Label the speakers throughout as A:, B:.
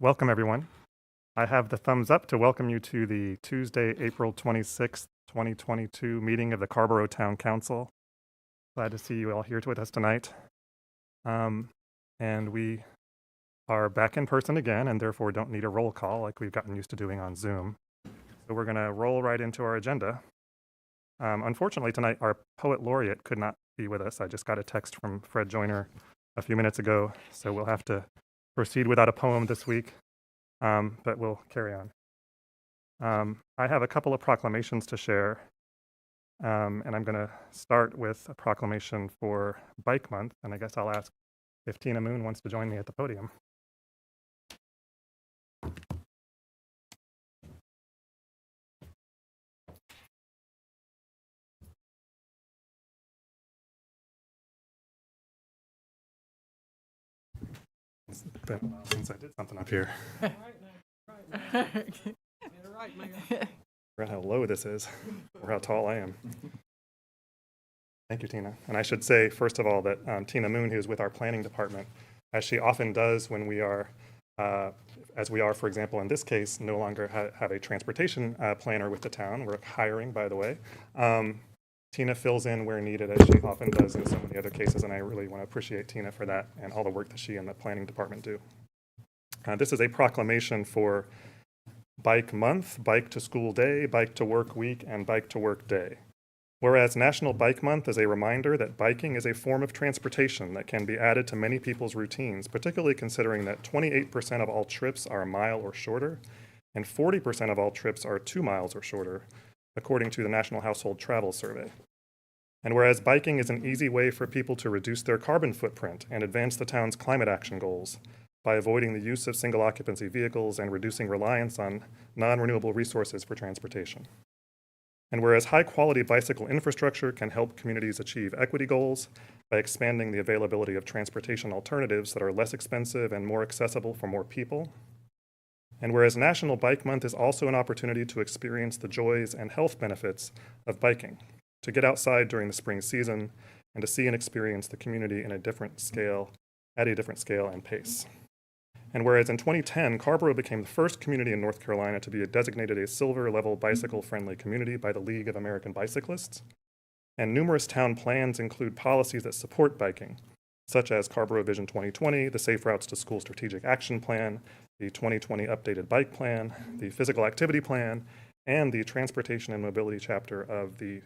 A: Welcome, everyone. I have the thumbs up to welcome you to the Tuesday, April 26th, 2022 meeting of the Carrboro Town Council. Glad to see you all here with us tonight. And we are back in person again and therefore don't need a roll call like we've gotten used to doing on Zoom. So we're going to roll right into our agenda. Unfortunately, tonight our poet laureate could not be with us. I just got a text from Fred Joyner a few minutes ago, so we'll have to proceed without a poem this week, but we'll carry on. I have a couple of proclamations to share, and I'm going to start with a proclamation for Bike Month, and I guess I'll ask if Tina Moon wants to join me at the podium. It's been a while since I did something up here. Forgot how low this is, or how tall I am. Thank you, Tina. And I should say, first of all, that Tina Moon, who is with our planning department, as she often does when we are, as we are, for example, in this case, no longer have a transportation planner with the town. We're hiring, by the way. Tina fills in where needed, as she often does in so many other cases, and I really want to appreciate Tina for that and all the work that she and the planning department do. This is a proclamation for Bike Month, Bike to School Day, Bike to Work Week, and Bike to Work Day. Whereas National Bike Month is a reminder that biking is a form of transportation that can be added to many people's routines, particularly considering that 28% of all trips are a mile or shorter, and 40% of all trips are 2 miles or shorter, according to the National Household Travel Survey. And whereas biking is an easy way for people to reduce their carbon footprint and advance the town's climate action goals by avoiding the use of single occupancy vehicles and reducing reliance on non-renewable resources for transportation. And whereas high-quality bicycle infrastructure can help communities achieve equity goals by expanding the availability of transportation alternatives that are less expensive and more accessible for more people. And whereas National Bike Month is also an opportunity to experience the joys and health benefits of biking, to get outside during the spring season, and to see and experience the community in a different scale, at a different scale and pace. And whereas in 2010, Carrboro became the first community in North Carolina to be designated a silver-level bicycle-friendly community by the League of American Bicyclists, and numerous town plans include policies that support biking, such as Carrboro Vision 2020, the Safe Routes to School Strategic Action Plan, the 2020 Updated Bike Plan, the Physical Activity Plan, and the Transportation and Mobility chapter of the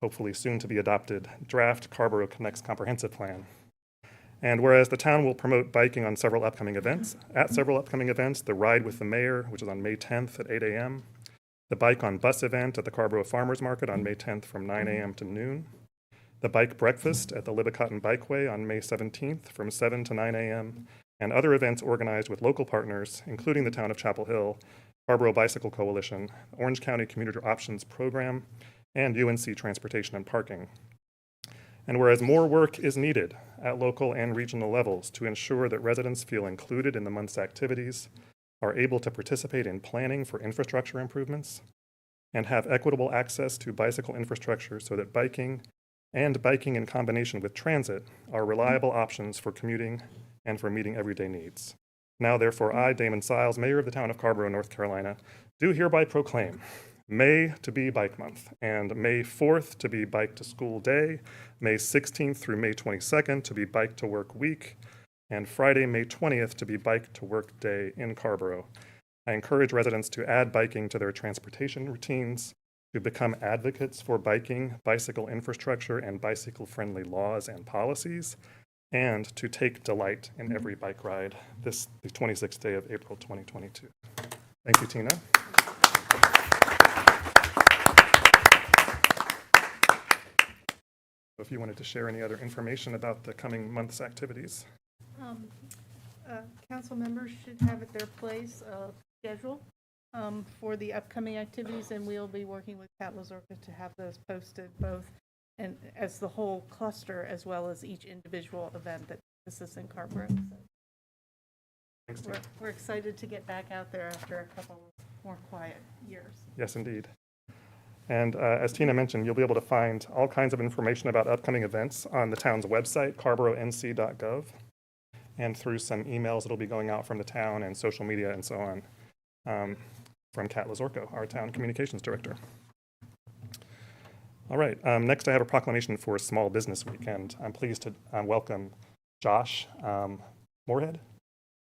A: hopefully soon-to-be-adopted draft Carrboro Connects Comprehensive Plan. And whereas the town will promote biking on several upcoming events, the Ride with the Mayor, which is on May 10th at 8 a.m., the Bike on Bus event at the Carrboro Farmers Market on May 10th from 9 a.m. to noon, the Bike Breakfast at the Libicotton Bikeway on May 17th from 7 to 9 a.m., and other events organized with local partners, including the town of Chapel Hill, Carrboro Bicycle Coalition, Orange County Commuter Options Program, and UNC Transportation and Parking. And whereas more work is needed at local and regional levels to ensure that residents feel included in the month's activities, are able to participate in planning for infrastructure improvements, and have equitable access to bicycle infrastructure so that biking and biking in combination with transit are reliable options for commuting and for meeting everyday needs. Now, therefore, I, Damon Siles, Mayor of the town of Carrboro, North Carolina, do hereby proclaim May to be Bike Month, and May 4th to be Bike to School Day, May 16th through May 22nd to be Bike to Work Week, and Friday, May 20th to be Bike to Work Day in Carrboro. I encourage residents to add biking to their transportation routines, to become advocates for biking, bicycle infrastructure, and bicycle-friendly laws and policies, and to take delight in every bike ride the 26th day of April 2022. Thank you, Tina. If you wanted to share any other information about the coming month's activities.
B: Council members should have at their place a schedule for the upcoming activities, and we'll be working with Pat Lazorka to have those posted both and as the whole cluster as well as each individual event that this is in Carrboro.
A: Thanks,
B: We're excited to get back out there after a couple of more quiet years.
A: Yes, indeed. And as Tina mentioned, you'll be able to find all kinds of information about upcoming events on the town's website, carrboro.nc.gov. and through some emails that'll be going out from the town and social media and so on, from Kat Lazorko, our town communications director. All right, next I have a proclamation for Small Business Week, and I'm pleased to welcome Josh Moorhead.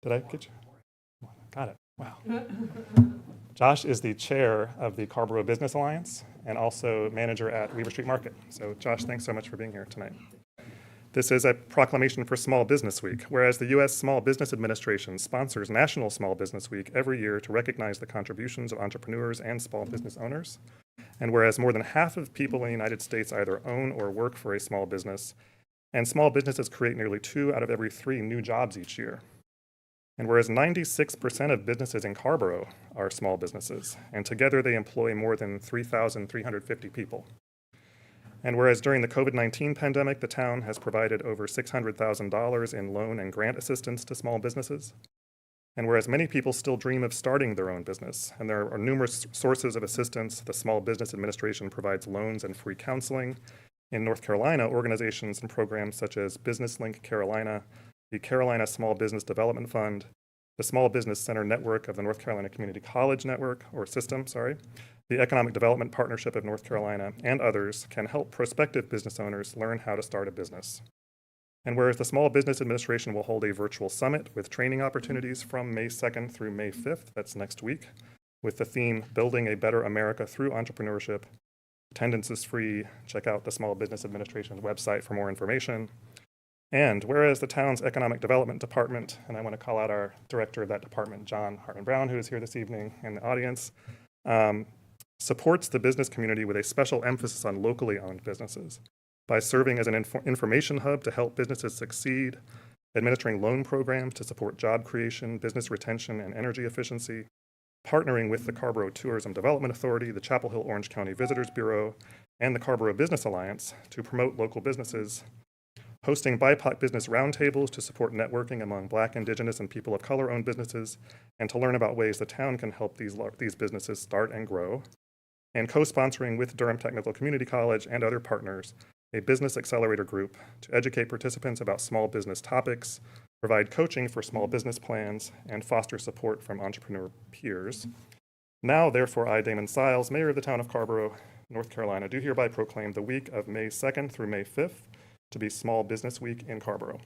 A: Did I get you? Got it, wow. Josh is the chair of the Carrboro Business Alliance and also manager at Weaver Street Market. So Josh, thanks so much for being here tonight. This is a proclamation for Small Business Week, whereas the U.S. Small Business Administration sponsors National Small Business Week every year to recognize the contributions of entrepreneurs and small business owners. And whereas more than half of people in the United States either own or work for a small business, and small businesses create nearly 2 out of every 3 new jobs each year. And whereas 96% of businesses in Carrboro are small businesses, and together they employ more than 3,350 people. And whereas during the COVID-19 pandemic, the town has provided over $600,000 in loan and grant assistance to small businesses. And whereas many people still dream of starting their own business, and there are numerous sources of assistance, the Small Business Administration provides loans and free counseling. In North Carolina, organizations and programs such as Business Link Carolina, the Carolina Small Business Development Fund, the Small Business Center Network of the North Carolina Community College Network, or System, the Economic Development Partnership of North Carolina, and others can help prospective business owners learn how to start a business. And whereas the Small Business Administration will hold a virtual summit with training opportunities from May 2nd through May 5th, that's next week, with the theme Building a Better America Through Entrepreneurship. Attendance is free. Check out the Small Business Administration's website for more information. And whereas the town's Economic Development Department, and I want to call out our director of that department, John Hartman-Brown, who is here this evening in the audience, supports the business community with a special emphasis on locally owned businesses by serving as an information hub to help businesses succeed, administering loan programs to support job creation, business retention, and energy efficiency, partnering with the Carrboro Tourism Development Authority, the Chapel Hill Orange County Visitors Bureau, and the Carrboro Business Alliance to promote local businesses, hosting BIPOC business roundtables to support networking among Black, Indigenous, and people of color-owned businesses, and to learn about ways the town can help these businesses start and grow, and co-sponsoring with Durham Technical Community College and other partners a business accelerator group to educate participants about small business topics, provide coaching for small business plans, and foster support from entrepreneur peers. Now, therefore, I, Damon Siles, Mayor of the town of Carrboro, North Carolina, do hereby proclaim the week of May 2nd through May 5th to be Small Business Week in Carrboro.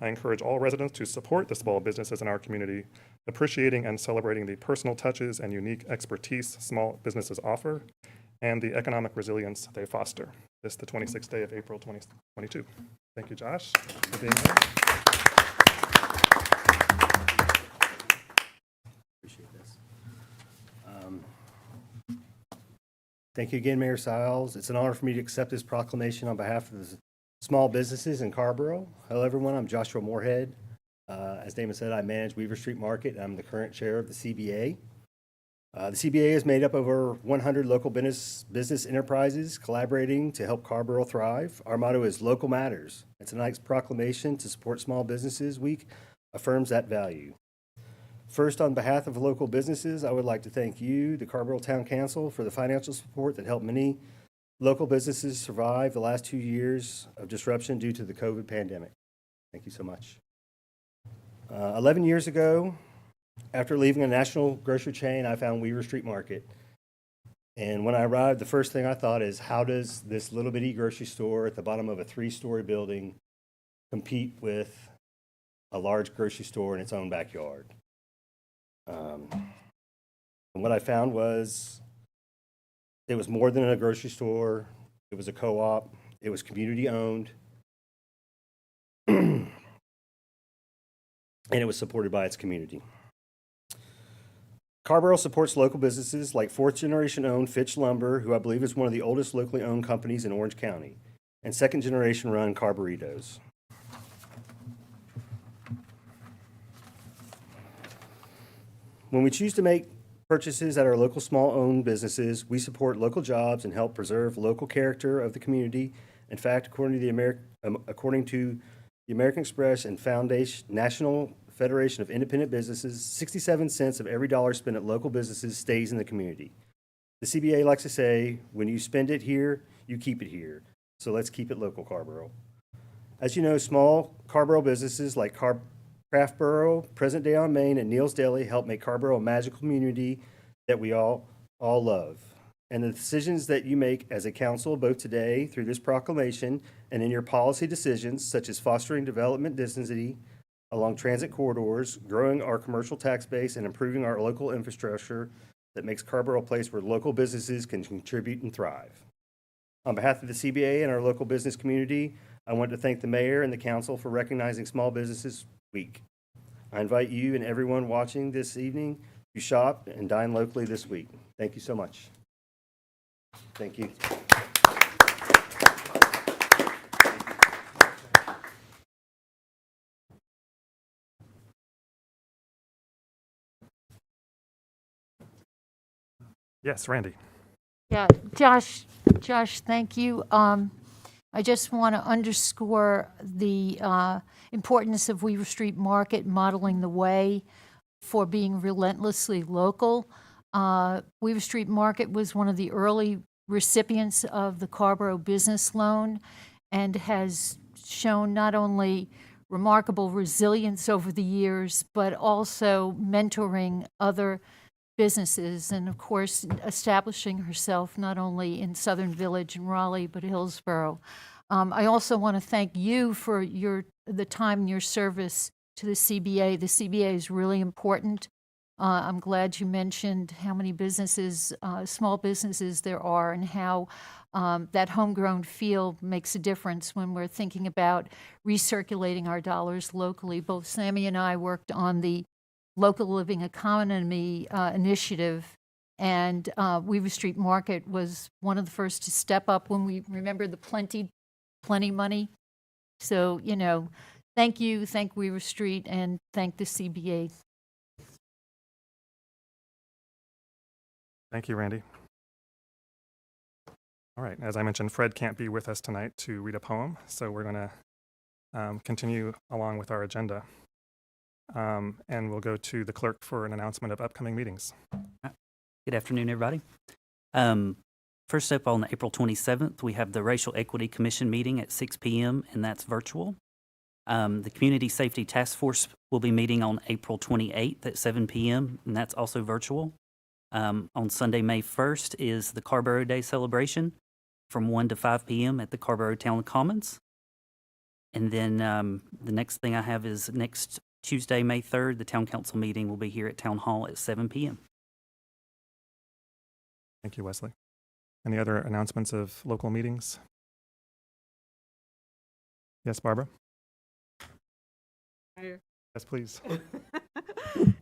A: I encourage all residents to support the small businesses in our community, appreciating and celebrating the personal touches and unique expertise small businesses offer, and the economic resilience they foster. This is the 26th day of April 2022. Thank you, Josh, for being here.
C: Appreciate this. Thank you again, Mayor Siles. It's an honor for me to accept this proclamation on behalf of the small businesses in Carrboro. Hello, everyone. I'm Joshua Moorhead. As Damon said, I manage Weaver Street Market. I'm the current chair of the CBA. The CBA is made up of over 100 local business enterprises collaborating to help Carrboro thrive. Our motto is Local Matters. And tonight's proclamation to support Small Businesses Week affirms that value. First, on behalf of local businesses, I would like to thank you, the Carrboro Town Council, for the financial support that helped many local businesses survive the last 2 years of disruption due to the COVID pandemic. Thank you so much. 11 years ago, after leaving a national grocery chain, I found Weaver Street Market. And when I arrived, the first thing I thought is, how does this little bitty grocery store at the bottom of a 3-story building compete with a large grocery store in its own backyard? And what I found was it was more than a grocery store. It was a co-op. It was community owned. And it was supported by its community. Carrboro supports local businesses like 4th-generation owned Fitch Lumber, who I believe is one of the oldest locally owned companies in Orange County, and 2nd-generation run Carrboritos. When we choose to make purchases at our local small-owned businesses, we support local jobs and help preserve local character of the community. In fact, according to the American Express and Foundation National Federation of Independent Businesses, 67 cents of every dollar spent at local businesses stays in the community. The CBA likes to say, when you spend it here, you keep it here. So let's keep it local, Carrboro. As you know, small Carrboro businesses like Carrboro, Present Day on Main, and Neil's Deli help make Carrboro a magical community that we all love. And the decisions that you make as a council, both today through this proclamation and in your policy decisions, such as fostering development density along transit corridors, growing our commercial tax base, and improving our local infrastructure that makes Carrboro a place where local businesses can contribute and thrive. On behalf of the CBA and our local business community, I want to thank the mayor and the council for recognizing Small Businesses Week. I invite you and everyone watching this evening to shop and dine locally this week. Thank you so much. Thank you.
A: Yes, Randy.
D: Yeah, Josh, thank you. I just want to underscore the importance of Weaver Street Market modeling the way for being relentlessly local. Weaver Street Market was one of the early recipients of the Carrboro Business Loan and has shown not only remarkable resilience over the years, but also mentoring other businesses and, of course, establishing herself not only in Southern Village and Raleigh, but Hillsborough. I also want to thank you for the time and your service to the CBA. The CBA is really important. I'm glad you mentioned how many businesses, small businesses there are, and how that homegrown feel makes a difference when we're thinking about recirculating our dollars locally. Both Sammy and I worked on the Local Living Economy initiative, and Weaver Street Market was one of the first to step up when we remember the plenty money. So, thank you, thank Weaver Street, and thank the CBA.
A: Thank you, Randy. All right, as I mentioned, Fred can't be with us tonight to read a poem, so we're going to continue along with our agenda. And we'll go to the clerk for an announcement of upcoming meetings.
E: Good afternoon, everybody. First up, on April 27th, we have the Racial Equity Commission meeting at 6 p.m., and that's virtual. The Community Safety Task Force will be meeting on April 28th at 7 p.m., and that's also virtual. On Sunday, May 1st, is the Carrboro Day celebration from 1 to 5 p.m. at the Carrboro Town Commons. And then the next thing I have is next Tuesday, May 3rd, the Town Council meeting will be here at Town Hall at 7 p.m.
A: Thank you, Wesley. Any other announcements of local meetings? Yes, Barbara?
F: Mayor.
A: Yes, please.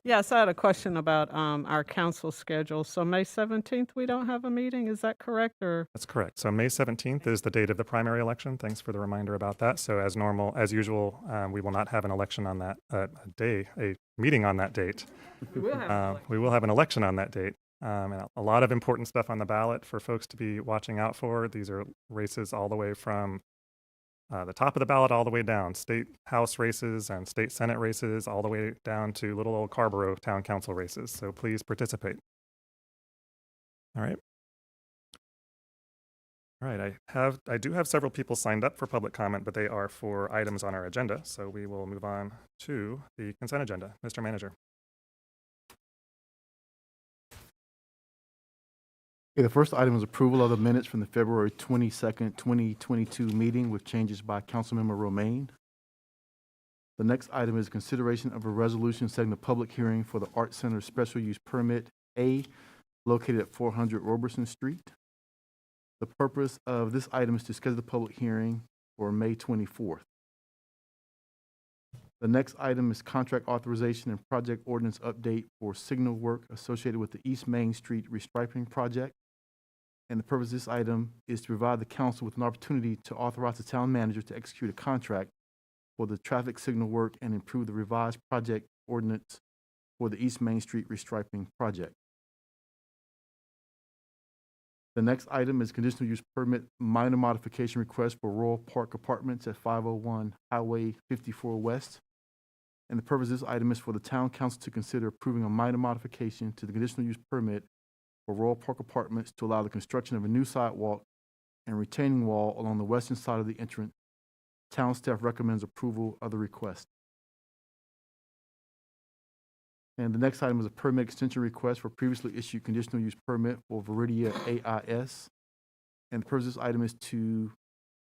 F: Yes, I had a question about our council schedule. So May 17th, we don't have a meeting, is that correct? Or
A: That's correct. So May 17th is the date of the primary election. Thanks for the reminder about that. So as usual, we will not have an election on that a meeting on that date.
F: we will have
A: We will have an election on that date. And a lot of important stuff on the ballot for folks to be watching out for. These are races all the way from the top of the ballot all the way down, state house races and state senate races, all the way down to little old Carrboro town council races. So please participate. All right. All right, I do have several people signed up for public comment, but they are for items on our agenda. So we will move on to the consent agenda. Mr. Manager.
G: Okay, the first item is approval of the minutes from the February 22nd, 2022 meeting with changes by Councilmember Romaine. The next item is consideration of a resolution setting the public hearing for the Art Center Special Use Permit A located at 400 Roberson Street. The purpose of this item is to schedule the public hearing for May 24th. The next item is contract authorization and project ordinance update for signal work associated with the East Main Street restriping project. And the purpose of this item is to provide the council with an opportunity to authorize the town manager to execute a contract for the traffic signal work and improve the revised project ordinance for the East Main Street restriping project. The next item is conditional use permit minor modification request for Royal Park Apartments at 501 Highway 54 West. And the purpose of this item is for the town council to consider approving a minor modification to the conditional use permit for Royal Park Apartments to allow the construction of a new sidewalk and retaining wall along the western side of the entrance. Town staff recommends approval of the request. And the next item is a permit extension request for previously issued conditional use permit for Viridia AIS. And the purpose of this item is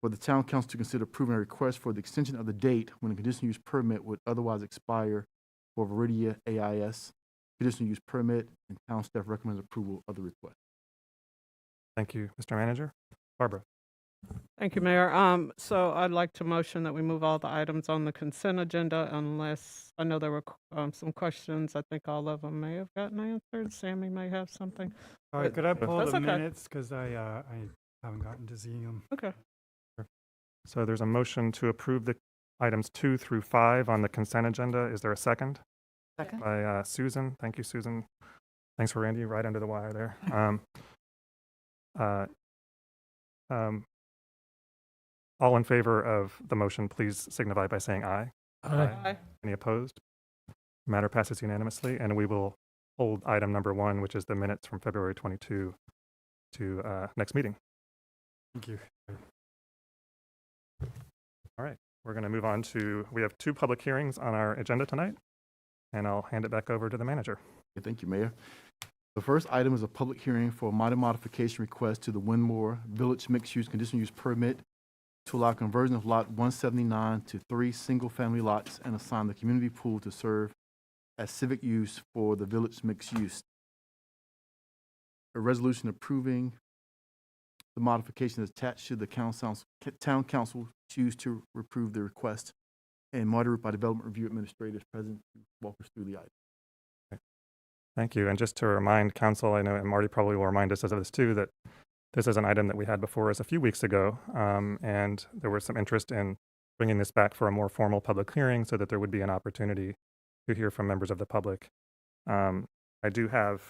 G: for the town council to consider approving a request for the extension of the date when a conditional use permit would otherwise expire for Viridia AIS conditional use permit, and town staff recommends approval of the request.
A: Thank you, Mr. Manager. Barbara.
F: Thank you, Mayor. So I'd like to motion that we move all the items on the consent agenda unless, I know there were some questions. I think all of them may have gotten answered. Sammy may have something.
H: All right, could I pull
F: That's
H: the
F: okay.
H: minutes, because I haven't gotten to see them.
F: Okay.
A: So there's a motion to approve the items 2 through 5 on the consent agenda. Is there a second?
D: Second.
A: By Susan. Thank you, Susan. Thanks for Randy, right under the wire there. All in favor of the motion, please signify by saying aye.
F: Aye.
A: Any opposed? Matter passes unanimously, and we will hold item number 1, which is the minutes from February 22, to next meeting.
H: Thank you.
A: All right, we're going to move on to, we have 2 public hearings on our agenda tonight, and I'll hand it back over to the manager.
G: Okay, thank you, Mayor. The first item is a public hearing for a minor modification request to the Windmore Village Mixed-Use Conditional Use Permit to allow conversion of Lot 179 to 3 single-family lots and assign the community pool to serve as civic use for the village mixed use. A resolution approving the modification is attached to the town council choose to approve the request. And Marty Root, by Development Review Administrator, is present to walk us through the item.
A: Thank you. And just to remind council, I know, and Marty probably will remind us of this too, that this is an item that we had before us a few weeks ago, and there was some interest in bringing this back for a more formal public hearing so that there would be an opportunity to hear from members of the public. I do have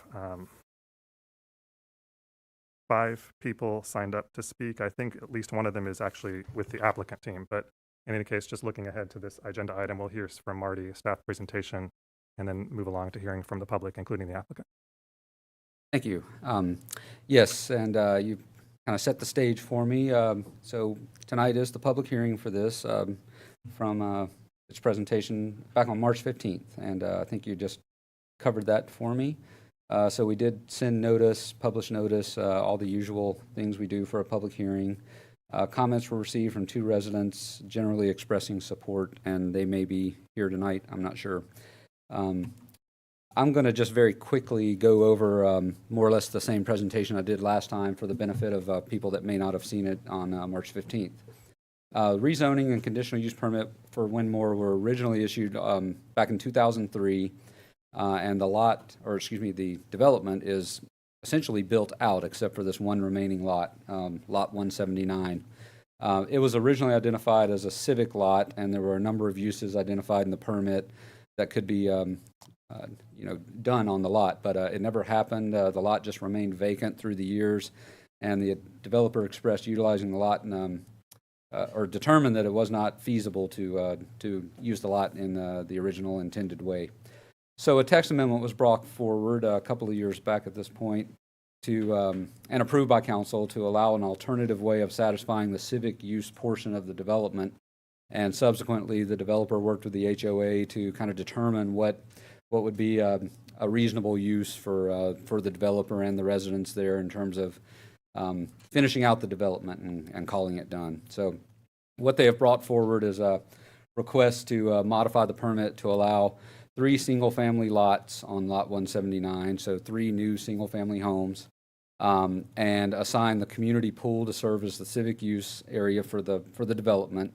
A: 5 people signed up to speak. I think at least one of them is actually with the applicant team, but in any case, just looking ahead to this agenda item, we'll hear from Marty, a staff presentation, and then move along to hearing from the public, including the applicant.
I: Thank you. Yes, and you kind of set the stage for me. So tonight is the public hearing for this from its presentation back on March 15th, and I think you just covered that for me. So we did send notice, publish notice, all the usual things we do for a public hearing. Comments were received from 2 residents generally expressing support, and they may be here tonight. I'm not sure. I'm going to just very quickly go over more or less the same presentation I did last time for the benefit of people that may not have seen it on March 15th. Rezoning and conditional use permit for Windmore were originally issued back in 2003, and the development is essentially built out except for this one remaining lot, lot 179. It was originally identified as a civic lot, and there were a number of uses identified in the permit that could be done on the lot, but it never happened. The lot just remained vacant through the years, and the developer expressed utilizing the lot or determined that it was not feasible to use the lot in the original intended way. So a text amendment was brought forward a couple of years back at this point and approved by council to allow an alternative way of satisfying the civic use portion of the development. And subsequently, the developer worked with the HOA to kind of determine what would be a reasonable use for the developer and the residents there in terms of finishing out the development and calling it done. So what they have brought forward is a request to modify the permit to allow 3 single-family lots on lot 179, so 3 new single-family homes, and assign the community pool to serve as the civic use area for the development,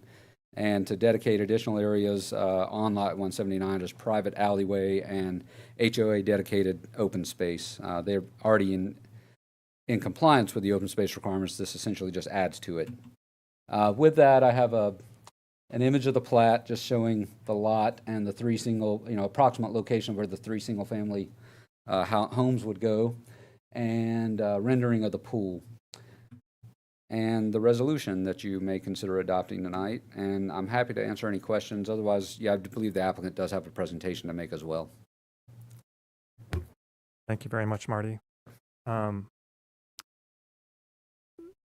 I: and to dedicate additional areas on lot 179 as private alleyway and HOA dedicated open space. They're already in compliance with the open space requirements. This essentially just adds to it. With that, I have an image of the plat just showing the lot and the 3 approximate location where the 3 single family homes would go, and rendering of the pool, and the resolution that you may consider adopting tonight. And I'm happy to answer any questions. Otherwise, I believe the applicant does have a presentation to make as well.
A: Thank you very much, Marty.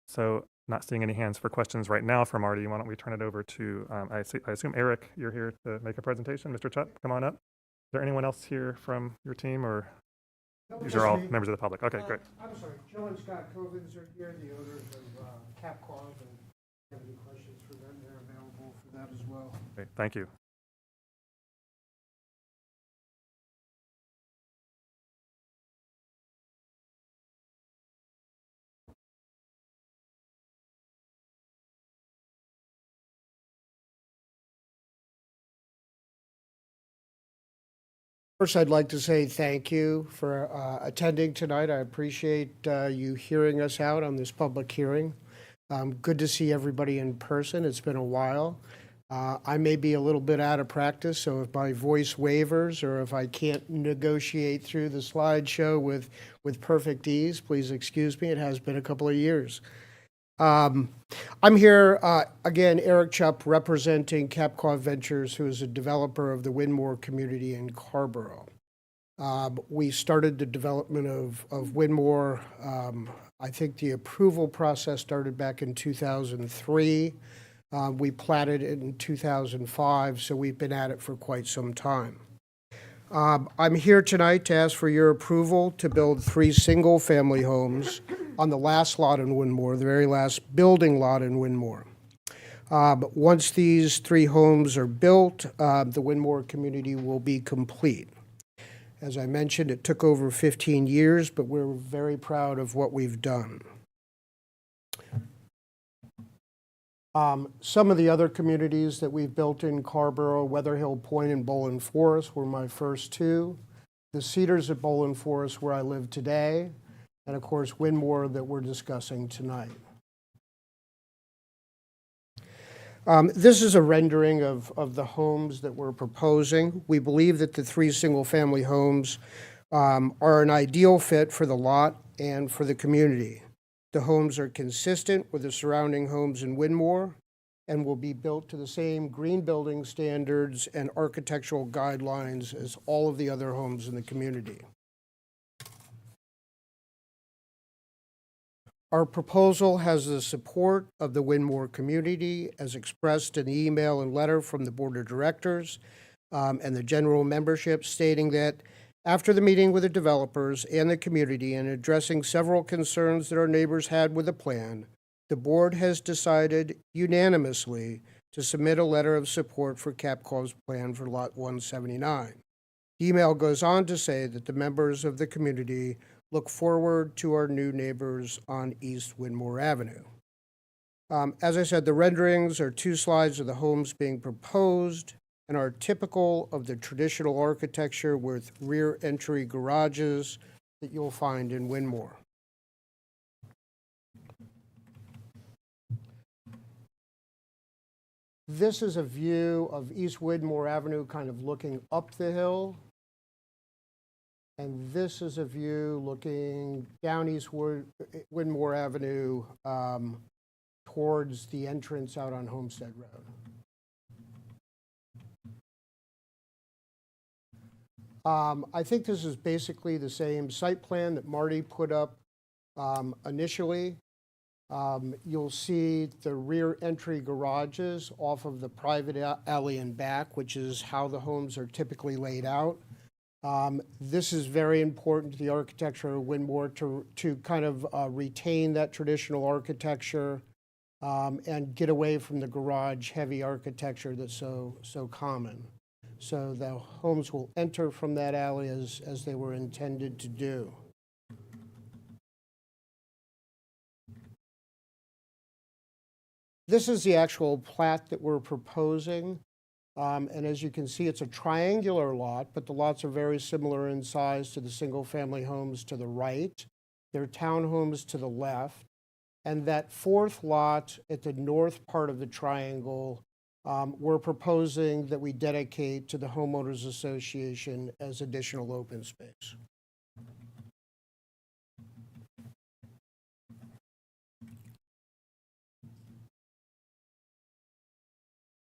A: So not seeing any hands for questions right now for Marty. Why don't we turn it over to, I assume Eric, you're here to make a presentation. Mr. Chuck, come on up. there anyone else here from your team, or these are all members of the public? Okay, great.
J: I'm sorry, Joe and Scott Covens are here, the owners of Cap Carb, and if you have any questions for them, they're available for that as well.
A: Great, thank you.
J: First, I'd like to say thank you for attending tonight. I appreciate you hearing us out on this public hearing. Good to see everybody in person. It's been a while. I may be a little bit out of practice, so if my voice wavers or if I can't negotiate through the slideshow with perfect ease, please excuse me. It has been a couple of years. I'm here, again, Eric Chupp, representing Capcom Ventures, who is a developer of the Windmore community in Carrboro. We started the development of Windmore. I think the approval process started back in 2003. We platted it in 2005, so we've been at it for quite some time. I'm here tonight to ask for your approval to build 3 single-family homes on the last lot in Windmore, the very last building lot in Windmore. Once these 3 homes are built, the Windmore community will be complete. As I mentioned, it took over 15 years, but we're very proud of what we've done. Some of the other communities that we've built in Carrboro, Weatherhill Point and Bowling Forest, were my first 2. The Cedars at Bowling Forest, where I live today, and of course Windmore that we're discussing tonight. This is a rendering of the homes that we're proposing. We believe that the 3 single-family homes are an ideal fit for the lot and for the community. The homes are consistent with the surrounding homes in Windmore and will be built to the same green building standards and architectural guidelines as all of the other homes in the community. Our proposal has the support of the Windmore community as expressed in the email and letter from the Board of Directors and the general membership, stating that after the meeting with the developers and the community and addressing several concerns that our neighbors had with the plan, the board has decided unanimously to submit a letter of support for Capcom's plan for Lot 179. The email goes on to say that the members of the community look forward to our new neighbors on East Windmore Avenue. As I said, the renderings are 2 slides of the homes being proposed and are typical of the traditional architecture with rear entry garages that you'll find in Windmore. This is a view of East Windmore Avenue kind of looking up the hill. And this is a view looking down East Windmore Avenue towards the entrance out on Homestead Road. I think this is basically the same site plan that Marty put up initially. You'll see the rear entry garages off of the private alley in back, which is how the homes are typically laid out. This is very important to the architecture of Windmore to kind of retain that traditional architecture and get away from the garage-heavy architecture that's so common. So the homes will enter from that alley as they were intended to do. This is the actual plat that we're proposing. And as you can see, it's a triangular lot, but the lots are very similar in size to the single-family homes to the right. They're townhomes to the left. And that 4th lot at the north part of the triangle, we're proposing that we dedicate to the Homeowners Association as additional open space.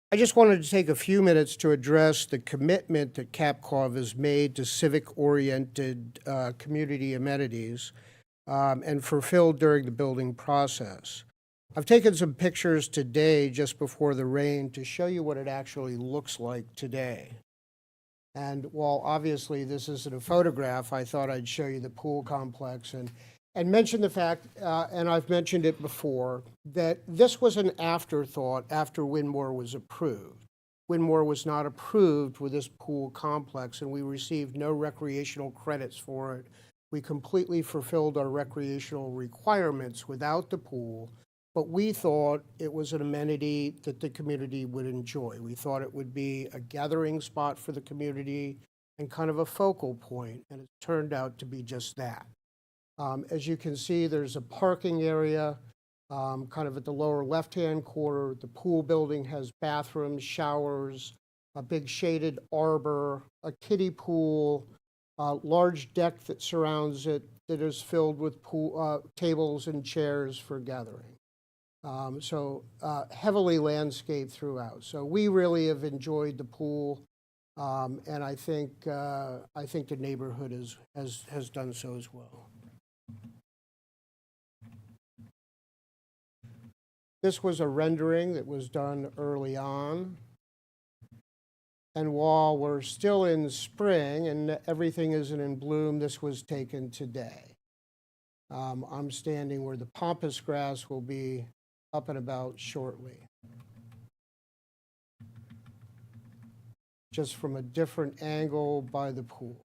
J: I just wanted to take a few minutes to address the commitment that Capcom has made to civic-oriented community amenities and fulfilled during the building process. I've taken some pictures today just before the rain to show you what it actually looks like today. And while obviously this isn't a photograph, I thought I'd show you the pool complex and mention the fact, and I've mentioned it before, that this was an afterthought after Windmore was approved. Windmore was not approved with this pool complex, and we received no recreational credits for it. We completely fulfilled our recreational requirements without the pool, but we thought it was an amenity that the community would enjoy. We thought it would be a gathering spot for the community and kind of a focal point, and it turned out to be just that. As you can see, there's a parking area kind of at the lower left-hand corner. The pool building has bathrooms, showers, a big shaded arbor, a kiddie pool, a large deck that surrounds it that is filled with pool, tables and chairs for gathering. So heavily landscaped throughout. So we really have enjoyed the pool, and I think the neighborhood has done so as well. This was a rendering that was done early on. And while we're still in spring and everything isn't in bloom, this was taken today. I'm standing where the pampas grass will be up and about shortly. Just from a different angle by the pool.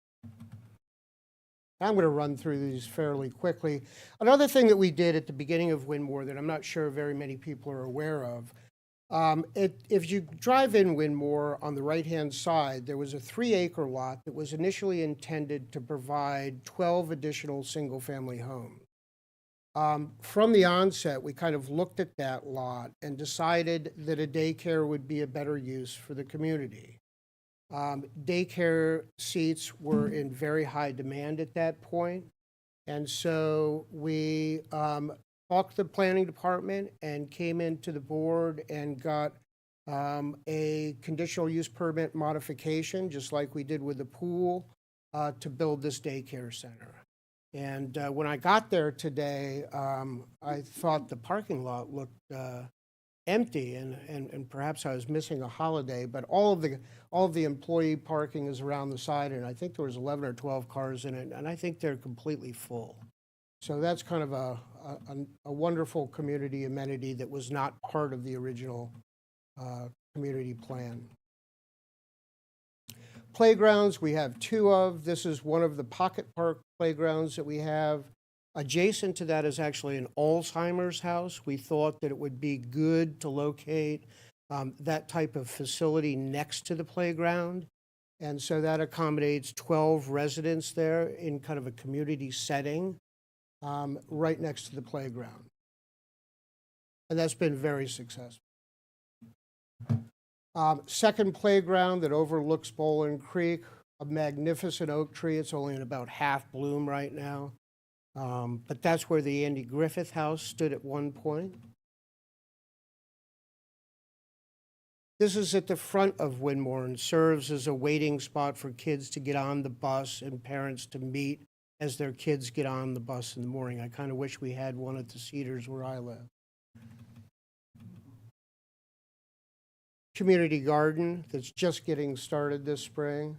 J: I'm going to run through these fairly quickly. Another thing that we did at the beginning of Windmore that I'm not sure very many people are aware of, if you drive in Windmore on the right-hand side, there was a 3-acre lot that was initially intended to provide 12 additional single-family homes. From the onset, we kind of looked at that lot and decided that a daycare would be a better use for the community. Daycare seats were in very high demand at that point. And so we talked to the planning department and came into the board and got a conditional use permit modification, just like we did with the pool, to build this daycare center. And when I got there today, I thought the parking lot looked empty, and perhaps I was missing a holiday, but all of the employee parking is around the side, and I think there was 11 or 12 cars in it, and I think they're completely full. So that's kind of a wonderful community amenity that was not part of the original community plan. Playgrounds, we have 2 of. This is one of the pocket park playgrounds that we have. Adjacent to that is actually an Alzheimer's house. We thought that it would be good to locate that type of facility next to the playground. And so that accommodates 12 residents there in kind of a community setting right next to the playground. And that's been very successful. Second playground that overlooks Bowling Creek, a magnificent oak tree. It's only in about half bloom right now. But that's where the Andy Griffith House stood at one point. This is at the front of Windmore and serves as a waiting spot for kids to get on the bus and parents to meet as their kids get on the bus in the morning. I kind of wish we had one at the Cedars where I live. Community garden that's just getting started this spring.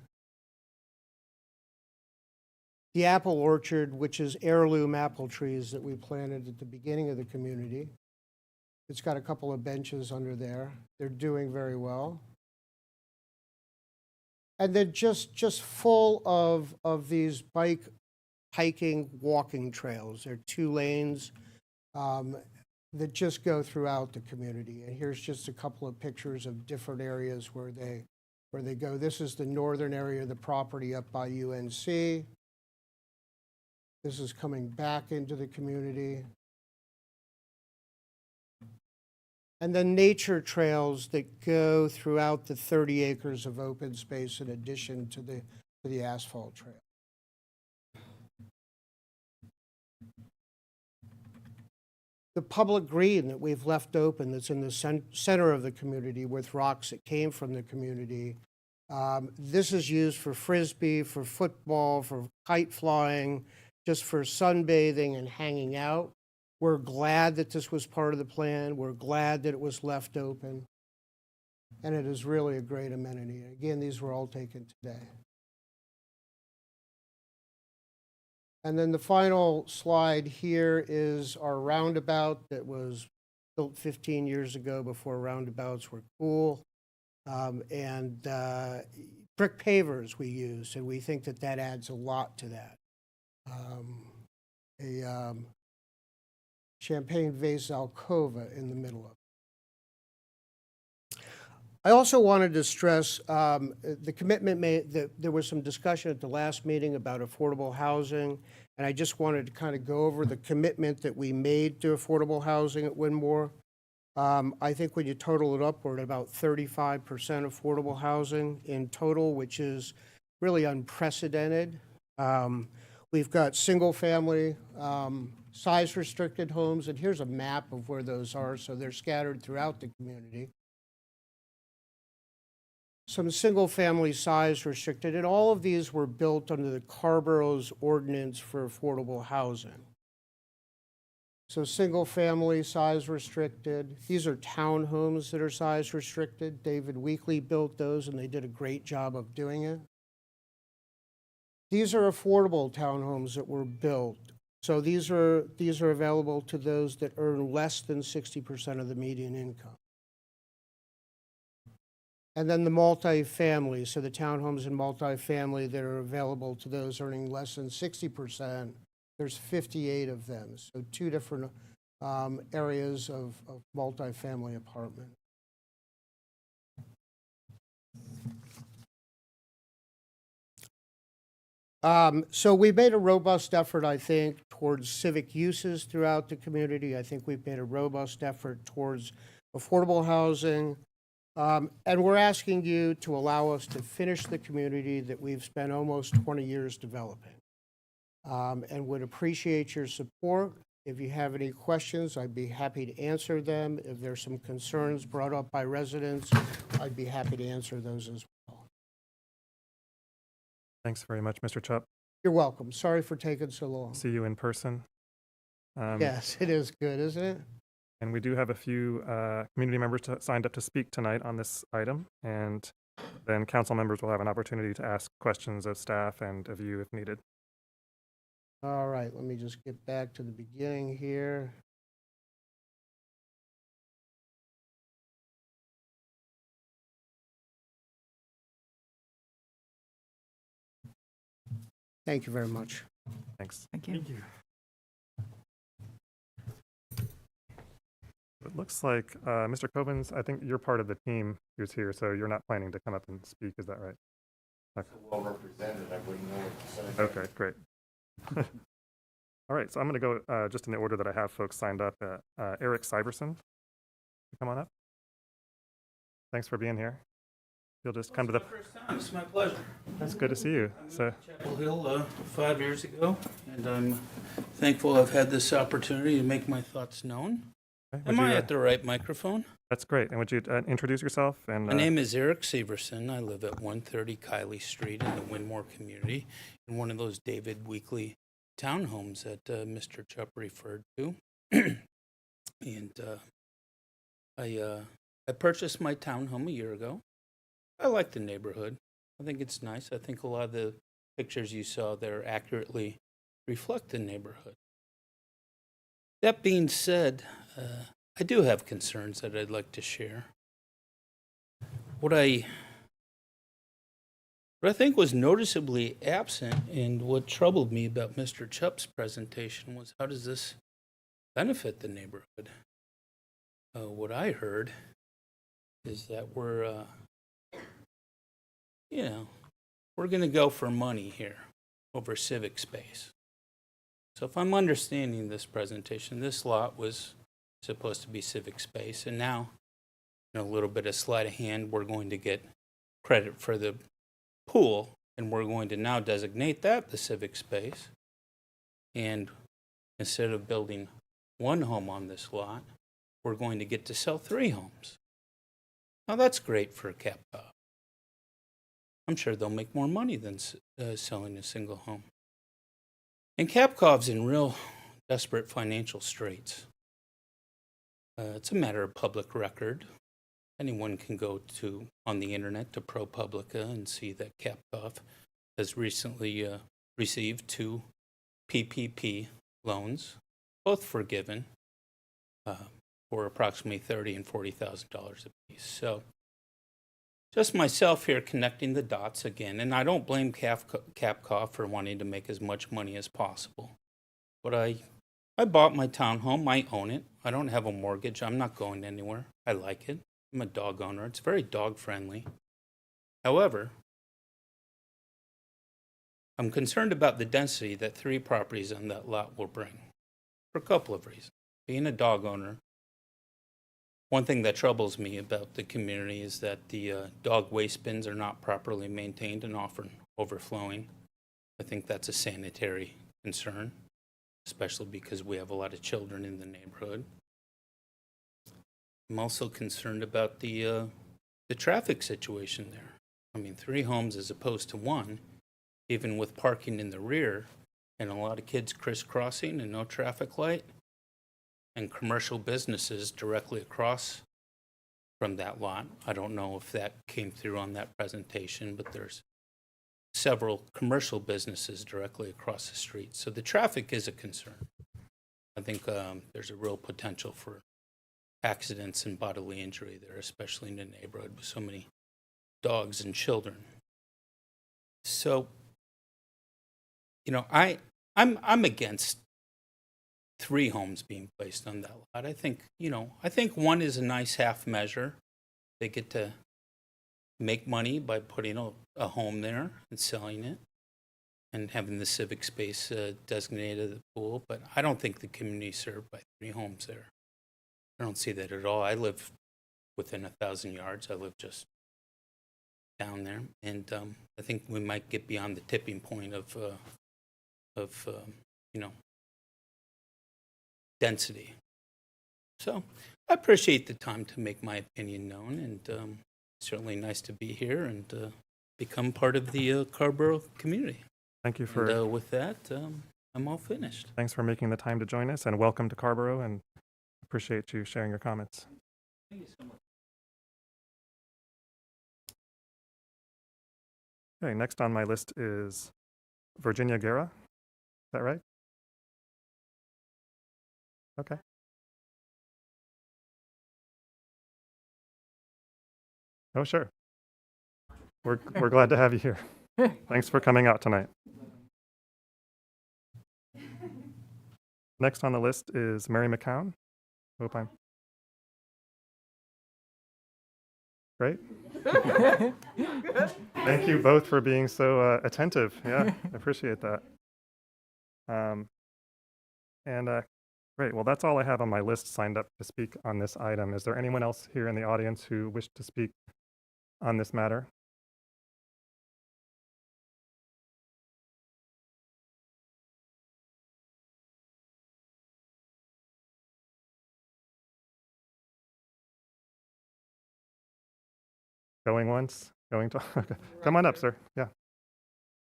J: The apple orchard, which is heirloom apple trees that we planted at the beginning of the community. It's got a couple of benches under there. They're doing very well. And then just full of these bike, hiking, walking trails. There are 2 lanes that just go throughout the community. And here's just a couple of pictures of different areas where they go. This is the northern area of the property up by UNC. This is coming back into the community. And then nature trails that go throughout the 30 acres of open space in addition to the asphalt trail. The public green that we've left open that's in the center of the community with rocks that came from the community. This is used for Frisbee, for football, for kite flying, just for sunbathing and hanging out. We're glad that this was part of the plan. We're glad that it was left open. and it is really a great amenity. Again, these were all taken today. And then the final slide here is our roundabout that was built 15 years ago before roundabouts were cool. And brick pavers we use, and we think that that adds a lot to that. A champagne vase alcova in the middle of it. I also wanted to stress the commitment made, there was some discussion at the last meeting about affordable housing, and I just wanted to kind of go over the commitment that we made to affordable housing at Windmore. I think when you total it up, we're at about 35% affordable housing in total, which is really unprecedented. We've got single-family, size-restricted homes, and here's a map of where those are, so they're scattered throughout the community. Some single-family size-restricted, and all of these were built under the Carrboro's ordinance for affordable housing. So single-family, size-restricted. These are townhomes that are size-restricted. David Weekley built those, and they did a great job of doing it. These are affordable townhomes that were built. So these are available to those that earn less than 60% of the median income. And then the multifamily, so the townhomes and multifamily that are available to those earning less than 60%. There's 58 of them, so two different areas of multifamily apartment. So we made a robust effort, I think, towards civic uses throughout the community. I think we've made a robust effort towards affordable housing. And we're asking you to allow us to finish the community that we've spent almost 20 years developing. And would appreciate your support. If you have any questions, I'd be happy to answer them. If there's some concerns brought up by residents, I'd be happy to answer those as well.
A: Thanks very much, Mr. Chupp.
J: You're welcome. Sorry for taking so long.
A: See you in person.
J: Yes, it is good, isn't it?
A: And we do have a few community members signed up to speak tonight on this item, and then council members will have an opportunity to ask questions of staff and of you if needed.
J: All right, let me just get back to the beginning here. Thank you very much.
A: Thanks.
E: Thank you.
H: Thank you.
A: It looks like, Mr. Covens, I think you're part of the team who's here, so you're not planning to come up and speak, is that right? Okay.
K: Well represented, I wouldn't know what to say.
A: Okay, great. All right, so I'm going to go just in the order that I have folks signed up. Eric Syverson, come on up. Thanks for being here. You'll just come to the...
L: First time. It's my pleasure.
A: That's good to see you. So,
L: Chapel Hill 5 years ago, and I'm thankful I've had this opportunity to make my thoughts known.
A: okay,
L: Am
A: would
L: I
A: you,
L: at the right microphone?
A: that's great. And would you introduce yourself? And
L: My name is Eric Severson. I live at 130 Kiley Street in the Windmore community, in one of those David Weekley townhomes that Mr. Chupp referred to. And I purchased my townhome a year ago. I like the neighborhood. I think it's nice. I think a lot of the pictures you saw there accurately reflect the neighborhood. That being said, I do have concerns that I'd like to share. What I think was noticeably absent and what troubled me about Mr. Chupp's presentation was, how does this benefit the neighborhood? What I heard is that we're going to go for money here over civic space. So if I'm understanding this presentation, this lot was supposed to be civic space, and now, in a little bit of sleight of hand, we're going to get credit for the pool, and we're going to now designate that the civic space. And instead of building one home on this lot, we're going to get to sell 3 homes. Now that's great for a Capcom. I'm sure they'll make more money than selling a single home. And Capcom's in real desperate financial straits. It's a matter of public record. anyone can go to on the internet to ProPublica and see that Capcoff has recently received 2 PPP loans, both forgiven, for approximately $30,000 and $40,000 apiece. So just myself here connecting the dots again, and I don't blame Capcoff for wanting to make as much money as possible. But I bought my townhome. I own it. I don't have a mortgage. I'm not going anywhere. I like it. I'm a dog owner. It's very dog friendly. However, I'm concerned about the density that 3 properties on that lot will bring for a couple of reasons. Being a dog owner, one thing that troubles me about the community is that the dog waste bins are not properly maintained and often overflowing. I think that's a sanitary concern, especially because we have a lot of children in the neighborhood. I'm also concerned about the traffic situation there. I mean, 3 homes as opposed to 1, even with parking in the rear and a lot of kids crisscrossing and no traffic light, and commercial businesses directly across from that lot. I don't know if that came through on that presentation, but there's several commercial businesses directly across the street. So the traffic is a concern. I think there's a real potential for accidents and bodily injury there, especially in the neighborhood with so many dogs and children. So, you know, I'm against 3 homes being placed on that lot. I think 1 is a nice half measure. They get to make money by putting a home there and selling it and having the civic space designated as the pool. But I don't think the community is served by 3 homes there. I don't see that at all. I live within 1,000 yards. I live just down there. And I think we might get beyond the tipping point of density. So I appreciate the time to make my opinion known, and certainly nice to be here and become part of the Carrboro community.
A: Thank you for.
L: And with that, I'm all finished.
A: Thanks for making the time to join us, and welcome to Carrboro, and appreciate you sharing your comments.
L: Thank you so much.
A: Okay, next on my list is Virginia Guerra. Is that right? Okay. Oh, sure. We're glad to have you here. Thanks for coming out tonight. Next on the list is Mary McCown. Hope I'm great. Thank you both for being so attentive. Yeah, I appreciate that. Great. Well, that's all I have on my list signed up to speak on this item. Is there anyone else here in the audience who wished to speak on this matter? Going once, going to, okay. Come on up, sir. Yeah.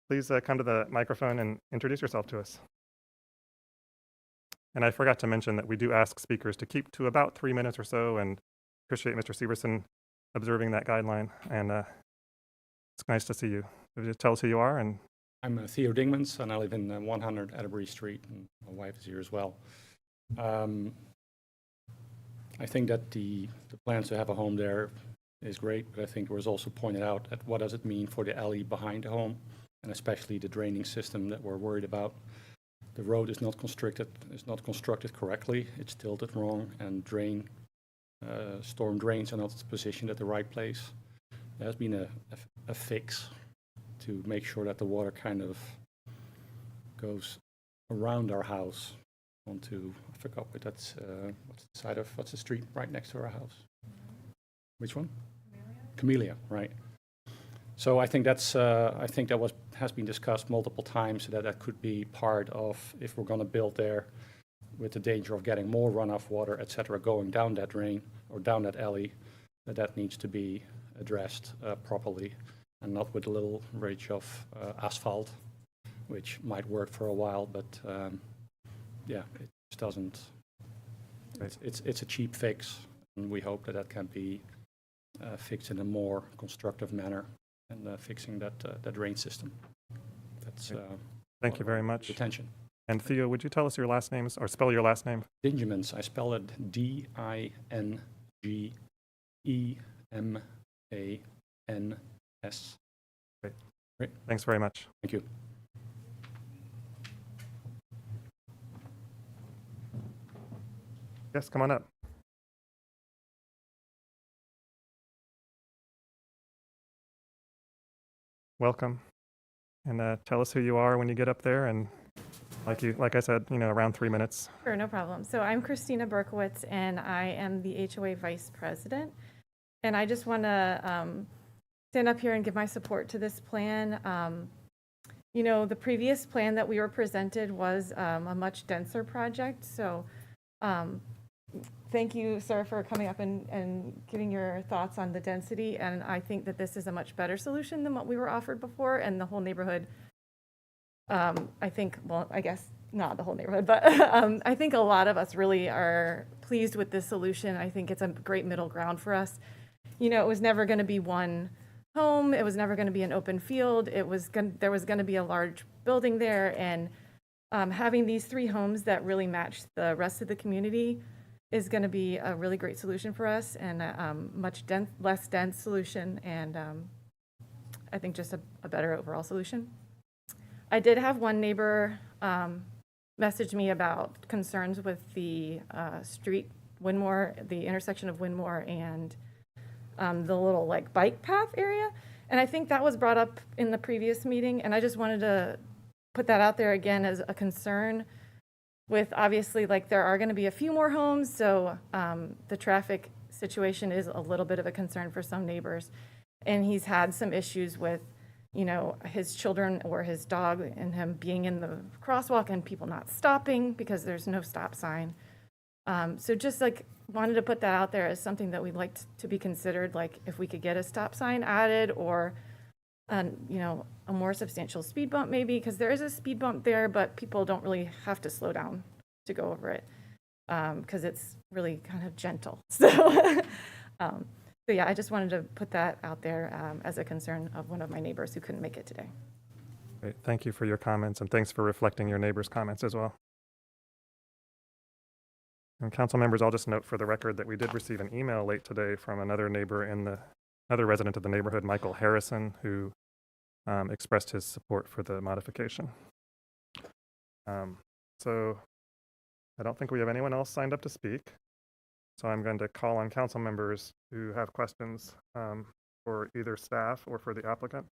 A: Please come to the microphone and introduce yourself to us. And I forgot to mention that we do ask speakers to keep to about 3 minutes or so, and appreciate Mr. Severson observing that guideline. And it's nice to see you. Could you tell us who you are? And
M: I'm Theo Dingmans, and I live in 100 Atterbury Street, and my wife is here as well. I think that the plans to have a home there is great, but I think it was also pointed out at what does it mean for the alley behind the home, and especially the draining system that we're worried about. The road is not constructed correctly. It's tilted wrong, and storm drains are not positioned at the right place. There has been a fix to make sure that the water kind of goes around our house onto, I forgot what that's, what's the street right next to our house? Which one? Camellia, right. So I think that has been discussed multiple times, that could be part of, if we're going to build there, with the danger of getting more runoff water, et cetera, going down that drain or down that alley, that needs to be addressed properly, and not with a little ridge of asphalt, which might work for a while, but yeah, it just doesn't. It's a cheap fix, and we hope that can be fixed in a more constructive manner and fixing that drain system. That's
A: Thank you very much.
M: attention.
A: And Theo, would you tell us your last name, or spell your last name?
M: Dingemans, I spell it D-I-N-G-E-M-A-N-S.
A: Thanks very much.
M: Thank you.
A: Yes, come on up. Welcome. And tell us who you are when you get up there, and like I said, around 3 minutes.
N: Sure, no problem. So I'm Christina Berkowitz, and I am the HOA Vice President. And I just want to stand up here and give my support to this plan. The previous plan that we were presented was a much denser project. So thank you, sir, for coming up and giving your thoughts on the density. And I think that this is a much better solution than what we were offered before, and the whole neighborhood. I think, well, I guess not the whole neighborhood, but I think a lot of us really are pleased with this solution. I think it's a great middle ground for us. It was never going to be one home. It was never going to be an open field. There was going to be a large building there, and having these 3 homes that really match the rest of the community is going to be a really great solution for us, and a much less dense solution, and I think just a better overall solution. I did have one neighbor message me about concerns with the street, Windmore, the intersection of Windmore and the little bike path area. And I think that was brought up in the previous meeting, and I just wanted to put that out there again as a concern with, obviously, there are going to be a few more homes, so the traffic situation is a little bit of a concern for some neighbors. And he's had some issues with his children or his dog and him being in the crosswalk and people not stopping because there's no stop sign. So just wanted to put that out there as something that we'd like to be considered, if we could get a stop sign added, or a more substantial speed bump maybe, because there is a speed bump there, but people don't really have to slow down to go over it because it's really kind of gentle. So yeah, I just wanted to put that out there as a concern of one of my neighbors who couldn't make it today.
A: Great. Thank you for your comments, and thanks for reflecting your neighbors' comments as well. And council members, I'll just note for the record that we did receive an email late today from another neighbor another resident of the neighborhood, Michael Harrison, who expressed his support for the modification. So I don't think we have anyone else signed up to speak. So I'm going to call on council members who have questions for either staff or for the applicant.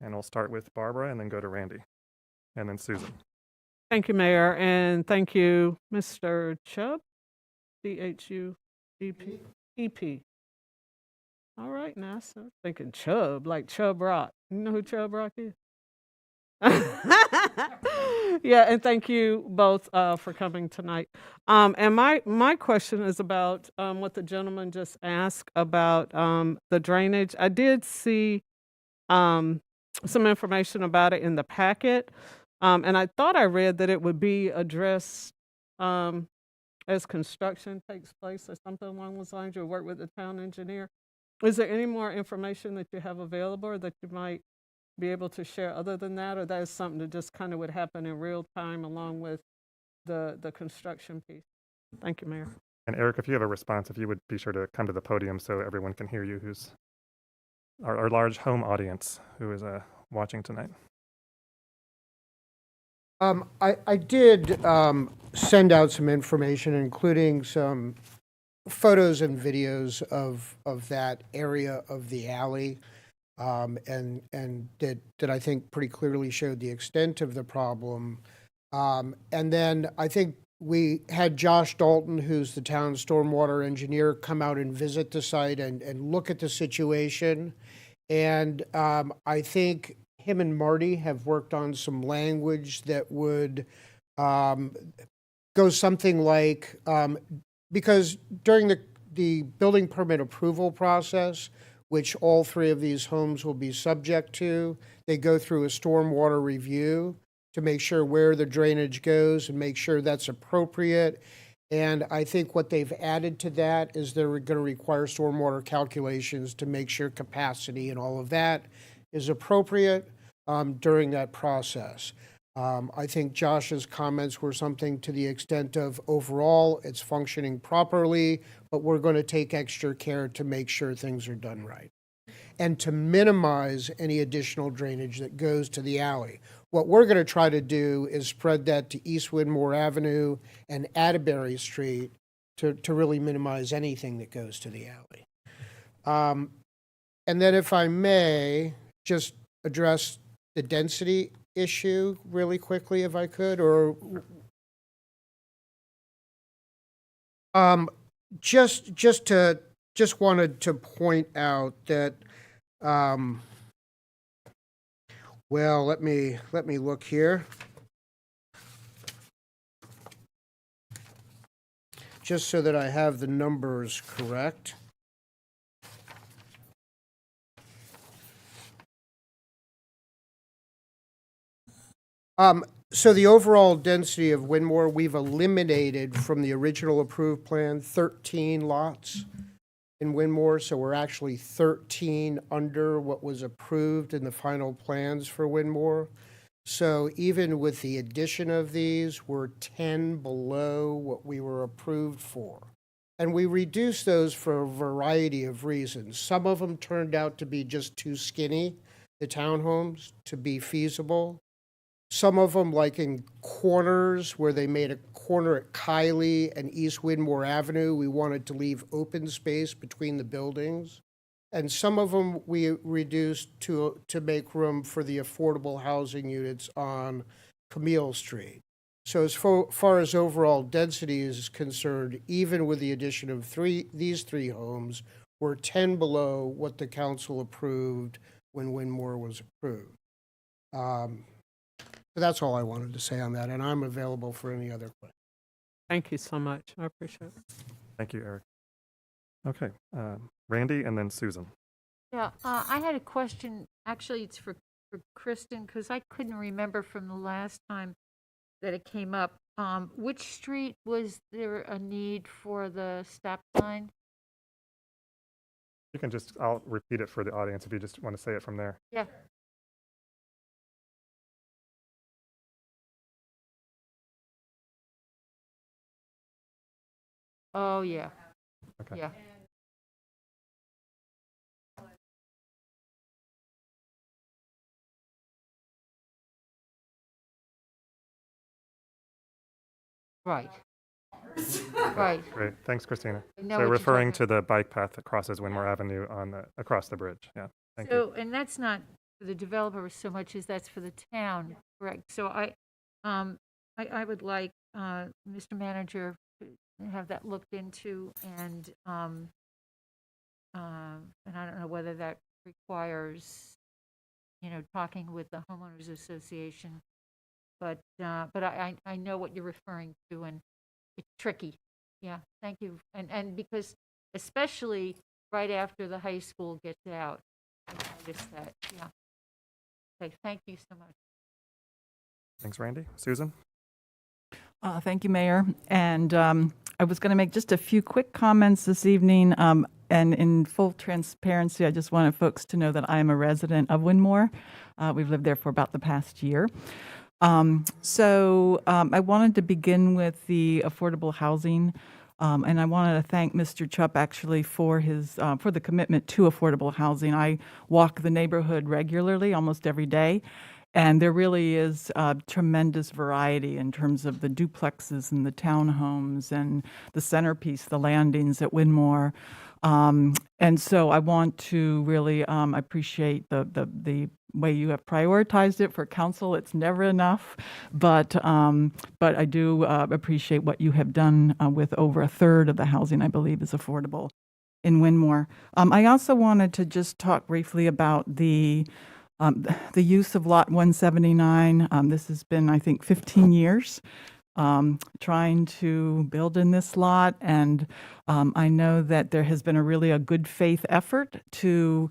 A: And we'll start with Barbara and then go to Randy and then Susan.
F: Thank you, Mayor, and thank you, Mr. Chubb, C-H-U-B-P-E-P. All right, now, so thinking Chubb, like Chubb Rock. You know who Chubb Rock is? Yeah, and thank you both for coming tonight. And my question is about what the gentleman just asked about the drainage. I did see some information about it in the packet, and I thought I read that it would be addressed as construction takes place or something along those lines. You'll work with the town engineer. Is there any more information that you have available or that you might be able to share other than that, or that is something that just kind of would happen in real time along with the construction piece? Thank you, Mayor.
A: And Eric, if you have a response, if you would be sure to come to the podium so everyone can hear you, who's our large home audience who is watching tonight.
J: I did send out some information, including some photos and videos of that area of the alley, and that I think pretty clearly showed the extent of the problem. And then I think we had Josh Dalton, who's the town stormwater engineer, come out and visit the site and look at the situation. And I think him and Marty have worked on some language that would go something like, because during the building permit approval process, which all 3 of these homes will be subject to, they go through a stormwater review to make sure where the drainage goes and make sure that's appropriate. And I think what they've added to that is they're going to require stormwater calculations to make sure capacity and all of that is appropriate during that process. I think Josh's comments were something to the extent of overall, it's functioning properly, but we're going to take extra care to make sure things are done right and to minimize any additional drainage that goes to the alley. What we're going to try to do is spread that to East Windmore Avenue and Atterbury Street to really minimize anything that goes to the alley. And then if I may, just address the density issue really quickly, if I could, or just wanted to point out that, well, let me look here. Just so that I have the numbers correct. So the overall density of Windmore, we've eliminated from the original approved plan 13 lots in Windmore, so we're actually 13 under what was approved in the final plans for Windmore. So even with the addition of these, we're 10 below what we were approved for. And we reduced those for a variety of reasons. Some of them turned out to be just too skinny, the townhomes, to be feasible. Some of them, like in corners, where they made a corner at Kiley and East Windmore Avenue, we wanted to leave open space between the buildings. And some of them we reduced to make room for the affordable housing units on Camille Street. So as far as overall density is concerned, even with the addition of these three homes, we're 10 below what the council approved when Windmore was approved. So that's all I wanted to say on that, and I'm available for any other questions.
F: Thank you so much. I appreciate it.
A: Thank you, Eric. Okay, Randy and then Susan.
D: Yeah, I had a question. Actually, it's for Kristen, because I couldn't remember from the last time that it came up. Which street was there a need for the stop sign?
A: You can just, I'll repeat it for the audience if you just want to say it from there.
D: Yeah. Oh, yeah.
A: Okay.
D: Yeah. Right. Right.
A: Great, thanks, Christina.
D: I know
A: So
D: what you're
A: referring
D: talking
A: to the bike path that crosses Windmore Avenue across the bridge, yeah, thank you.
D: So, and that's not for the developer so much as that's for the town, correct? So I would like, Mr. Manager, to have that looked into, and I don't know whether that requires, talking with the homeowners association, but I know what you're referring to, and it's tricky. Yeah, thank you. And because especially right after the high school gets out, I noticed that, yeah. Okay, thank you so much.
A: Thanks, Randy. Susan?
O: Thank you, Mayor. And I was going to make just a few quick comments this evening. And in full transparency, I just wanted folks to know that I am a resident of Windmore. We've lived there for about the past year. So I wanted to begin with the affordable housing. And I wanted to thank Mr. Chupp actually for his for the commitment to affordable housing. I walk the neighborhood regularly, almost every day. And there really is a tremendous variety in terms of the duplexes and the townhomes and the centerpiece, the landings at Windmore. And so I want to really appreciate the way you have prioritized it for council. It's never enough, but I do appreciate what you have done with over a third of the housing I believe is affordable in Windmore. I also wanted to just talk briefly about the use of Lot 179. This has been, I think, 15 years trying to build in this lot, and I know that there has been a good faith effort to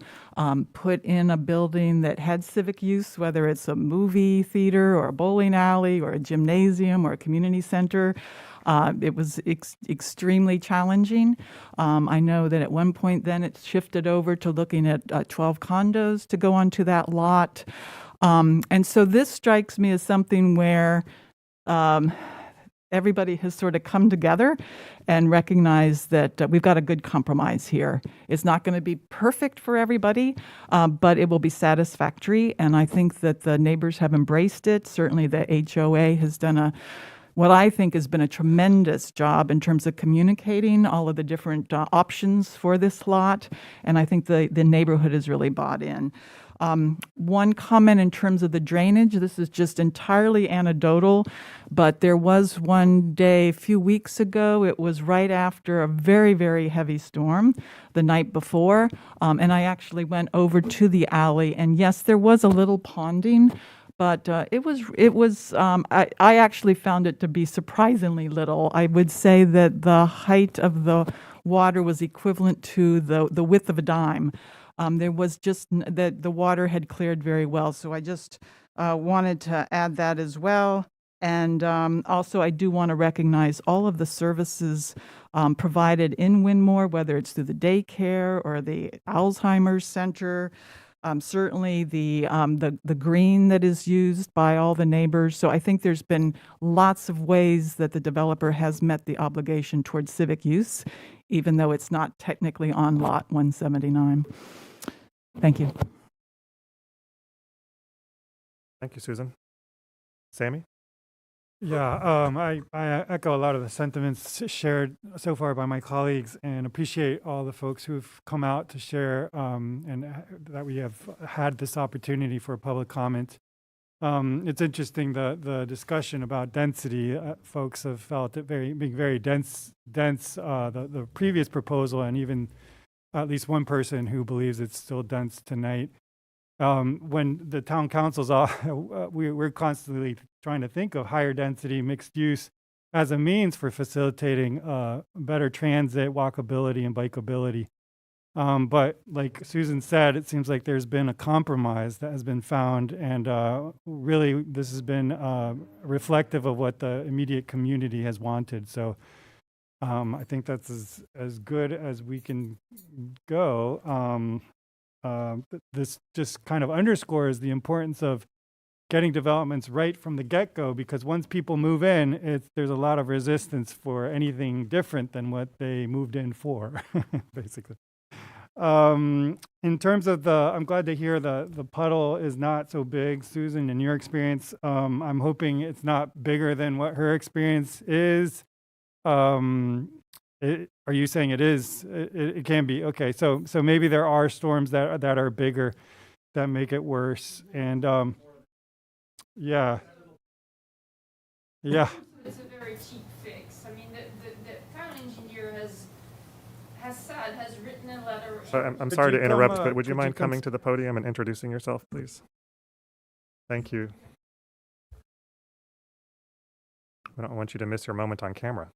O: put in a building that had civic use, whether it's a movie theater or a bowling alley or a gymnasium or a community center. It was extremely challenging. I know that at one point then it shifted over to looking at 12 condos to go onto that lot. And so this strikes me as something where everybody has sort of come together and recognized that we've got a good compromise here. It's not going to be perfect for everybody, but it will be satisfactory. And I think that the neighbors have embraced it. Certainly the HOA has done what I think has been a tremendous job in terms of communicating all of the different options for this lot. And I think the neighborhood has really bought in. One comment in terms of the drainage, this is just entirely anecdotal, but there was one day a few weeks ago, it was right after a very, very heavy storm the night before, and I actually went over to the alley, and yes, there was a little ponding, but I actually found it to be surprisingly little. I would say that the height of the water was equivalent to the width of a dime. There was just that the water had cleared very well. So I just wanted to add that as well. And also I do want to recognize all of the services provided in Windmore, whether it's through the daycare or the Alzheimer's Center, certainly the green that is used by all the neighbors. So I think there's been lots of ways that the developer has met the obligation towards civic use, even though it's not technically on lot 179. Thank you.
A: Thank you, Susan. Sammy?
H: Yeah, I echo a lot of the sentiments shared so far by my colleagues and appreciate all the folks who've come out to share and that we have had this opportunity for public comment. It's interesting, the discussion about density. Folks have felt it being very dense, the previous proposal, and even at least one person who believes it's still dense tonight. When the town councils we're constantly trying to think of higher density mixed use as a means for facilitating better transit, walkability, and bikeability. But like Susan said, it seems like there's been a compromise that has been found, and really this has been reflective of what the immediate community has wanted. So I think that's as good as we can go. This just kind of underscores the importance of getting developments right from the get-go, because once people move in, there's a lot of resistance for anything different than what they moved in for, basically. In terms of I'm glad to hear the puddle is not so big. Susan, in your experience, I'm hoping it's not bigger than what her experience is. Are you saying it is? It can be. Okay, so maybe there are storms that are bigger that make it worse. And yeah.
P: It's a very cheap fix. I mean, the town engineer has written a letter.
A: So I'm sorry to interrupt, but would you mind coming to the podium and introducing yourself, please? Thank you. I don't want you to miss your moment on camera.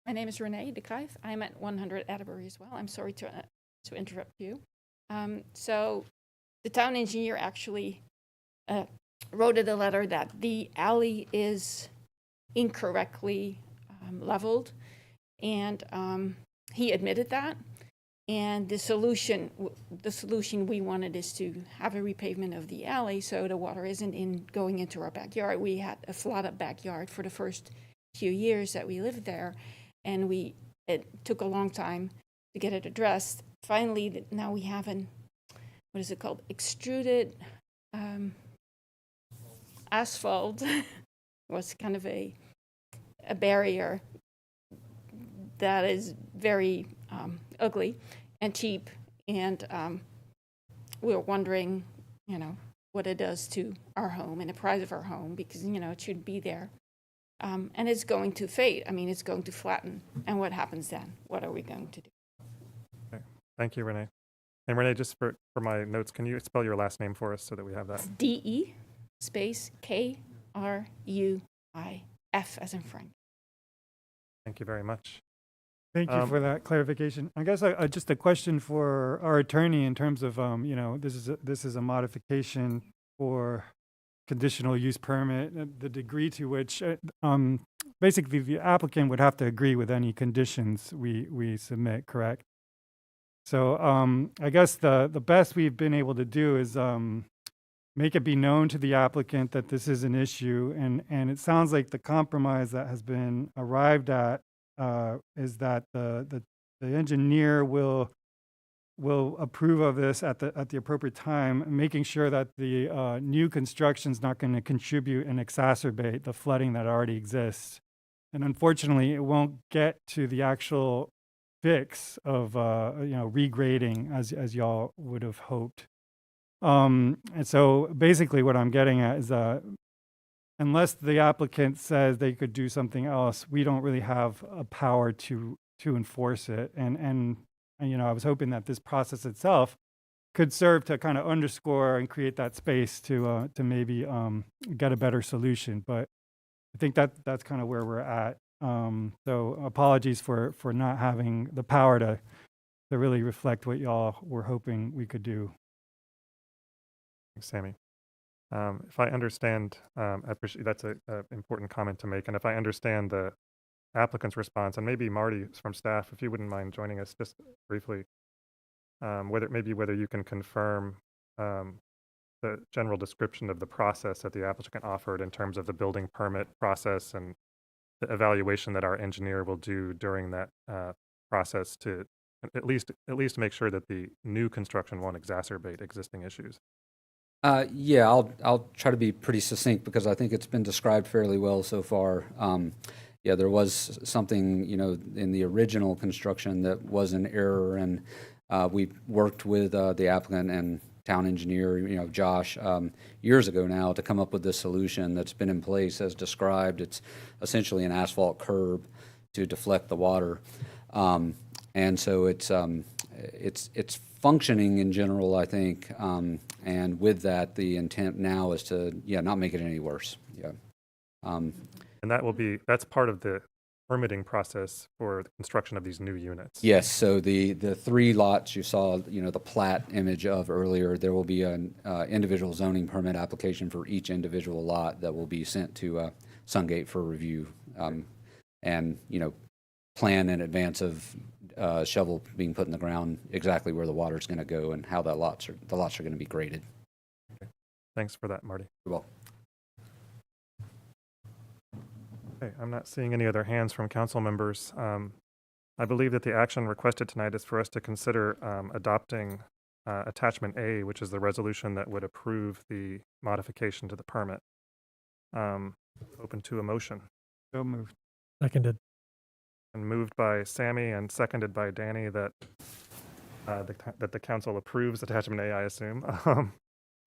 P: My name is Renee DeKuyf. I'm at 100 Atterbury as well. I'm sorry to interrupt you. So the town engineer actually wrote in a letter that the alley is incorrectly leveled, and he admitted that. And the solution we wanted is to have a repavement of the alley so the water isn't going into our backyard. We had a flood-up backyard for the first few years that we lived there, and it took a long time to get it addressed. Finally, now we have what is it called? Extruded asphalt was kind of a barrier that is very ugly and cheap, and we were wondering, what it does to our home and the price of our home, because it should be there, and it's going to fade. I mean, it's going to flatten, and what happens then? What are we going to do?
A: Okay. Thank you, Renee. And Renee, just for my notes, can you spell your last name for us so that we have that?
P: DE space K-R-U-I-F as in Frank.
A: Thank you very much.
H: Thank you for that clarification. I guess just a question for our attorney in terms of, this is a modification for conditional use permit, the degree to which, basically the applicant would have to agree with any conditions we submit, correct? So I guess the best we've been able to do is make it be known to the applicant that this is an issue, and it sounds like the compromise that has been arrived at is that the engineer will approve of this at the appropriate time, making sure that the new construction is not going to contribute and exacerbate the flooding that already exists. And unfortunately, it won't get to the actual fix of regrading as y'all would have hoped. And so basically, what I'm getting at is unless the applicant says they could do something else, we don't really have a power to enforce it. And I was hoping that this process itself could serve to kind of underscore and create that space to maybe get a better solution. But I think that's kind of where we're at. So apologies for not having the power to really reflect what y'all were hoping we could do.
A: Thanks, Sammy. If I understand, I appreciate that's an important comment to make. And if I understand the applicant's response, and maybe Marty from staff, if you wouldn't mind joining us just briefly, whether you can confirm the general description of the process that the applicant offered in terms of the building permit process and the evaluation that our engineer will do during that process to at least make sure that the new construction won't exacerbate existing issues.
I: Yeah, I'll try to be pretty succinct because I think it's been described fairly well so far. Yeah, there was something, in the original construction that was an error, and we worked with the applicant and town engineer, Josh, years ago now to come up with this solution that's been in place as described. It's essentially an asphalt curb to deflect the water, and so it's functioning in general, I think. And with that, the intent now is to, not make it any worse. Yeah.
A: And that's part of the permitting process for the construction of these new units.
I: Yes. So the 3 lots you saw, the plat image of earlier, there will be an individual zoning permit application for each individual lot that will be sent to Sungate for review, and plan in advance of shovel being put in the ground exactly where the water's going to go and how the lots are going to be graded.
A: Okay. Thanks for that, Marty.
I: You're welcome.
A: Okay, I'm not seeing any other hands from council members. I believe that the action requested tonight is for us to consider adopting Attachment A, which is the resolution that would approve the modification to the permit. Open to a motion.
H: So moved.
Q: Seconded.
A: And moved by Sammy and seconded by Danny that the council approves Attachment A, I assume.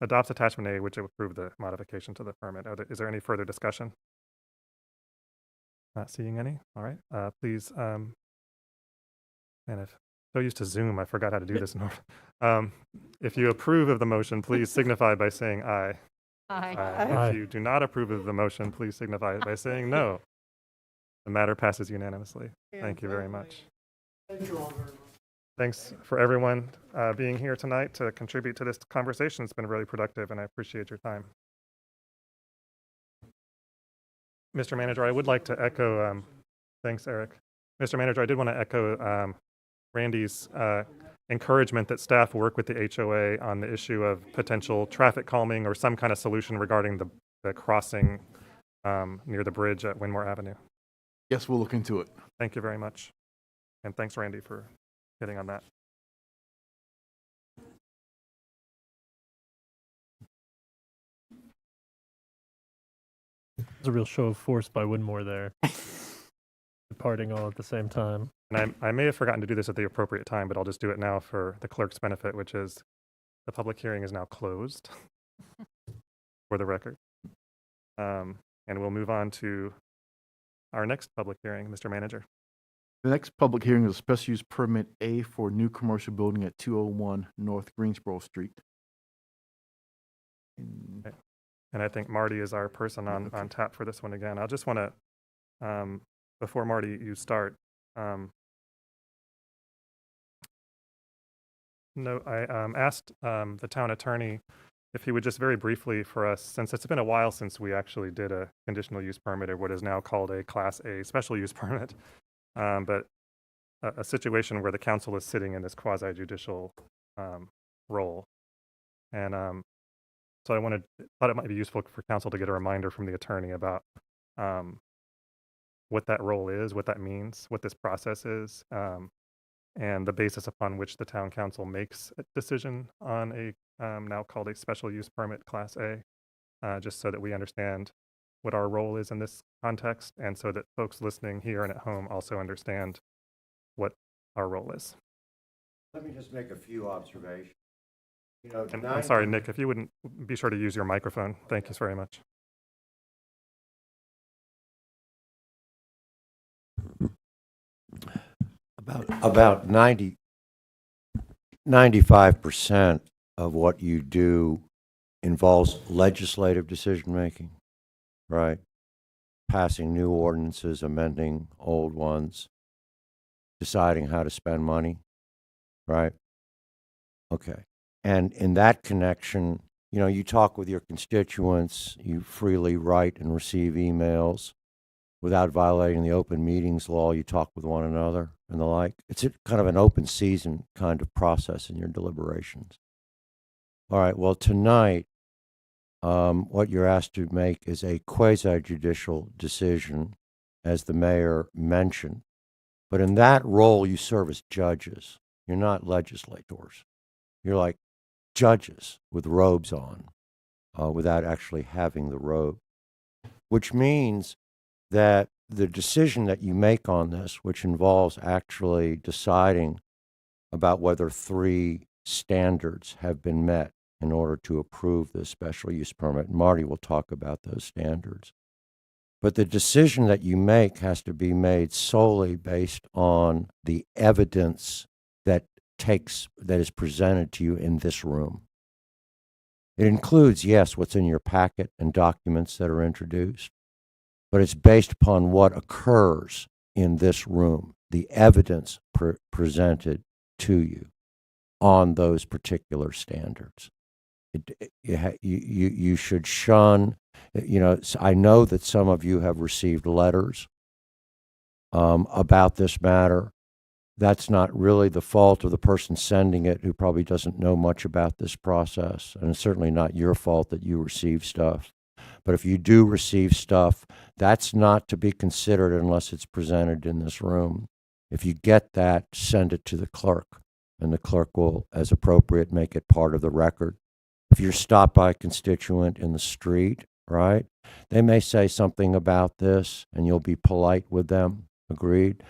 A: Adopts Attachment A, which will approve the modification to the permit. Is there any further discussion? Not seeing any. All right. Please, man, I'm so used to Zoom, I forgot how to do this. If you approve of the motion, please signify by saying aye.
D: Aye.
Q: Aye.
A: If you do not approve of the motion, please signify by saying no. The matter passes unanimously. Thank you very much.
J: Thank you all very much.
A: Thanks for everyone being here tonight to contribute to this conversation. It's been really productive, and I appreciate your time. Mr. Manager, I would like to echo, thanks, Eric. Mr. Manager, I did want to echo Randy's encouragement that staff work with the HOA on the issue of potential traffic calming or some kind of solution regarding the crossing near the bridge at Windmore Avenue.
G: Yes, we'll look into it.
A: Thank you very much. And thanks, Randy, for getting on that.
Q: There's a real show of force by Windmore there. Departing all at the same time.
A: And I may have forgotten to do this at the appropriate time, but I'll just do it now for the clerk's benefit, which is the public hearing is now closed for the record. And we'll move on to our next public hearing, Mr. Manager.
G: The next public hearing is a special use permit A for a new commercial building at 201 North Greensboro Street.
A: Okay. And I think Marty is our person on tap for this one again. I just want to, before Marty, you start, no, I asked the town attorney if he would just very briefly for us, since it's been a while since we actually did a conditional use permit or what is now called a Class A special use permit, but a situation where the council is sitting in this quasi-judicial role. And so I thought it might be useful for council to get a reminder from the attorney about what that role is, what that means, what this process is, and the basis upon which the town council makes a decision on a now called a special use permit Class A, just so that we understand what our role is in this context, and so that folks listening here and at home also understand what our role is.
K: Let me just make a few observations. You know,
A: And I'm sorry, Nick, if you wouldn't be sure to use your microphone. Thank you very much.
K: About 95% of what you do involves legislative decision-making, right? Passing new ordinances, amending old ones, deciding how to spend money, right? Okay. And in that connection, you know, you talk with your constituents, you freely write and receive emails without violating the open meetings law, you talk with one another and the like. It's kind of an open season kind of process in your deliberations. All right, well, tonight, what you're asked to make is a quasi-judicial decision, as the mayor mentioned. But in that role, you serve as judges. You're not legislators. You're like judges with robes on, without actually having the robe, which means that the decision that you make on this, which involves actually deciding about whether 3 standards have been met in order to approve this special use permit, and Marty will talk about those standards. But the decision that you make has to be made solely based on the evidence that is presented to you in this room. It includes, yes, what's in your packet and documents that are introduced, but it's based upon what occurs in this room, the evidence presented to you on those particular standards. You should shun, you know, I know that some of you have received letters about this matter. That's not really the fault of the person sending it, who probably doesn't know much about this process, and it's certainly not your fault that you receive stuff. But if you do receive stuff, that's not to be considered unless it's presented in this room. If you get that, send it to the clerk, and the clerk will, as appropriate, make it part of the record. If you're stopped by a constituent in the street, right, they may say something about this, and you'll be polite with them, agreed?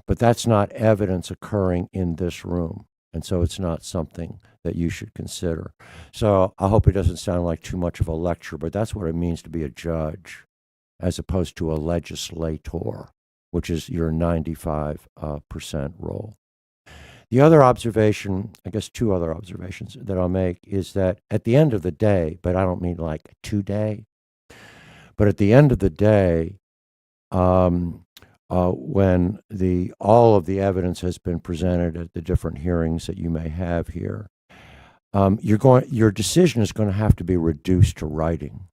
K: But that's not evidence occurring in this room, and so it's not something that you should consider. So I hope it doesn't sound like too much of a lecture, but that's what it means to be a judge, as opposed to a legislator, which is your 95% role. The other observation, I guess 2 other observations that I'll make, is that at the end of the day, but I don't mean like today, but at the end of the day, when all of the evidence has been presented at the different hearings that you may have here, your decision is going to have to be reduced to writing,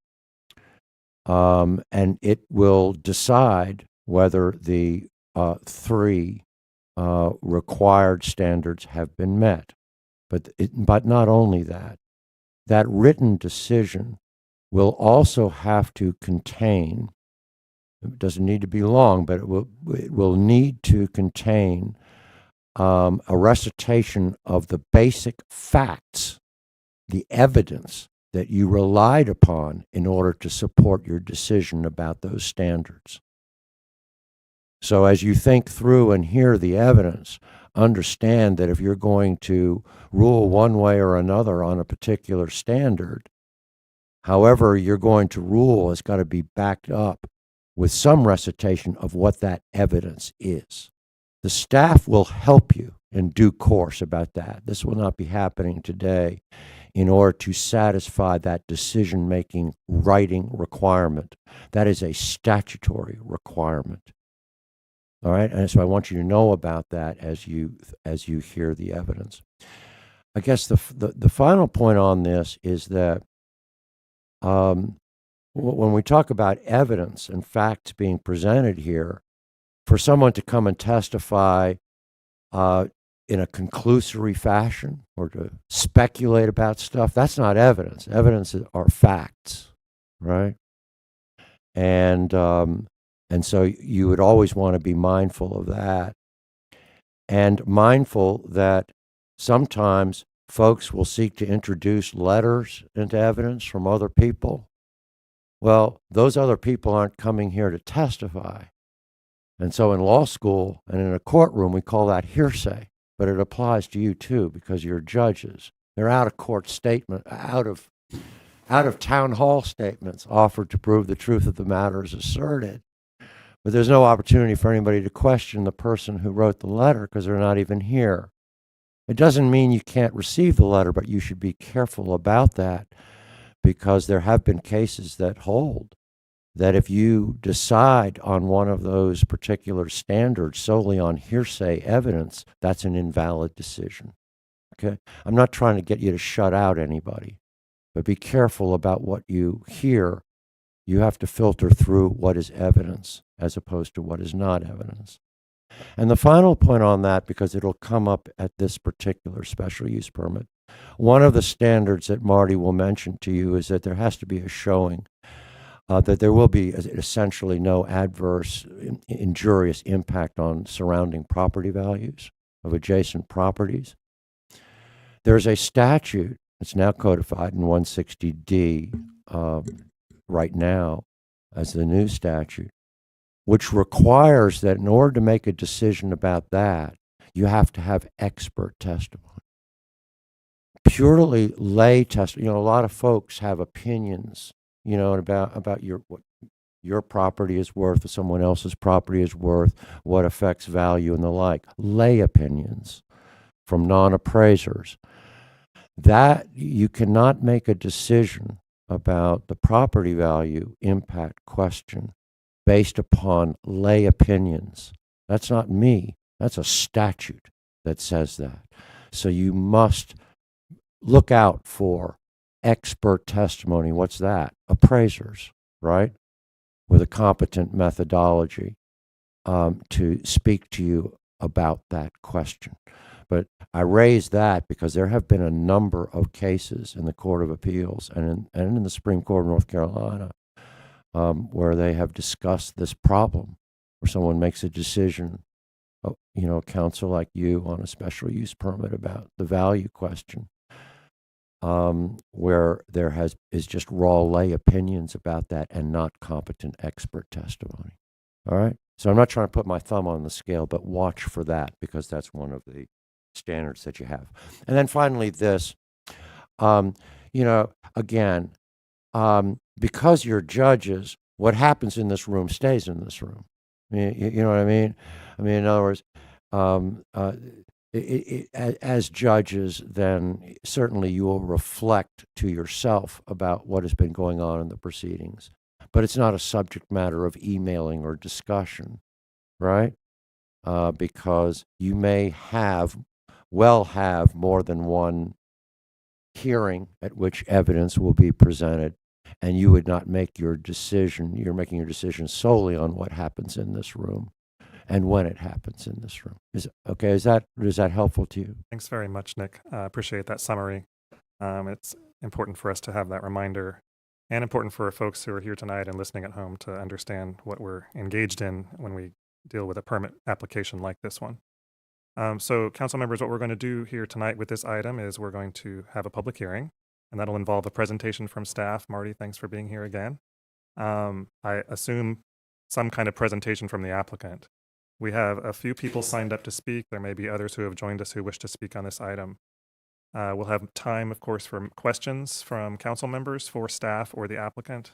K: and it will decide whether the 3 required standards have been met. But not only that, that written decision will also have to contain, it doesn't need to be long, but it will need to contain a recitation of the basic facts, the evidence that you relied upon in order to support your decision about those standards. So as you think through and hear the evidence, understand that if you're going to rule one way or another on a particular standard, however you're going to rule has got to be backed up with some recitation of what that evidence is. The staff will help you in due course about that. This will not be happening today in order to satisfy that decision-making writing requirement. That is a statutory requirement. All right, and so I want you to know about that as you hear the evidence. I guess the final point on this is that when we talk about evidence and facts being presented here, for someone to come and testify in a conclusory fashion or to speculate about stuff, that's not evidence. Evidence are facts, right? And so you would always want to be mindful of that, and mindful that sometimes folks will seek to introduce letters into evidence from other people. Well, those other people aren't coming here to testify. And so in law school and in a courtroom, we call that hearsay, but it applies to you too, because you're judges. They're out of court statement, out of town hall statements offered to prove the truth of the matters asserted. But there's no opportunity for anybody to question the person who wrote the letter because they're not even here. It doesn't mean you can't receive the letter, but you should be careful about that, because there have been cases that hold that if you decide on one of those particular standards solely on hearsay evidence, that's an invalid decision. Okay? I'm not trying to get you to shut out anybody, but be careful about what you hear. You have to filter through what is evidence as opposed to what is not evidence. And the final point on that, because it'll come up at this particular special use permit, one of the standards that Marty will mention to you is that there has to be a showing that there will be essentially no adverse, injurious impact on surrounding property values of adjacent properties. There's a statute, it's now codified in 160D right now as the new statute, which requires that in order to make a decision about that, you have to have expert testimony. Purely lay testimony, a lot of folks have opinions, about what your property is worth or someone else's property is worth, what affects value and the like. Lay opinions from non-appraisers. That you cannot make a decision about the property value impact question based upon lay opinions. That's not me. That's a statute that says that. So you must look out for expert testimony. What's that? Appraisers, right? With a competent methodology to speak to you about that question. But I raise that because there have been a number of cases in the Court of Appeals and in the Supreme Court of North Carolina where they have discussed this problem, where someone makes a decision, a counsel like you on a special use permit about the value question, where there is just raw lay opinions about that and not competent expert testimony. All right? So I'm not trying to put my thumb on the scale, but watch for that, because that's one of the standards that you have. And then finally this, again, because you're judges, what happens in this room stays in this room. You know what I mean? In other words, as judges, then certainly you will reflect to yourself about what has been going on in the proceedings. But it's not a subject matter of emailing or discussion, right? Because you may have more than one hearing at which evidence will be presented, and you would not make your decision. You're making your decision solely on what happens in this room and when it happens in this room. Is that helpful to you?
A: Thanks very much, Nick. I appreciate that summary. It's important for us to have that reminder, and important for folks who are here tonight and listening at home to understand what we're engaged in when we deal with a permit application like this one. So council members, what we're going to do here tonight with this item is we're going to have a public hearing, and that'll involve a presentation from staff. Marty, thanks for being here again. I assume some kind of presentation from the applicant. We have a few people signed up to speak. There may be others who have joined us who wish to speak on this item. We'll have time, of course, for questions from council members for staff or the applicant.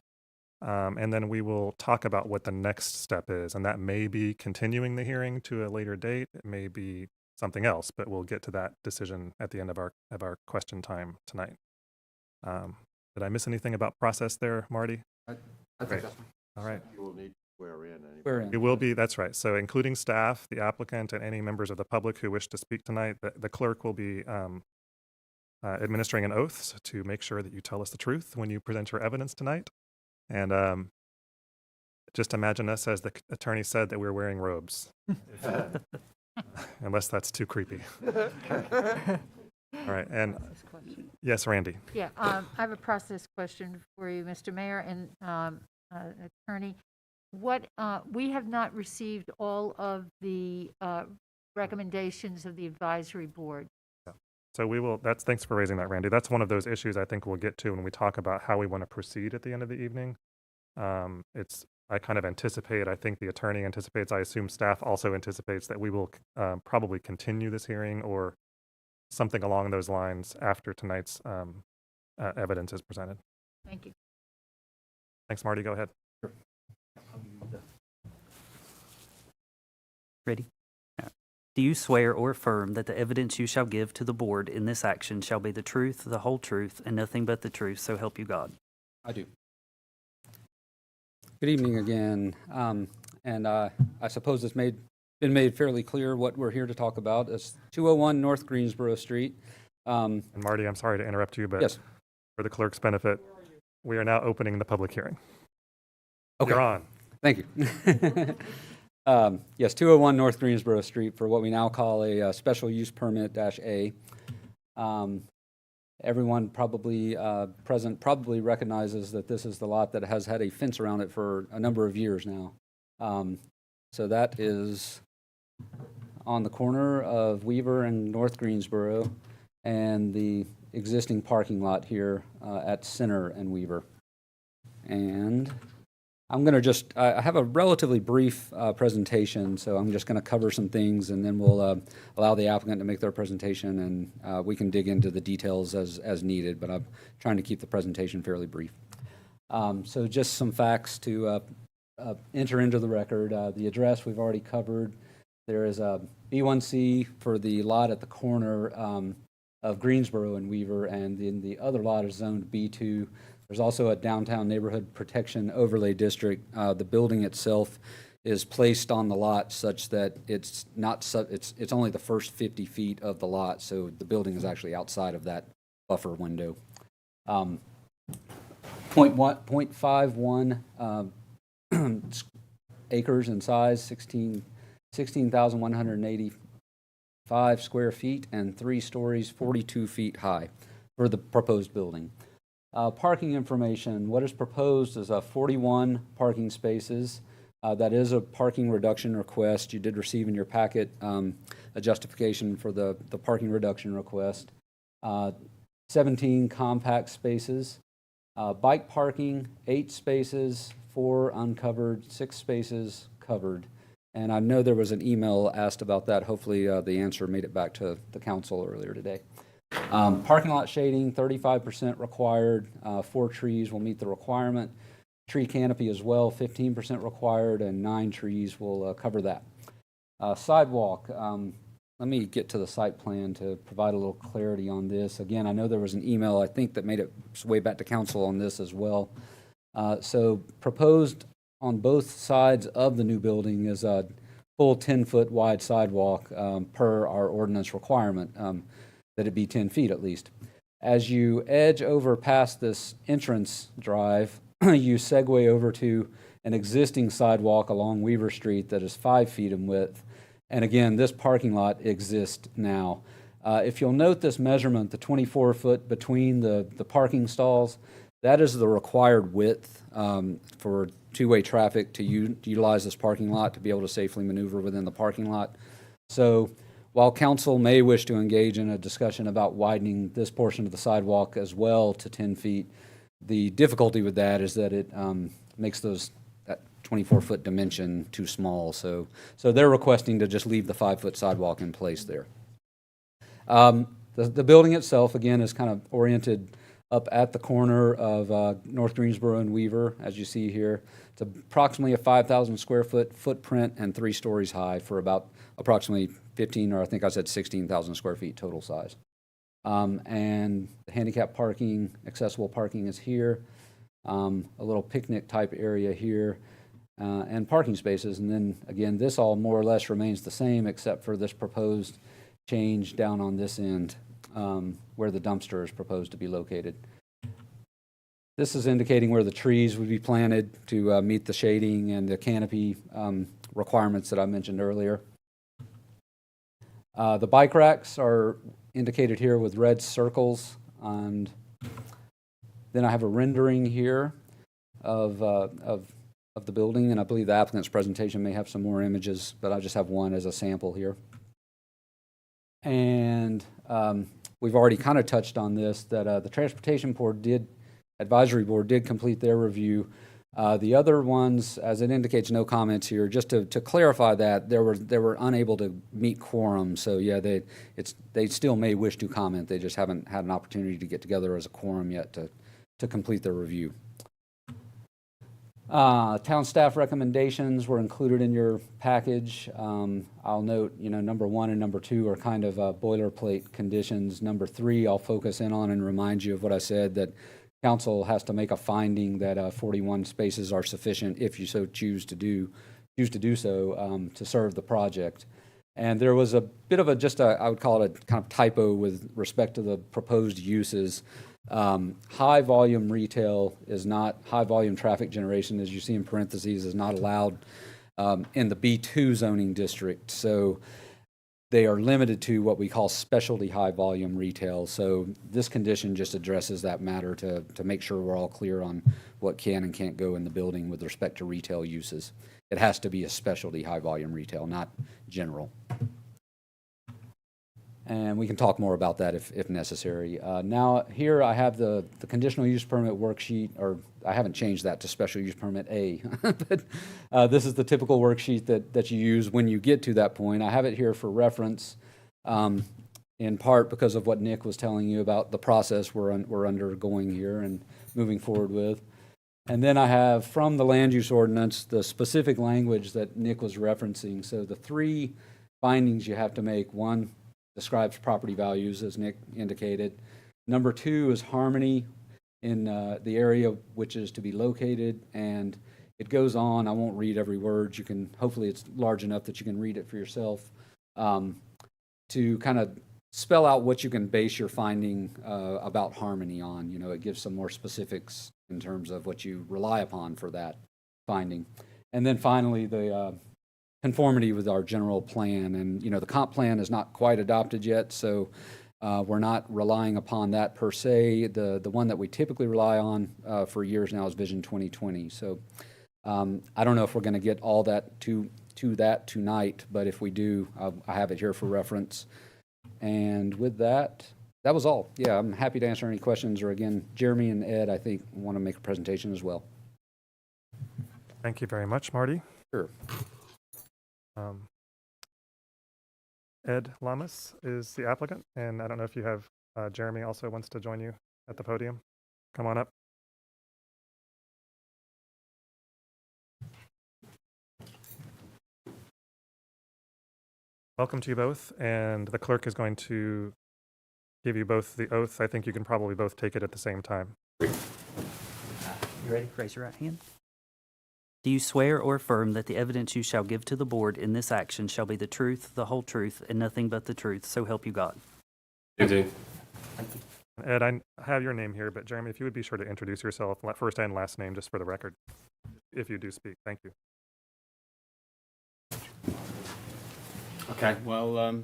A: And then we will talk about what the next step is. And that may be continuing the hearing to a later date. It may be something else, but we'll get to that decision at the end of our question time tonight. Did I miss anything about process there, Marty?
I: I
A: Great.
I: think that's fine.
A: All right.
K: You will need to swear in.
I: Swear in.
A: It will be, that's right. So including staff, the applicant, and any members of the public who wish to speak tonight, the clerk will be administering an oath to make sure that you tell us the truth when you present your evidence tonight. And just imagine us, as the attorney said, that we're wearing robes. Unless that's too creepy. All right, and yes, Randy.
D: Yeah, I have a process question for you, Mr. Mayor and Attorney. What, we have not received all of the recommendations of the advisory board.
A: So we will, thanks for raising that, Randy. That's one of those issues I think we'll get to when we talk about how we want to proceed at the end of the evening. I kind of anticipate, I think the attorney anticipates, I assume staff also anticipates that we will probably continue this hearing or something along those lines after tonight's evidence is presented.
D: Thank you.
A: Thanks, Marty. Go ahead.
E: Ready? Do you swear or affirm that the evidence you shall give to the board in this action shall be the truth, the whole truth, and nothing but the truth, so help you God?
I: I do. Good evening again. I suppose it's been made fairly clear what we're here to talk about. It's 201 North Greensboro Street.
A: And Marty, I'm sorry to interrupt you, but
I: Yes.
A: for the clerk's benefit, we are now opening the public hearing.
I: Okay.
A: You're on.
I: Thank you. Yes, 201 North Greensboro Street for what we now call a special use permit -A. Everyone probably present probably recognizes that this is the lot that has had a fence around it for a number of years now. So that is on the corner of Weaver and North Greensboro and the existing parking lot here at Center and Weaver. And I'm going to I have a relatively brief presentation, so I'm just going to cover some things, and then we'll allow the applicant to make their presentation, and we can dig into the details as needed, but I'm trying to keep the presentation fairly brief. So just some facts to enter into the record. The address we've already covered. There is a B1C for the lot at the corner of Greensboro and Weaver, and then the other lot is zoned B2. There's also a downtown neighborhood protection overlay district. The building itself is placed on the lot such that it's not it's only the first 50 feet of the lot, so the building is actually outside of that buffer window. 0.51 acres in size, 16,185 square feet, and 3 stories, 42 feet high for the proposed building. Parking information, what is proposed is 41 parking spaces. That is a parking reduction request. You did receive in your packet a justification for the parking reduction request. 17 compact spaces. Bike parking, 8 spaces, 4 uncovered, 6 spaces covered. And I know there was an email asked about that. Hopefully the answer made it back to the council earlier today. Parking lot shading, 35% required. 4 trees will meet the requirement. Tree canopy as well, 15% required, and 9 trees will cover that. Sidewalk, let me get to the site plan to provide a little clarity on this. Again, I know there was an email, I think, that made its way back to council on this as well. So proposed on both sides of the new building is a full 10-foot wide sidewalk per our ordinance requirement. That it be 10 feet at least. As you edge over past this entrance drive, you segue over to an existing sidewalk along Weaver Street that is 5 feet in width. And again, this parking lot exists now. If you'll note this measurement, the 24-foot between the parking stalls, that is the required width for two-way traffic to utilize this parking lot to be able to safely maneuver within the parking lot. So while council may wish to engage in a discussion about widening this portion of the sidewalk as well to 10 feet, the difficulty with that is that it makes that 24-foot dimension too small. So they're requesting to just leave the 5-foot sidewalk in place there. The building itself, again, is kind of oriented up at the corner of North Greensboro and Weaver, as you see here. It's approximately a 5,000 square foot footprint and 3 stories high for about approximately 15, or I think I said 16,000 square feet total size. And the handicap parking, accessible parking is here. A little picnic type area here, and parking spaces. And then again, this all more or less remains the same except for this proposed change down on this end, where the dumpster is proposed to be located. This is indicating where the trees would be planted to meet the shading and the canopy requirements that I mentioned earlier. The bike racks are indicated here with red circles, and then I have a rendering here of the building, and I believe the applicant's presentation may have some more images, but I just have one as a sample here. And we've already kind of touched on this, that the Transportation Advisory Board did complete their review. The other ones, as it indicates, no comments here. Just to clarify that, they were unable to meet quorum. So yeah, they still may wish to comment. They just haven't had an opportunity to get together as a quorum yet to complete their review. Town staff recommendations were included in your package. I'll note, number 1 and number 2 are kind of boilerplate conditions. Number 3, I'll focus in on and remind you of what I said, that council has to make a finding that 41 spaces are sufficient if you so choose to do so to serve the project. And there was a bit of I would call it a kind of typo with respect to the proposed uses. High volume retail is not, high volume traffic generation, as you see in parentheses, is not allowed in the B2 zoning district. So they are limited to what we call specialty high volume retail. So this condition just addresses that matter to make sure we're all clear on what can and can't go in the building with respect to retail uses. It has to be a specialty high volume retail, not general. And we can talk more about that if necessary. Now here I have the conditional use permit worksheet, or I haven't changed that to special use permit A, but this is the typical worksheet that you use when you get to that point. I have it here for reference, in part because of what Nick was telling you about the process we're undergoing here and moving forward with. And then I have from the land use ordinance the specific language that Nick was referencing. So the 3 findings you have to make: 1, describes property values, as Nick indicated. Number 2 is harmony in the area which is to be located, and it goes on. I won't read every word. You can, hopefully it's large enough that you can read it for yourself, to kind of spell out what you can base your finding about harmony on. It gives some more specifics in terms of what you rely upon for that finding. And then finally, the conformity with our general plan. And, the comp plan is not quite adopted yet, so we're not relying upon that per se. The one that we typically rely on for years now is Vision 2020. So I don't know if we're going to get all that to that tonight, but if we do, I have it here for reference. And with that, that was all. Yeah, I'm happy to answer any questions, or again, Jeremy and Ed, I think, want to make a presentation as well.
A: Thank you very much, Marty.
I: Sure.
A: Ed Lamas is the applicant, and I don't know if you have Jeremy also wants to join you at the podium. Come on up. Welcome to you both, and the clerk is going to give you both the oath. I think you can probably both take it at the same time.
E: You ready? Raise your right hand. Do you swear or affirm that the evidence you shall give to the board in this action shall be the truth, the whole truth, and nothing but the truth, so help you God?
R: I do.
E: Thank you.
A: Ed, I have your name here, but Jeremy, if you would be sure to introduce yourself, first and last name, just for the record, if you do speak. Thank you.
R: Okay, well,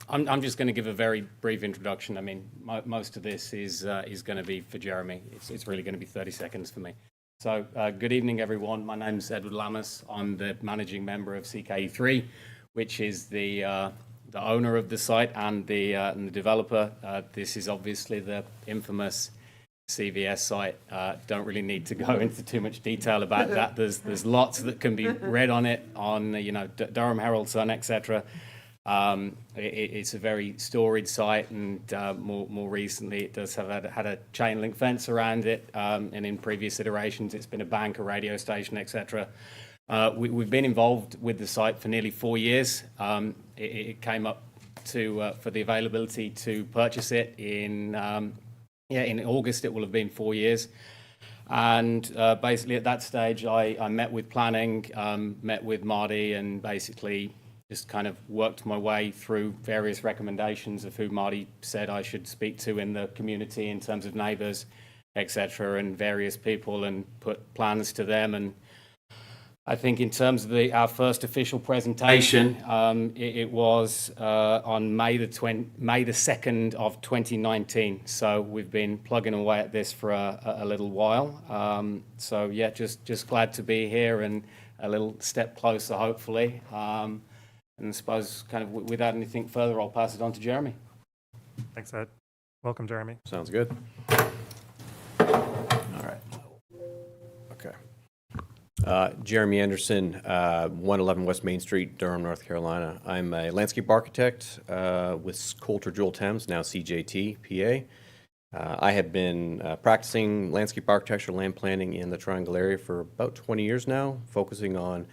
R: I'm just going to give a very brief introduction. I mean, most of this is going to be for Jeremy. It's really going to be 30 seconds for me. So, good evening, everyone. My name's Edward Lamas. I'm the managing member of CKE3, which is the owner of the site and the developer. This is obviously the infamous CVS site. Don't really need to go into too much detail about that. There's lots that can be read on it on Durham Herald Sun, etc. It's a very storied site, and more recently it does have had a chain link fence around it, and in previous iterations it's been a bank, a radio station, etc. We've been involved with the site for nearly 4 years. It came up to for the availability to purchase it in in August. It will have been 4 years. And basically at that stage, I met with planning, met with Marty, and basically just kind of worked my way through various recommendations of who Marty said I should speak to in the community in terms of neighbours, etc., and various people, and put plans to them. And I think in terms of our first official presentation, it was on May the 2nd of 2019. So we've been plugging away at this for a little while. So yeah, just glad to be here and a little step closer, hopefully. And I suppose kind of without anything further, I'll pass it on to Jeremy.
A: Thanks, Ed. Welcome, Jeremy.
S: Sounds good. All right. Okay. Jeremy Anderson, 111 West Main Street, Durham, North Carolina. I'm a landscape architect with Coulter Jewel Thames, now CJT, PA. I have been practicing landscape architecture, land planning in the Triangle area for about 20 years now, focusing on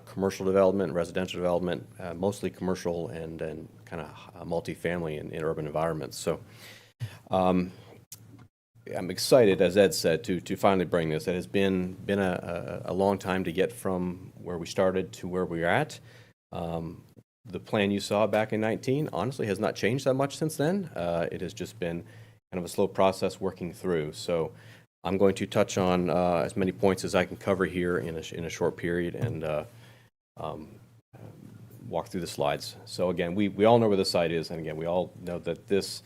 S: commercial development, residential development, mostly commercial and kind of multifamily in urban environments. So I'm excited, as Ed said, to finally bring this. It has been a long time to get from where we started to where we're at. The plan you saw back in 19 honestly has not changed that much since then. It has just been kind of a slow process working through. So I'm going to touch on as many points as I can cover here in a short period and walk through the slides. So again, we all know where the site is, and again, we all know that this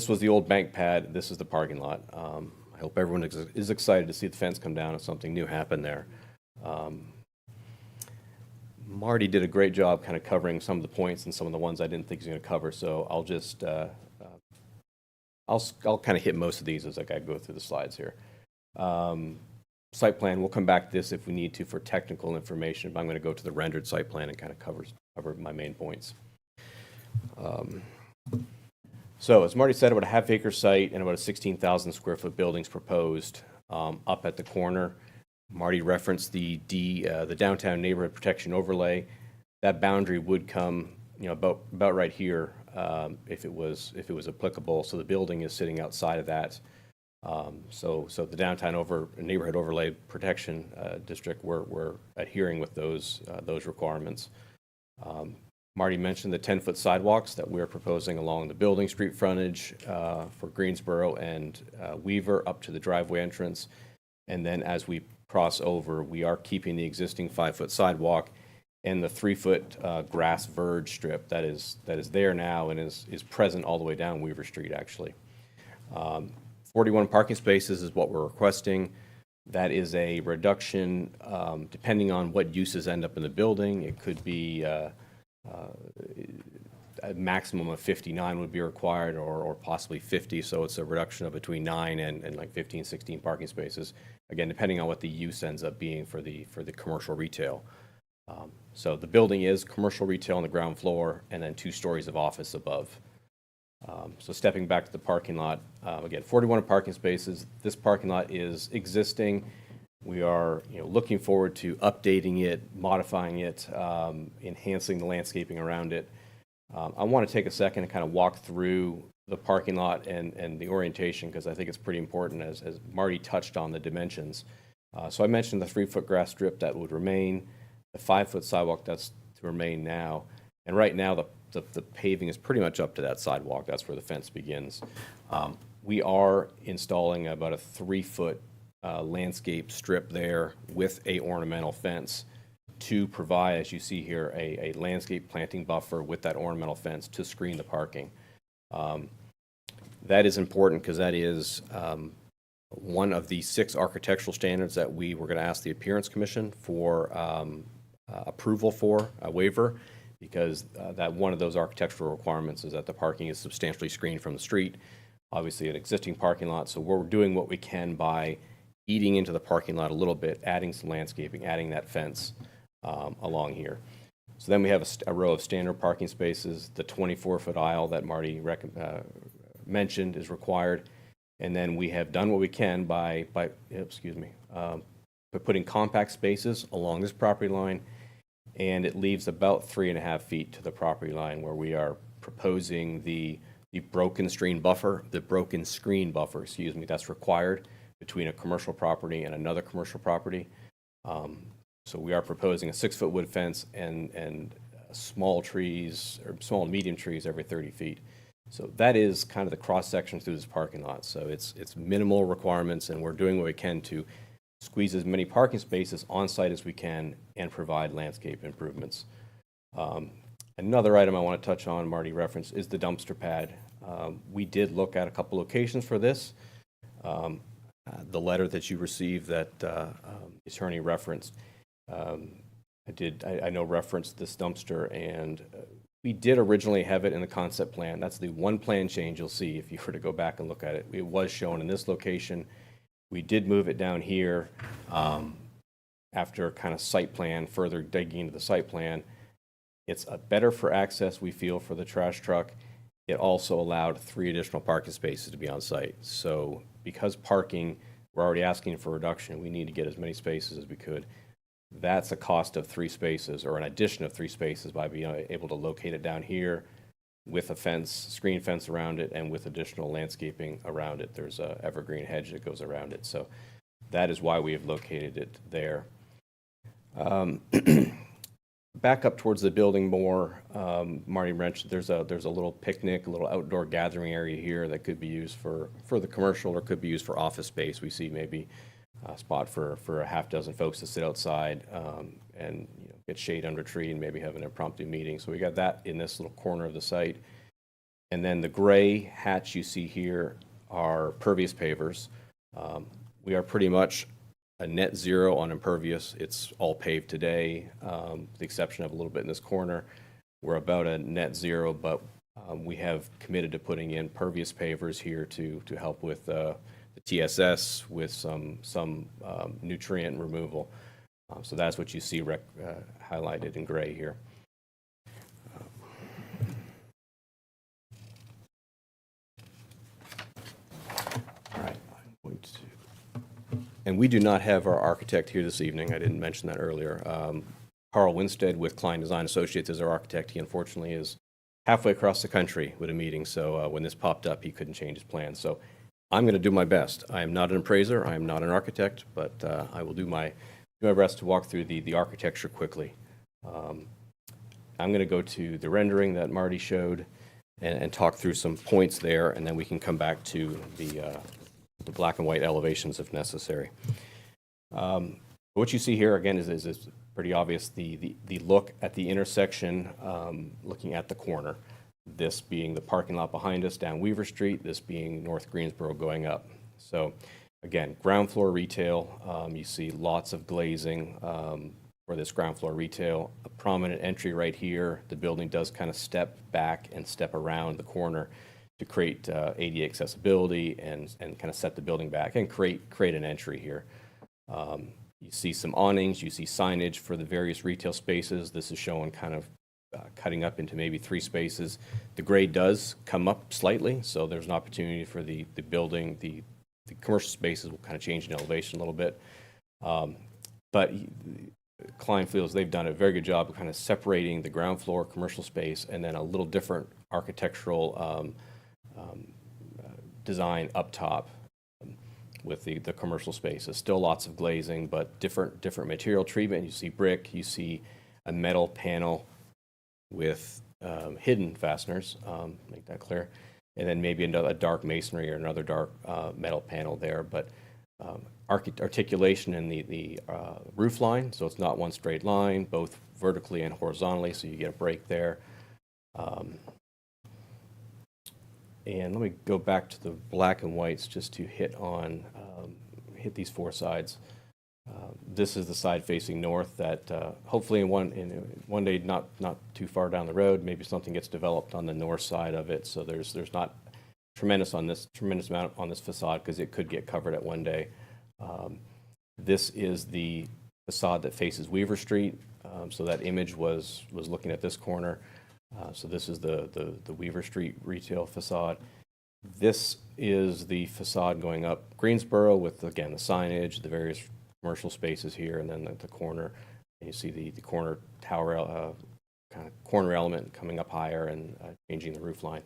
S: was the old bank pad. This is the parking lot. I hope everyone is excited to see the fence come down and something new happen there. Marty did a great job kind of covering some of the points and some of the ones I didn't think he was going to cover, so I'll just I'll kind of hit most of these as I go through the slides here. Site plan, we'll come back to this if we need to for technical information, but I'm going to go to the rendered site plan and kind of cover my main points. So as Marty said, about a half-acre site and about a 16,000 square foot buildings proposed up at the corner. Marty referenced the downtown neighborhood protection overlay. That boundary would come, about right here if it was applicable. So the building is sitting outside of that. So the downtown neighborhood overlay protection district, we're adhering with those requirements. Marty mentioned the 10-foot sidewalks that we're proposing along the building street frontage for Greensboro and Weaver up to the driveway entrance. And then as we cross over, we are keeping the existing 5-foot sidewalk and the 3-foot grass verge strip that is there now and is present all the way down Weaver Street, actually. 41 parking spaces is what we're requesting. That is a reduction depending on what uses end up in the building. It could be a maximum of 59 would be required or possibly 50. So it's a reduction of between 9 and like 15, 16 parking spaces. Again, depending on what the use ends up being for the commercial retail. So the building is commercial retail on the ground floor and then 2 stories of office above. So stepping back to the parking lot, again, 41 parking spaces. This parking lot is existing. We are looking forward to updating it, modifying it, enhancing the landscaping around it. I want to take a second and kind of walk through the parking lot and the orientation because I think it's pretty important as Marty touched on the dimensions. So I mentioned the 3-foot grass strip that would remain, the 5-foot sidewalk that's to remain now. And right now the paving is pretty much up to that sidewalk. That's where the fence begins. We are installing about a 3-foot landscape strip there with a ornamental fence to provide, as you see here, a landscape planting buffer with that ornamental fence to screen the parking. That is important because that is one of the 6 architectural standards that we were going to ask the Appearance Commission for approval for a waiver, because that one of those architectural requirements is that the parking is substantially screened from the street. Obviously an existing parking lot, so we're doing what we can by eating into the parking lot a little bit, adding some landscaping, adding that fence along here. So then we have a row of standard parking spaces. The 24-foot aisle that Marty mentioned is required. And then we have done what we can by putting compact spaces along this property line, and it leaves about 3.5 feet to the property line where we are proposing the broken screen buffer, excuse me, that's required between a commercial property and another commercial property. So we are proposing a 6-foot wood fence and small trees, or small and medium trees every 30 feet. So that is kind of the cross-section through this parking lot. So it's minimal requirements, and we're doing what we can to squeeze as many parking spaces on site as we can and provide landscape improvements. Another item I want to touch on, Marty referenced, is the dumpster pad. We did look at a couple locations for this. The letter that you received that the attorney referenced, I know referenced this dumpster, and we did originally have it in the concept plan. That's the one plan change you'll see if you were to go back and look at it. It was shown in this location. We did move it down here after kind of site plan, further digging into the site plan. It's better for access, we feel, for the trash truck. It also allowed 3 additional parking spaces to be on site. So because parking, we're already asking for a reduction, we need to get as many spaces as we could. That's a cost of 3 spaces, or an addition of 3 spaces, by being able to locate it down here with a fence, screen fence around it, and with additional landscaping around it. There's a evergreen hedge that goes around it. So that is why we have located it there. Back up towards the building more, Marty mentioned there's a little picnic, a little outdoor gathering area here that could be used for the commercial, or could be used for office space. We see maybe a spot for a half dozen folks to sit outside and get shade under a tree and maybe have an impromptu meeting. So we got that in this little corner of the site. And then the gray hatch you see here are pervious pavers. We are pretty much a net zero on impervious. It's all paved today, with the exception of a little bit in this corner. We're about a net zero, but we have committed to putting in pervious pavers here to help with the TSS, with some nutrient removal. So that's what you see highlighted in gray here. All right, I'm going to. And we do not have our architect here this evening. I didn't mention that earlier. Carl Winstead with Klein Design Associates is our architect. He unfortunately is halfway across the country with a meeting, so when this popped up, he couldn't change his plans. So I'm going to do my best. I am not an appraiser. I am not an architect, but I will do my best to walk through the architecture quickly. I'm going to go to the rendering that Marty showed and talk through some points there, and then we can come back to the black and white elevations if necessary. What you see here, again, is pretty obvious. The look at the intersection, looking at the corner. This being the parking lot behind us down Weaver Street, this being North Greensboro going up. So again, ground floor retail, you see lots of glazing for this ground floor retail. A prominent entry right here. The building does kind of step back and step around the corner to create ADA accessibility and kind of set the building back and create an entry here. You see some awnings, you see signage for the various retail spaces. This is showing kind of cutting up into maybe 3 spaces. The grade does come up slightly, so there's an opportunity for the building, the commercial spaces will kind of change in elevation a little bit. But Klein feels they've done a very good job of kind of separating the ground floor commercial space and then a little different architectural design up top with the commercial spaces. Still lots of glazing, but different material treatment. You see brick, you see a metal panel with hidden fasteners, make that clear, and then maybe a dark masonry or another dark metal panel there. But articulation in the roof line, so it's not one straight line, both vertically and horizontally, so you get a break there. And let me go back to the black and whites just to hit these 4 sides. This is the side facing north that hopefully in one day, not too far down the road, maybe something gets developed on the north side of it. So there's not tremendous amount on this facade because it could get covered at one day. This is the facade that faces Weaver Street. So that image was looking at this corner. So this is the Weaver Street retail facade. This is the facade going up Greensboro with, again, the signage, the various commercial spaces here, and then the corner. And you see the corner tower kind of corner element coming up higher and changing the roof line.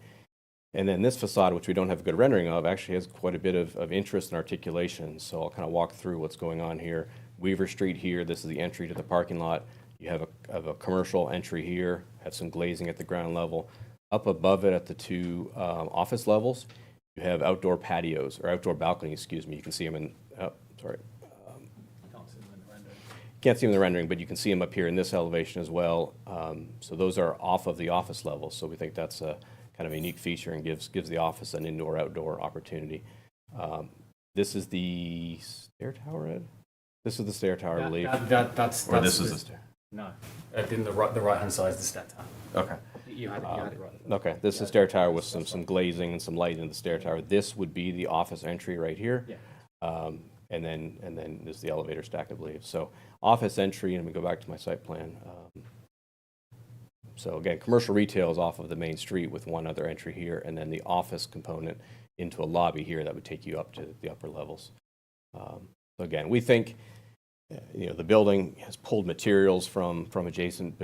S: And then this facade, which we don't have a good rendering of, actually has quite a bit of interest and articulation. So I'll kind of walk through what's going on here. Weaver Street here, this is the entry to the parking lot. You have a commercial entry here, have some glazing at the ground level. Up above it at the two office levels, you have outdoor patios, or outdoor balconies, excuse me. You can see them in, sorry. Can't see them in the rendering, but you can see them up here in this elevation as well. So those are off of the office level. So we think that's a kind of a unique feature and gives the office an indoor-outdoor opportunity. This is the stair tower, Ed? This is the stair tower, I believe.
R: That's
S: this is the stair.
R: No, in the right-hand side is the step tower.
S: Okay.
R: You had it right.
S: Okay, this is the stair tower with some glazing and some lighting in the stair tower. This would be the office entry right here.
R: Yeah.
S: And then there's the elevator stack, I believe. So office entry, and we go back to my site plan. So again, commercial retail is off of the main street with one other entry here, and then the office component into a lobby here that would take you up to the upper levels. So again, we think the building has pulled materials from adjacent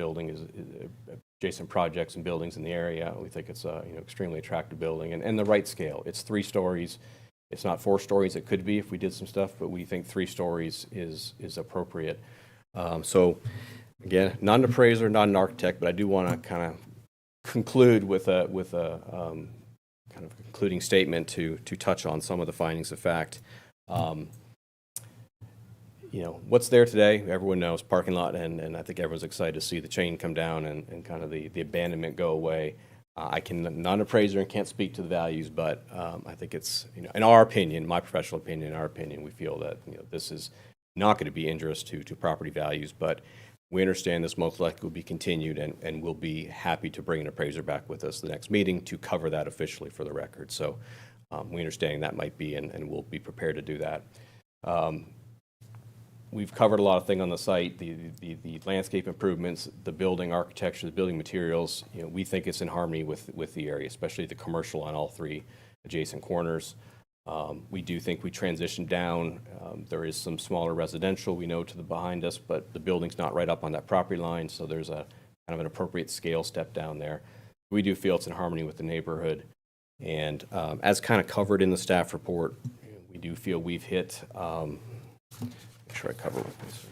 S: adjacent projects and buildings in the area. We think it's a extremely attractive building and the right scale. It's 3 stories. It's not 4 stories. It could be if we did some stuff, but we think 3 stories is appropriate. So again, not an appraiser, not an architect, but I do want to kind of conclude with a kind of concluding statement to touch on some of the findings of fact. What's there today, everyone knows, parking lot, and I think everyone's excited to see the chain come down and kind of the abandonment go away. I can, not an appraiser and can't speak to the values, but I think it's, in our opinion, my professional opinion, in our opinion, we feel that this is not going to be injurious to property values, but we understand this most likely will be continued, and we'll be happy to bring an appraiser back with us the next meeting to cover that officially for the record. So we understand that might be, and we'll be prepared to do that. We've covered a lot of things on the site, the landscape improvements, the building architecture, the building materials. We think it's in harmony with the area, especially the commercial on all 3 adjacent corners. We do think we transitioned down. There is some smaller residential we know to the behind us, but the building's not right up on that property line, so there's a kind of an appropriate scale step down there. We do feel it's in harmony with the neighborhood. And as kind of covered in the staff report, we do feel we've hit, make sure I cover with this.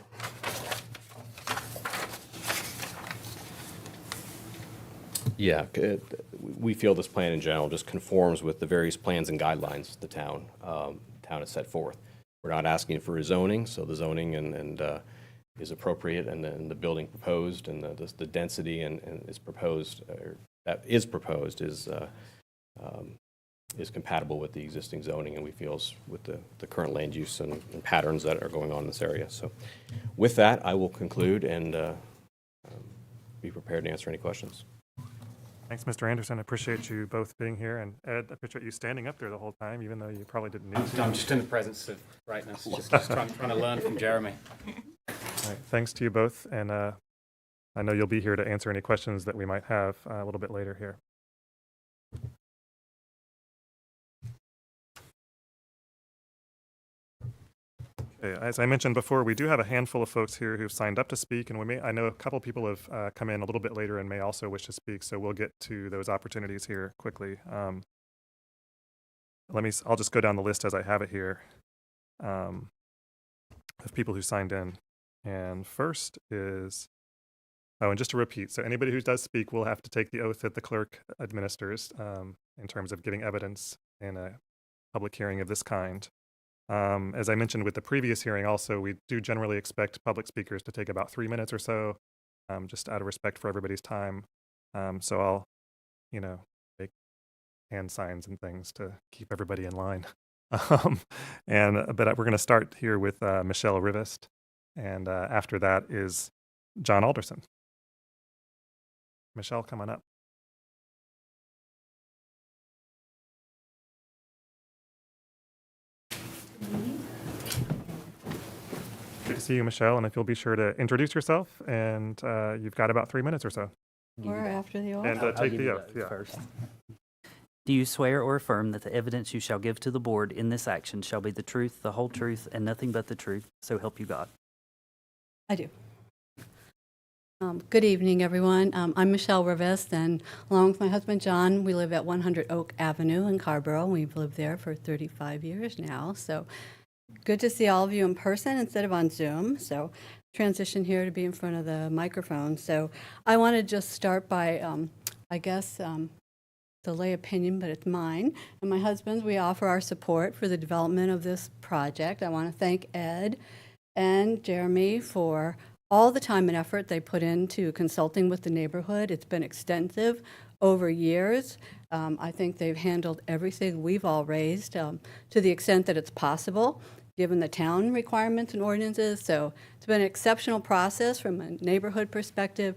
S: Yeah, we feel this plan in general just conforms with the various plans and guidelines the town has set forth. We're not asking for rezoning, so the zoning and is appropriate, and then the building proposed and the density and is proposed, or that is proposed, is compatible with the existing zoning, and we feel with the current land use and patterns that are going on in this area. So with that, I will conclude and be prepared to answer any questions.
A: Thanks, Mr. Anderson. I appreciate you both being here, and Ed, I appreciate you standing up there the whole time, even though you probably didn't need to.
R: I'm just in the presence of rightness, just trying to learn from Jeremy.
A: All right, thanks to you both, and I know you'll be here to answer any questions that we might have a little bit later here. Okay, as I mentioned before, we do have a handful of folks here who've signed up to speak, and I know a couple people have come in a little bit later and may also wish to speak, so we'll get to those opportunities here quickly. I'll just go down the list as I have it here of people who signed in. And first is, and just to repeat, so anybody who does speak will have to take the oath that the clerk administers in terms of giving evidence in a public hearing of this kind. As I mentioned with the previous hearing also, we do generally expect public speakers to take about 3 minutes or so, just out of respect for everybody's time. So I'll, make hand signs and things to keep everybody in line. But we're going to start here with Michelle Rivest, and after that is John Alderson. Michelle, come on up. Good to see you, Michelle, and if you'll be sure to introduce yourself, and you've got about 3 minutes or so.
T: Or after the oath.
A: And take the oath, yeah.
E: First. Do you swear or affirm that the evidence you shall give to the board in this action shall be the truth, the whole truth, and nothing but the truth, so help you God?
T: I do. Good evening, everyone. I'm Michelle Rivest, and along with my husband John, we live at 100 Oak Avenue in Carrboro. We've lived there for 35 years now, so good to see all of you in person instead of on Zoom. So transition here to be in front of the microphone. So I want to just start by, I guess, the lay opinion, but it's mine and my husband's. We offer our support for the development of this project. I want to thank Ed and Jeremy for all the time and effort they put into consulting with the neighborhood. It's been extensive over years. I think they've handled everything we've all raised to the extent that it's possible, given the town requirements and ordinances. So it's been an exceptional process from a neighborhood perspective,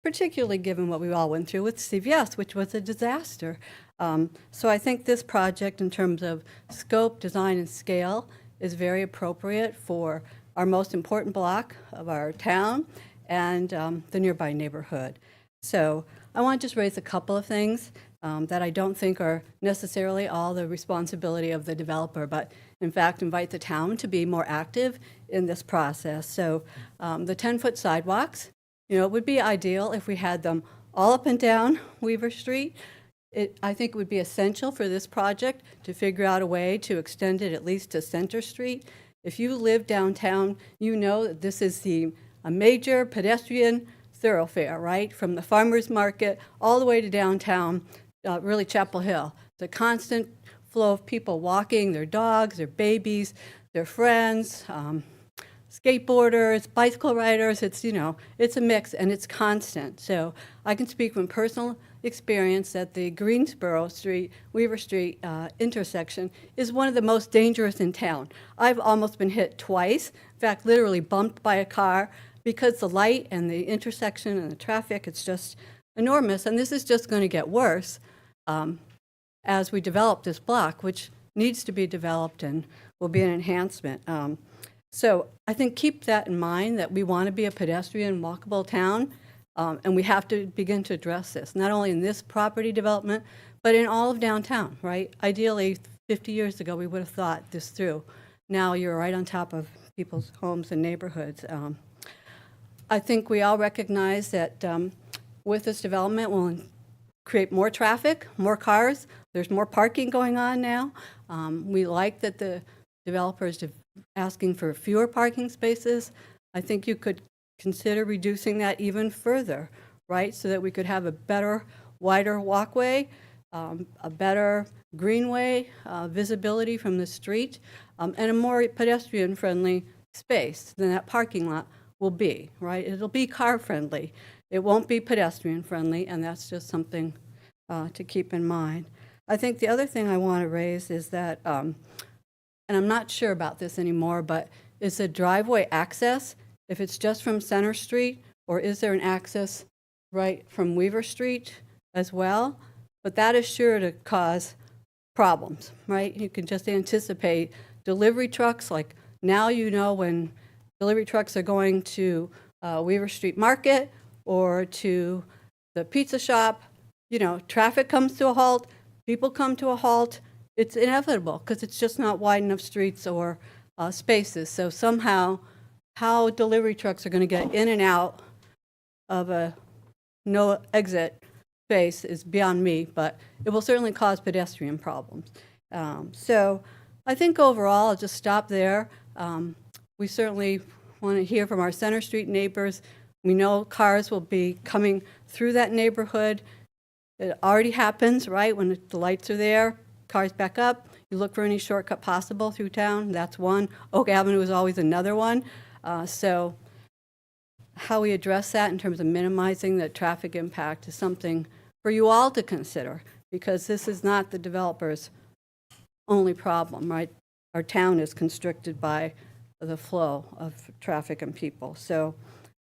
T: particularly given what we all went through with CVS, which was a disaster. So I think this project, in terms of scope, design, and scale, is very appropriate for our most important block of our town and the nearby neighborhood. So I want to just raise a couple of things that I don't think are necessarily all the responsibility of the developer, but in fact invite the town to be more active in this process. So the 10-foot sidewalks, it would be ideal if we had them all up and down Weaver Street. I think it would be essential for this project to figure out a way to extend it at least to Center Street. If you live downtown, you know that this is a major pedestrian thoroughfare, right? From the farmer's market all the way to downtown, really Chapel Hill. It's a constant flow of people walking, their dogs, their babies, their friends, skateboarders, bicycle riders. It's a mix and it's constant. So I can speak from personal experience that the Greensboro Street, Weaver Street intersection is one of the most dangerous in town. I've almost been hit twice, in fact, literally bumped by a car because the light and the intersection and the traffic, it's just enormous. And this is just going to get worse as we develop this block, which needs to be developed and will be an enhancement. So I think keep that in mind, that we want to be a pedestrian walkable town. And we have to begin to address this, not only in this property development, but in all of downtown, right? Ideally, 50 years ago, we would have thought this through. Now you're right on top of people's homes and neighborhoods. I think we all recognize that with this development, we'll create more traffic, more cars. There's more parking going on now. We like that the developer is asking for fewer parking spaces. I think you could consider reducing that even further, right? So that we could have a better, wider walkway, a better greenway, visibility from the street, and a more pedestrian-friendly space than that parking lot will be, right? It'll be car-friendly. It won't be pedestrian-friendly, and that's just something to keep in mind. I think the other thing I want to raise is that, and I'm not sure about this anymore, but is the driveway access, if it's just from Center Street, or is there an access right from Weaver Street as well? But that is sure to cause problems, right? You can just anticipate delivery trucks, like now when delivery trucks are going to Weaver Street Market or to the pizza shop, traffic comes to a halt, people come to a halt. It's inevitable because it's just not wide enough streets or spaces. So somehow, how delivery trucks are going to get in and out of a no exit space is beyond me, but it will certainly cause pedestrian problems. So I think overall, I'll just stop there. We certainly want to hear from our Center Street neighbors. We know cars will be coming through that neighborhood. It already happens, right? When the lights are there, cars back up. You look for any shortcut possible through town. That's one. Oak Avenue is always another one. So how we address that in terms of minimizing the traffic impact is something for you all to consider, because this is not the developer's only problem, right? Our town is constricted by the flow of traffic and people. So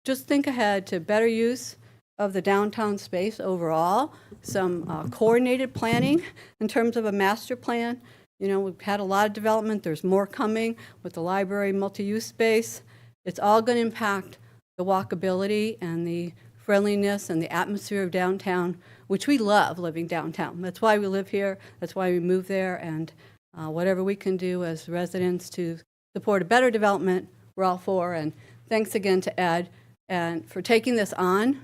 T: just think ahead to better use of the downtown space overall, some coordinated planning in terms of a master plan. We've had a lot of development. There's more coming with the library multi-use space. It's all going to impact the walkability and the friendliness and the atmosphere of downtown, which we love living downtown. That's why we live here. That's why we moved there. And whatever we can do as residents to support a better development, we're all for. And thanks again to Ed and for taking this on.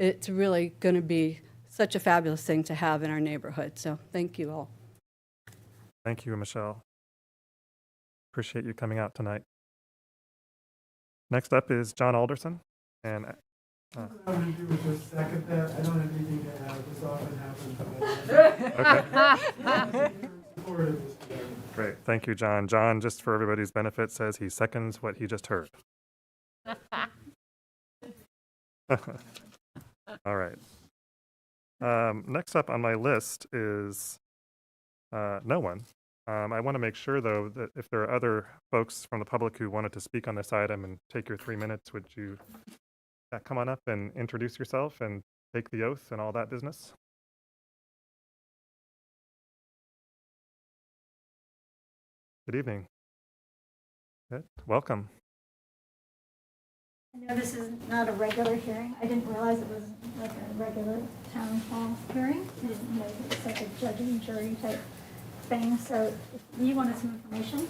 T: It's really going to be such a fabulous thing to have in our neighborhood. So thank you all.
A: Thank you, Michelle. Appreciate you coming out tonight. Next up is John Alderson. And
H: I'm going to do is just second that. I don't have anything to add. This often happens.
A: Okay. Great. Thank you, John. John, just for everybody's benefit, says he seconds what he just heard. All right. Next up on my list is no one. I want to make sure, though, that if there are other folks from the public who wanted to speak on this item and take your 3 minutes, would you come on up and introduce yourself and take the oath and all that business? Good evening. Good. Welcome.
U: I know this is not a regular hearing. I didn't realize it was like a regular town hall hearing. I didn't know it was like a judge and jury type thing. So if you wanted some information.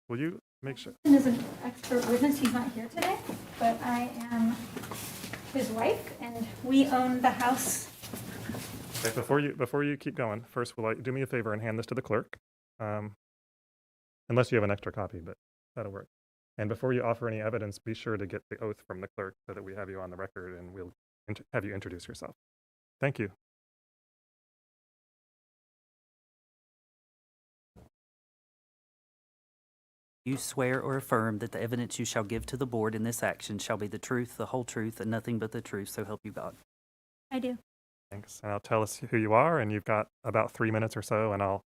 A: Will you make sure?
U: He is an expert witness. He's not here today, but I am his wife, and we own the house.
A: Okay, before you keep going, first, will you do me a favor and hand this to the clerk? Unless you have an extra copy, but that'll work. And before you offer any evidence, be sure to get the oath from the clerk so that we have you on the record, and we'll have you introduce yourself. Thank you.
E: You swear or affirm that the evidence you shall give to the board in this action shall be the truth, the whole truth, and nothing but the truth, so help you God.
U: I do.
A: Thanks. And I'll tell us who you are, and you've got about 3 minutes or so, and I'll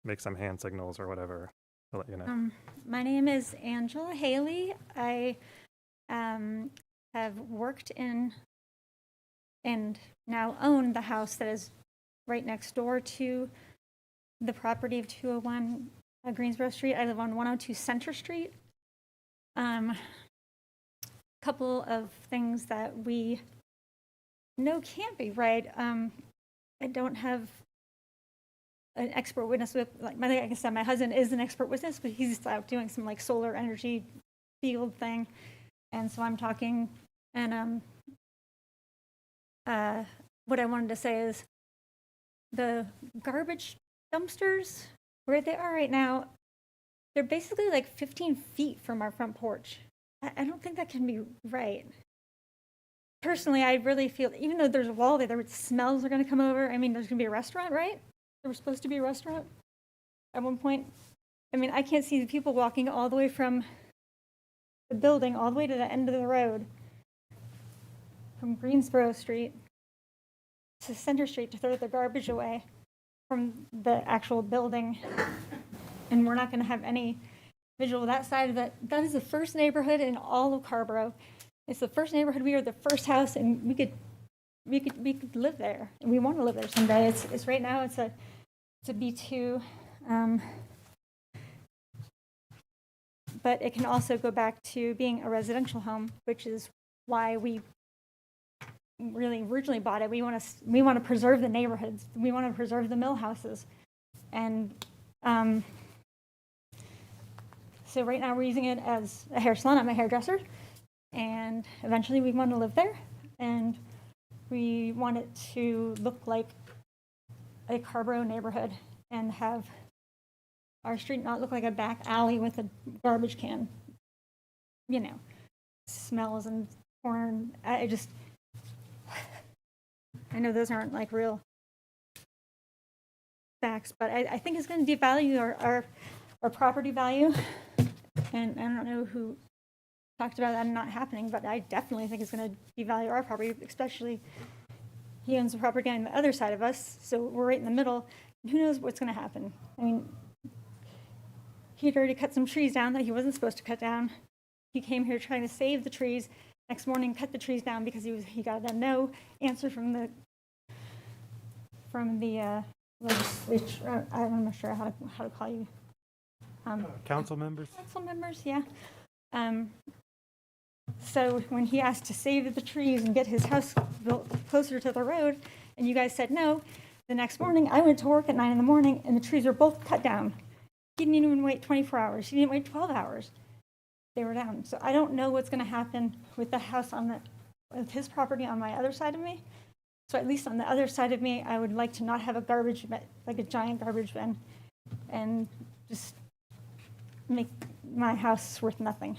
A: make some hand signals or whatever to let you know.
U: My name is Angela Haley. I have worked in and now own the house that is right next door to the property of 201 Greensboro Street. I live on 102 Center Street. Couple of things that we know can't be right. I don't have an expert witness with, like I said, my husband is an expert witness, but he's out doing some like solar energy field thing. And so I'm talking, and what I wanted to say is the garbage dumpsters where they are right now, they're basically like 15 feet from our front porch. I don't think that can be right. Personally, I really feel, even though there's a wall there, smells are going to come over. I mean, there's going to be a restaurant, right? There was supposed to be a restaurant at one point. I mean, I can't see the people walking all the way from the building all the way to the end of the road from Greensboro Street to Center Street to throw the garbage away from the actual building. And we're not going to have any visual of that side of it. That is the first neighborhood in all of Carrboro. It's the first neighborhood. We are the first house, and we could live there, and we want to live there someday. It's right now. It's a B2, but it can also go back to being a residential home, which is why we really originally bought it. We want to preserve the neighborhoods. We want to preserve the mill houses, and so right now we're using it as a hair salon. I'm a hairdresser, and eventually we want to live there, and we want it to look like a Carrboro neighborhood and have our street not look like a back alley with a garbage can, smells and corn. I know those aren't like real facts, but I think it's going to devalue our property value. And I don't know who talked about that not happening, but I definitely think it's going to devalue our property, especially he owns the property on the other side of us, so we're right in the middle. Who knows what's going to happen? I mean, he'd already cut some trees down that he wasn't supposed to cut down. He came here trying to save the trees. Next morning, cut the trees down because he got a no answer from the legislature. I'm not sure how to call you.
H: Council members?
U: Council members, yeah. So when he asked to save the trees and get his house built closer to the road, and you guys said no, the next morning I went to work at 9 in, and the trees were both cut down. He didn't even wait 24 hours. He didn't wait 12 hours. they were down. So I don't know what's going to happen with the house with his property on my other side of me. So at least on the other side of me, I would like to not have a garbage bin, like a giant garbage bin, and just make my house worth nothing.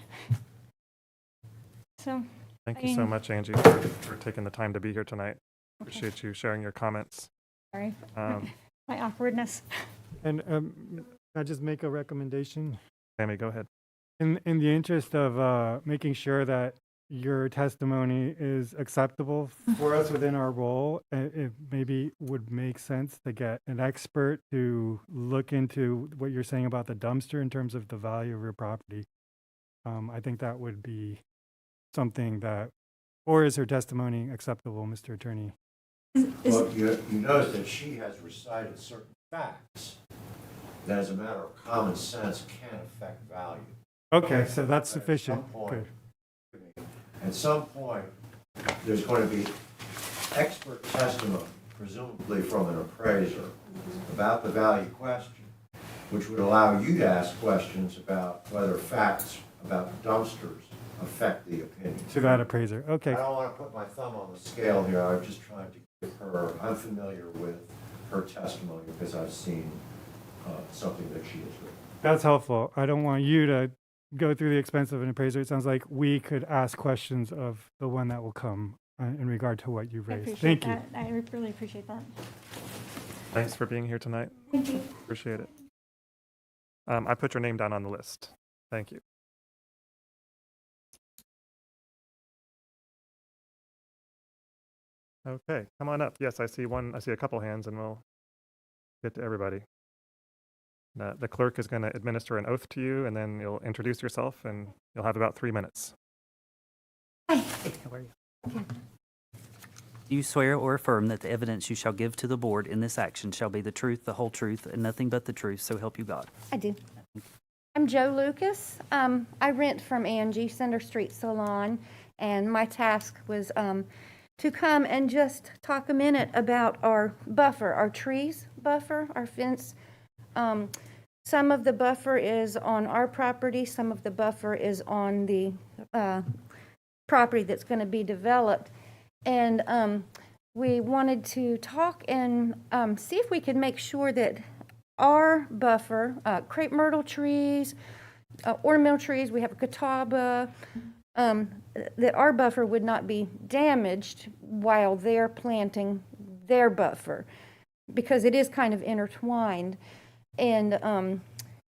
U: So.
A: Thank you so much, Angie, for taking the time to be here tonight. Appreciate you sharing your comments.
U: Sorry,
A: Um,
U: my awkwardness.
H: And can I just make a recommendation?
A: Sammy, go ahead.
H: In the interest of making sure that your testimony is acceptable for us within our role, it maybe would make sense to get an expert to look into what you're saying about the dumpster in terms of the value of your property. I think that would be something that, or is her testimony acceptable, Mr. Attorney?
K: Well, you notice that she has recited certain facts that, as a matter of common sense, can affect value.
H: Okay, so that's sufficient. Good.
K: At some point, there's going to be expert testimony, presumably from an appraiser, about the value question, which would allow you to ask questions about whether facts about dumpsters affect the opinion.
H: To that appraiser, okay.
K: I don't want to put my thumb on the scale here. I'm just trying to give her, I'm familiar with her testimony because I've seen something that she has written.
H: That's helpful. I don't want you to go through the expense of an appraiser. It sounds like we could ask questions of the one that will come in regard to what you've raised. Thank you.
U: I really appreciate that.
A: Thanks for being here tonight.
U: Thank you.
A: Appreciate it. I put your name down on the list. Thank you. Okay, come on up. Yes, I see a couple hands, and we'll get to everybody. The clerk is going to administer an oath to you, and then you'll introduce yourself, and you'll have about 3 minutes.
E: How are you? Do you swear or affirm that the evidence you shall give to the board in this action shall be the truth, the whole truth, and nothing but the truth, so help you God?
B: I do. I'm Joe Lucas. I rent from Angie, Center Street Salon, and my task was to come and just talk a minute about our buffer, our trees buffer, our fence. Some of the buffer is on our property, some of the buffer is on the property that's going to be developed. And we wanted to talk and see if we could make sure that our buffer, crepe myrtle trees, ornamental trees, we have a catawba, that our buffer would not be damaged while they're planting their buffer, because it is kind of intertwined. And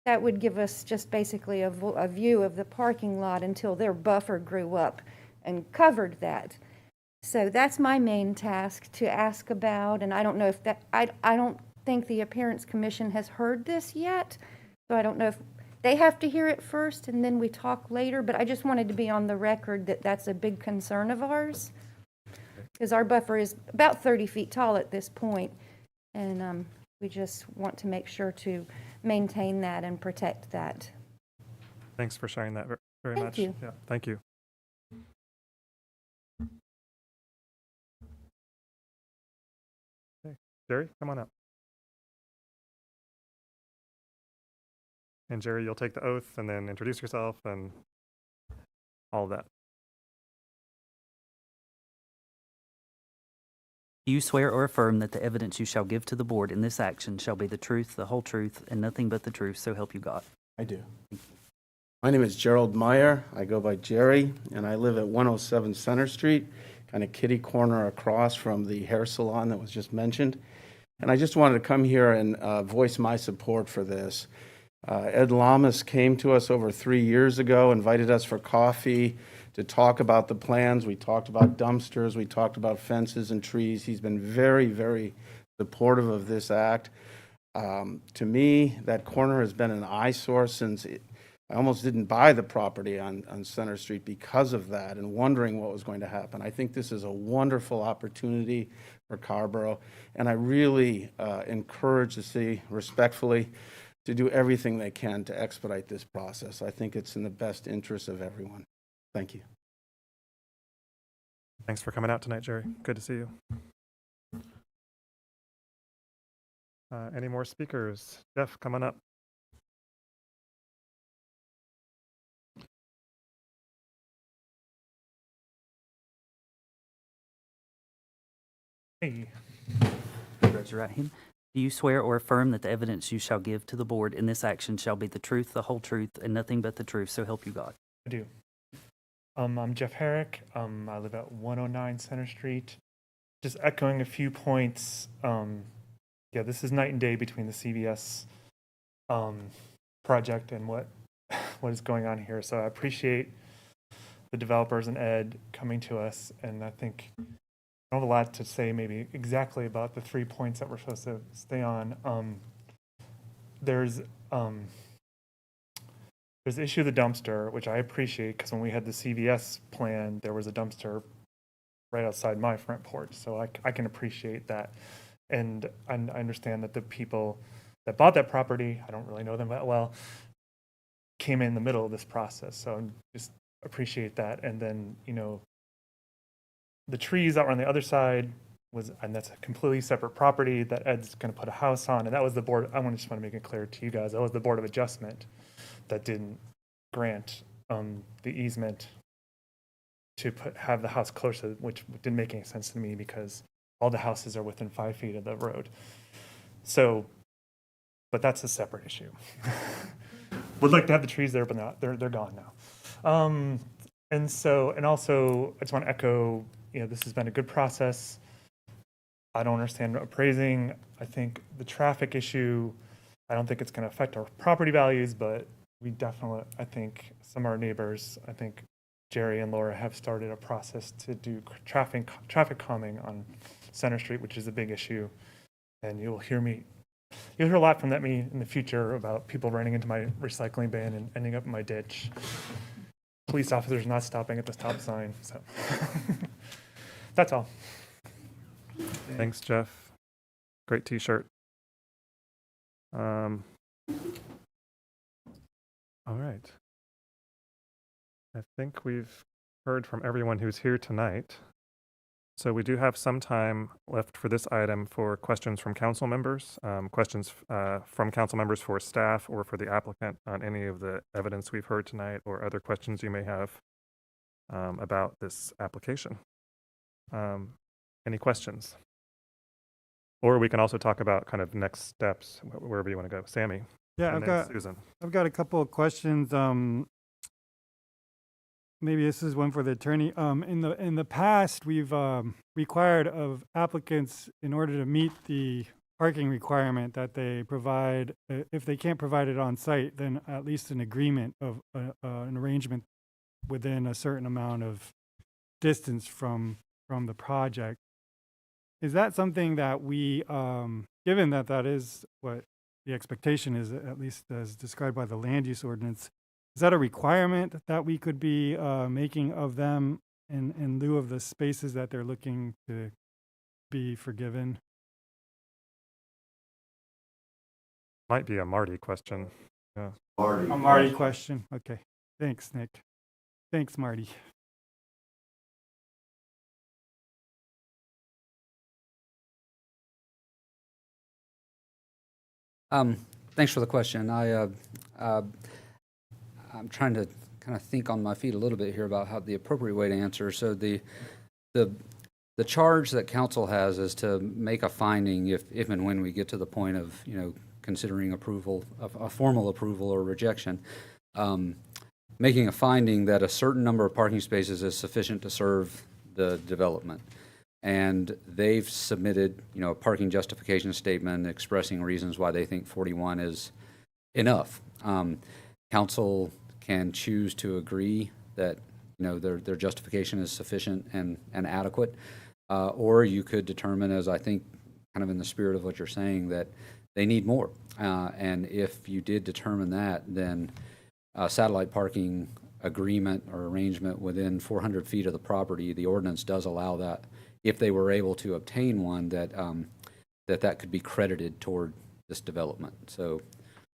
B: that would give us just basically a view of the parking lot until their buffer grew up and covered that. So that's my main task to ask about, and I don't know if that, I don't think the Appearance Commission has heard this yet, so I don't know if they have to hear it first and then we talk later, but I just wanted to be on the record that that's a big concern of ours, because our buffer is about 30 feet tall at this point, and we just want to make sure to maintain that and protect that.
A: Thanks for sharing that very
B: Thank
A: much.
B: you.
A: Yeah, thank you. Okay. Jerry, come on up. And Jerry, you'll take the oath and then introduce yourself and all of that.
E: Do you swear or affirm that the evidence you shall give to the board in this action shall be the truth, the whole truth, and nothing but the truth, so help you God?
V: I do. My name is Gerald Meyer. I go by Jerry, and I live at 107 Center Street, kind of kitty corner across from the hair salon that was just mentioned. And I just wanted to come here and voice my support for this. Ed Lamas came to us over 3 years ago, invited us for coffee to talk about the plans. We talked about dumpsters, we talked about fences and trees. He's been very, very supportive of this act. To me, that corner has been an eyesore since I almost didn't buy the property on Center Street because of that and wondering what was going to happen. I think this is a wonderful opportunity for Carrboro, and I really encourage the city respectfully to do everything they can to expedite this process. I think it's in the best interest of everyone. Thank you.
A: Thanks for coming out tonight, Jerry. Good to see you. Any more speakers? Jeff, come on up. Hey.
E: Raise your right hand. Do you swear or affirm that the evidence you shall give to the board in this action shall be the truth, the whole truth, and nothing but the truth, so help you God?
C: I do. I'm Jeff Herrick. I live at 109 Center Street. Just echoing a few points. Yeah, this is night and day between the CVS project and what is going on here. So I appreciate the developers and Ed coming to us, and I think I don't have a lot to say maybe exactly about the 3 points that we're supposed to stay on. There's the issue of the dumpster, which I appreciate, because when we had the CVS plan, there was a dumpster right outside my front porch. So I can appreciate that. And I understand that the people that bought that property, I don't really know them that well, came in the middle of this process. So I just appreciate that. And then, the trees that were on the other side and that's a completely separate property that Ed's going to put a house on. And that was the board. I just want to make it clear to you guys, that was the Board of Adjustment that didn't grant the easement to have the house closer, which didn't make any sense to me because all the houses are within 5 feet of the road. So, but that's a separate issue. Would like to have the trees there, but they're gone now. And also I just want to echo, this has been a good process. I don't understand appraising. I think the traffic issue, I don't think it's going to affect our property values, but we definitely, I think some of our neighbors, I think Jerry and Laura have started a process to do traffic calming on Center Street, which is a big issue. And you'll hear a lot from me in the future about people running into my recycling bin and ending up in my ditch. Police officers not stopping at the stop sign. So that's all.
A: Thanks, Jeff. Great t-shirt. All right. I think we've heard from everyone who's here tonight. So we do have some time left for this item for questions from council members, questions from council members for staff or for the applicant on any of the evidence we've heard tonight or other questions you may have about this application. Any questions? Or we can also talk about kind of next steps, wherever you want to go. Sammy.
H: Yeah,
A: and then Susan.
H: I've got a couple of questions. Maybe this is one for the attorney. In the past, we've required of applicants, in order to meet the parking requirement, that they provide, if they can't provide it on site, then at least an agreement of an arrangement within a certain amount of distance from the project. Is that something that we, given that that is what the expectation is, at least as described by the land use ordinance, is that a requirement that we could be making of them in lieu of the spaces that they're looking to be forgiven?
A: Might be a Marty question. Yeah.
H: A Marty question. Okay. Thanks, Nick. Thanks, Marty.
I: Thanks for the question. I'm trying to kind of think on my feet a little bit here about how the appropriate way to answer. So the charge that council has is to make a finding if and when we get to the point of considering approval, a formal approval or rejection, making a finding that a certain number of parking spaces is sufficient to serve the development. And they've submitted, a parking justification statement expressing reasons why they think 41 is enough. Council can choose to agree that, their justification is sufficient and adequate, or you could determine, as I think, kind of in the spirit of what you're saying, that they need more. And if you did determine that, then satellite parking agreement or arrangement within 400 feet of the property, the ordinance does allow that. If they were able to obtain one, that could be credited toward this development. So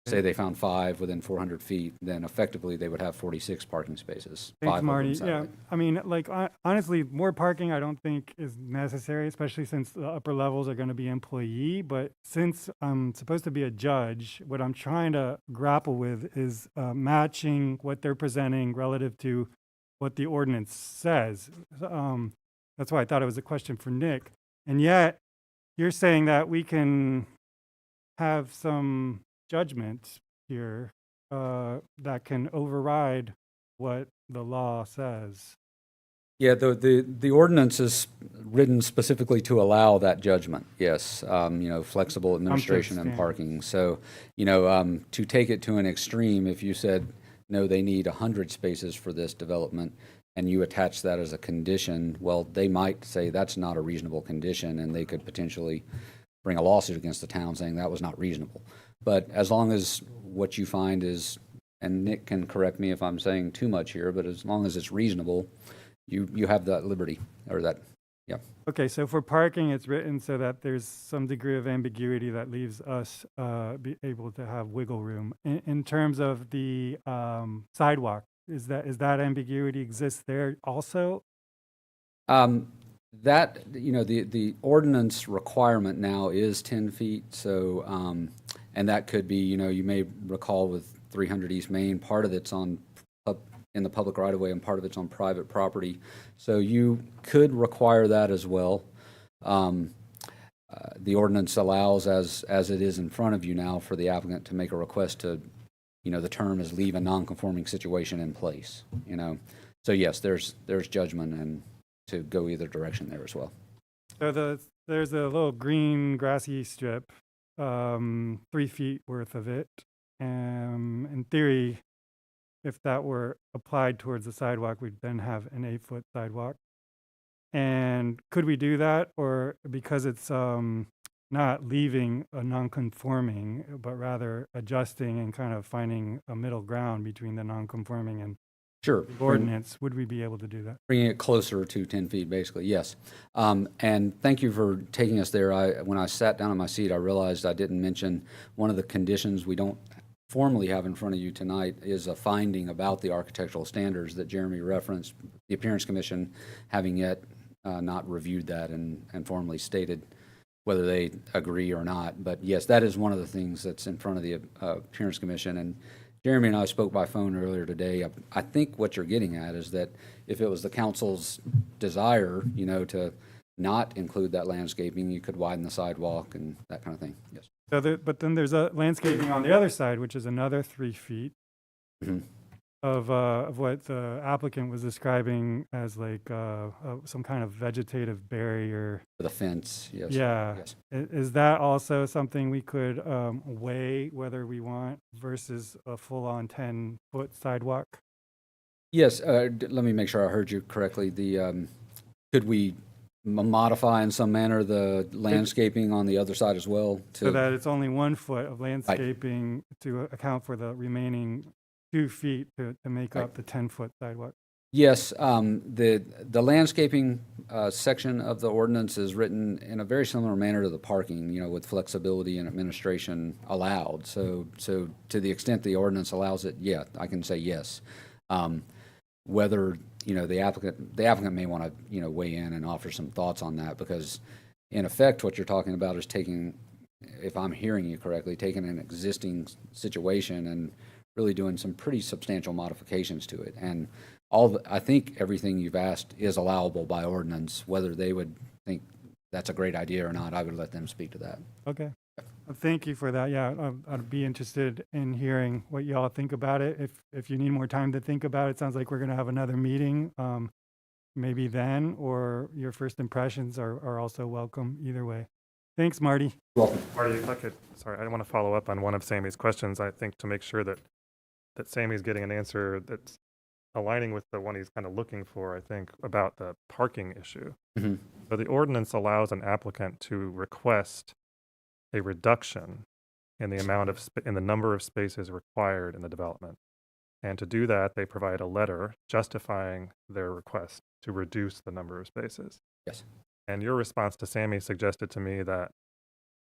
I: say they found 5 within 400 feet, then effectively they would have 46 parking spaces.
H: Thanks,
I: 5
H: Marty.
I: of them
H: Yeah,
I: satellite.
H: I mean, honestly, more parking I don't think is necessary, especially since the upper levels are going to be employee. But since I'm supposed to be a judge, what I'm trying to grapple with is matching what they're presenting relative to what the ordinance says. That's why I thought it was a question for Nick. And yet, you're saying that we can have some judgment here that can override what the law says.
I: Yeah, the ordinance is written specifically to allow that judgment, yes. Flexible administration and
H: understand.
I: parking. So, to take it to an extreme, if you said, no, they need 100 spaces for this development, and you attach that as a condition, well, they might say that's not a reasonable condition, and they could potentially bring a lawsuit against the town saying that was not reasonable. But as long as what you find is, and Nick can correct me if I'm saying too much here, but as long as it's reasonable, you have that liberty, or that, yeah.
H: Okay, so for parking, it's written so that there's some degree of ambiguity that leaves us be able to have wiggle room. In terms of the sidewalk, is that ambiguity exists there also?
I: That, the ordinance requirement now is 10 feet, so, and that could be, you may recall with 300 East Main, part of it's in the public right-of-way and part of it's on private property. So you could require that as well. The ordinance allows, as it is in front of you now, for the applicant to make a request to, the term is leave a non-conforming situation in place, So yes, there's judgment and to go either direction there as well.
H: So there's a little green grassy strip, 3 feet worth of it. In theory, if that were applied towards the sidewalk, we'd then have an 8-foot sidewalk. And could we do that? Or because it's not leaving a non-conforming, but rather adjusting and kind of finding a middle ground between the non-conforming and
I: Sure.
H: the ordinance, would we be able to do that?
I: Bringing it closer to 10 feet, basically, yes. And thank you for taking us there. When I sat down in my seat, I realized I didn't mention one of the conditions we don't formally have in front of you tonight is a finding about the architectural standards that Jeremy referenced, the Appearance Commission having yet not reviewed that and formally stated whether they agree or not. But yes, that is one of the things that's in front of the Appearance Commission. And Jeremy and I spoke by phone earlier today. I think what you're getting at is that if it was the council's desire, to not include that landscaping, you could widen the sidewalk and that kind of thing, yes.
H: So but then there's a landscaping on the other side, which is another 3 feet of what the applicant was describing as like some kind of vegetative barrier.
I: The fence, yes.
H: Yeah.
I: Yes.
H: Is that also something we could weigh whether we want versus a full-on 10-foot sidewalk?
I: Yes, let me make sure I heard you correctly. Could we modify in some manner the landscaping on the other side as well?
H: So that it's only 1 foot of landscaping to account for the remaining 2 feet to make up the 10-foot sidewalk?
I: Yes, the landscaping section of the ordinance is written in a very similar manner to the parking, with flexibility and administration allowed. So to the extent the ordinance allows it, yeah, I can say yes. Whether the applicant may want to weigh in and offer some thoughts on that, because in effect what you're talking about is taking, if I'm hearing you correctly, taking an existing situation and really doing some pretty substantial modifications to it. And I think everything you've asked is allowable by ordinance. Whether they would think that's a great idea or not, I would let them speak to that.
H: Okay. Thank you for that. Yeah, I'd be interested in hearing what y'all think about it. If you need more time to think about it, sounds like we're going to have another meeting, maybe then, or your first impressions are also welcome either way. Thanks, Marty.
I: Welcome.
A: Marty, if I could, sorry, I want to follow up on one of Sammy's questions, I think, to make sure that Sammy's getting an answer that's aligning with the one he's kind of looking for, I think, about the parking issue.
I: Mm-hmm.
A: So the ordinance allows an applicant to request a reduction in the amount of in the number of spaces required in the development. And to do that, they provide a letter justifying their request to reduce the number of spaces.
I: Yes.
A: And your response to Sammy suggested to me that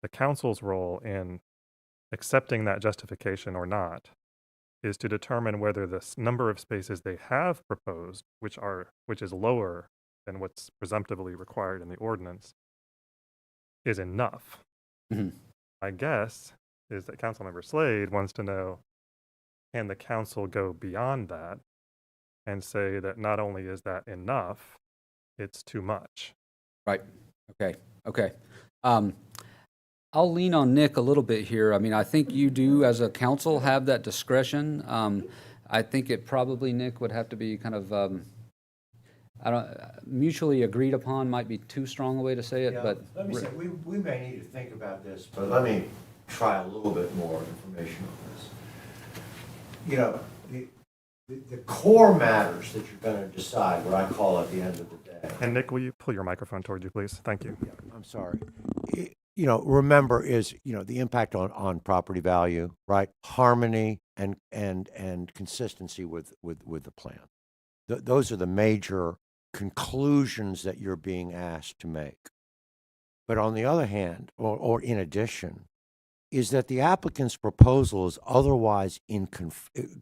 A: the council's role in accepting that justification or not is to determine whether the number of spaces they have proposed, which is lower than what's presumptively required in the ordinance, is enough.
I: Mm-hmm.
A: My guess is that Councilmember Slade wants to know, can the council go beyond that and say that not only is that enough, it's too much?
I: Right. Okay. I'll lean on Nick a little bit here. I mean, I think you do, as a council, have that discretion. I think it probably, Nick, would have to be kind of, I don't, mutually agreed upon might be too strong a way to say it, but.
K: Let me say, we may need to think about this, but let me try a little bit more information on this. You know, the core matters that you're going to decide, what I call at the end of the day.
A: And Nick, will you pull your microphone towards you, please? Thank you.
K: I'm sorry. You know, remember is, you know, the impact on property value, right? Harmony and consistency with the plan. Those are the major conclusions that you're being asked to make. But on the other hand, or in addition, is that the applicant's proposal is otherwise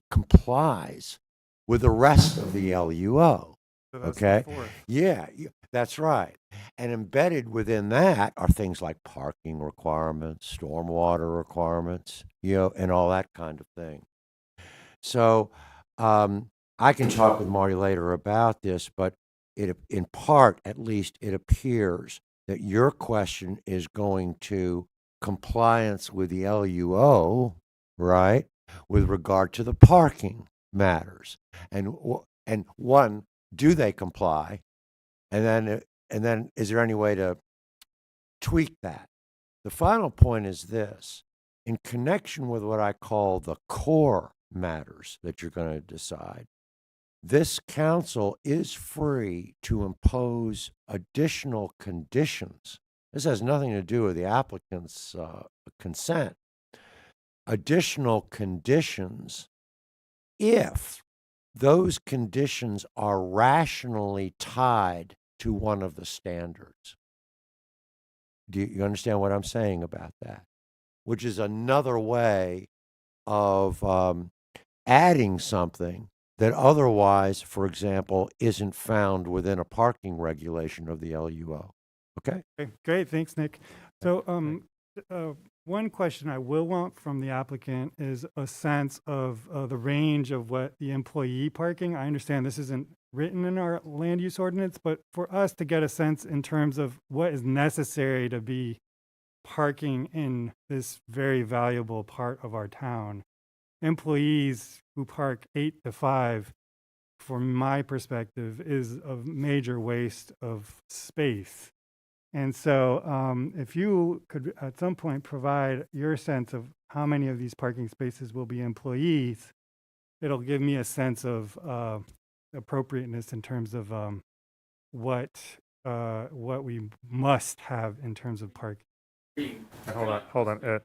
K: complies with the rest of the LUO.
A: So that's
K: Okay?
A: the fourth.
K: Yeah, that's right. And embedded within that are things like parking requirements, stormwater requirements, you know, and all that kind of thing. So I can talk with Marty later about this, but in part, at least, it appears that your question is going to compliance with the LUO, right, with regard to the parking matters. And one, do they comply? And then is there any way to tweak that? The final point is this. In connection with what I call the core matters that you're going to decide, this council is free to impose additional conditions. This has nothing to do with the applicant's consent. Additional conditions if those conditions are rationally tied to one of the standards. Do you understand what I'm saying about that? Which is another way of adding something that otherwise, for example, isn't found within a parking regulation of the LUO. Okay?
H: Okay, great, thanks, Nick. So, one question I will want from the applicant is a sense of the range of what the employee parking. I understand this isn't written in our land use ordinance, but for us to get a sense in terms of what is necessary to be parking in this very valuable part of our town. Employees who park 8 to 5, from my perspective, is a major waste of space. And so if you could at some point provide your sense of how many of these parking spaces will be employees, it'll give me a sense of appropriateness in terms of what we must have in terms of parking.
A: Hold on, Ed.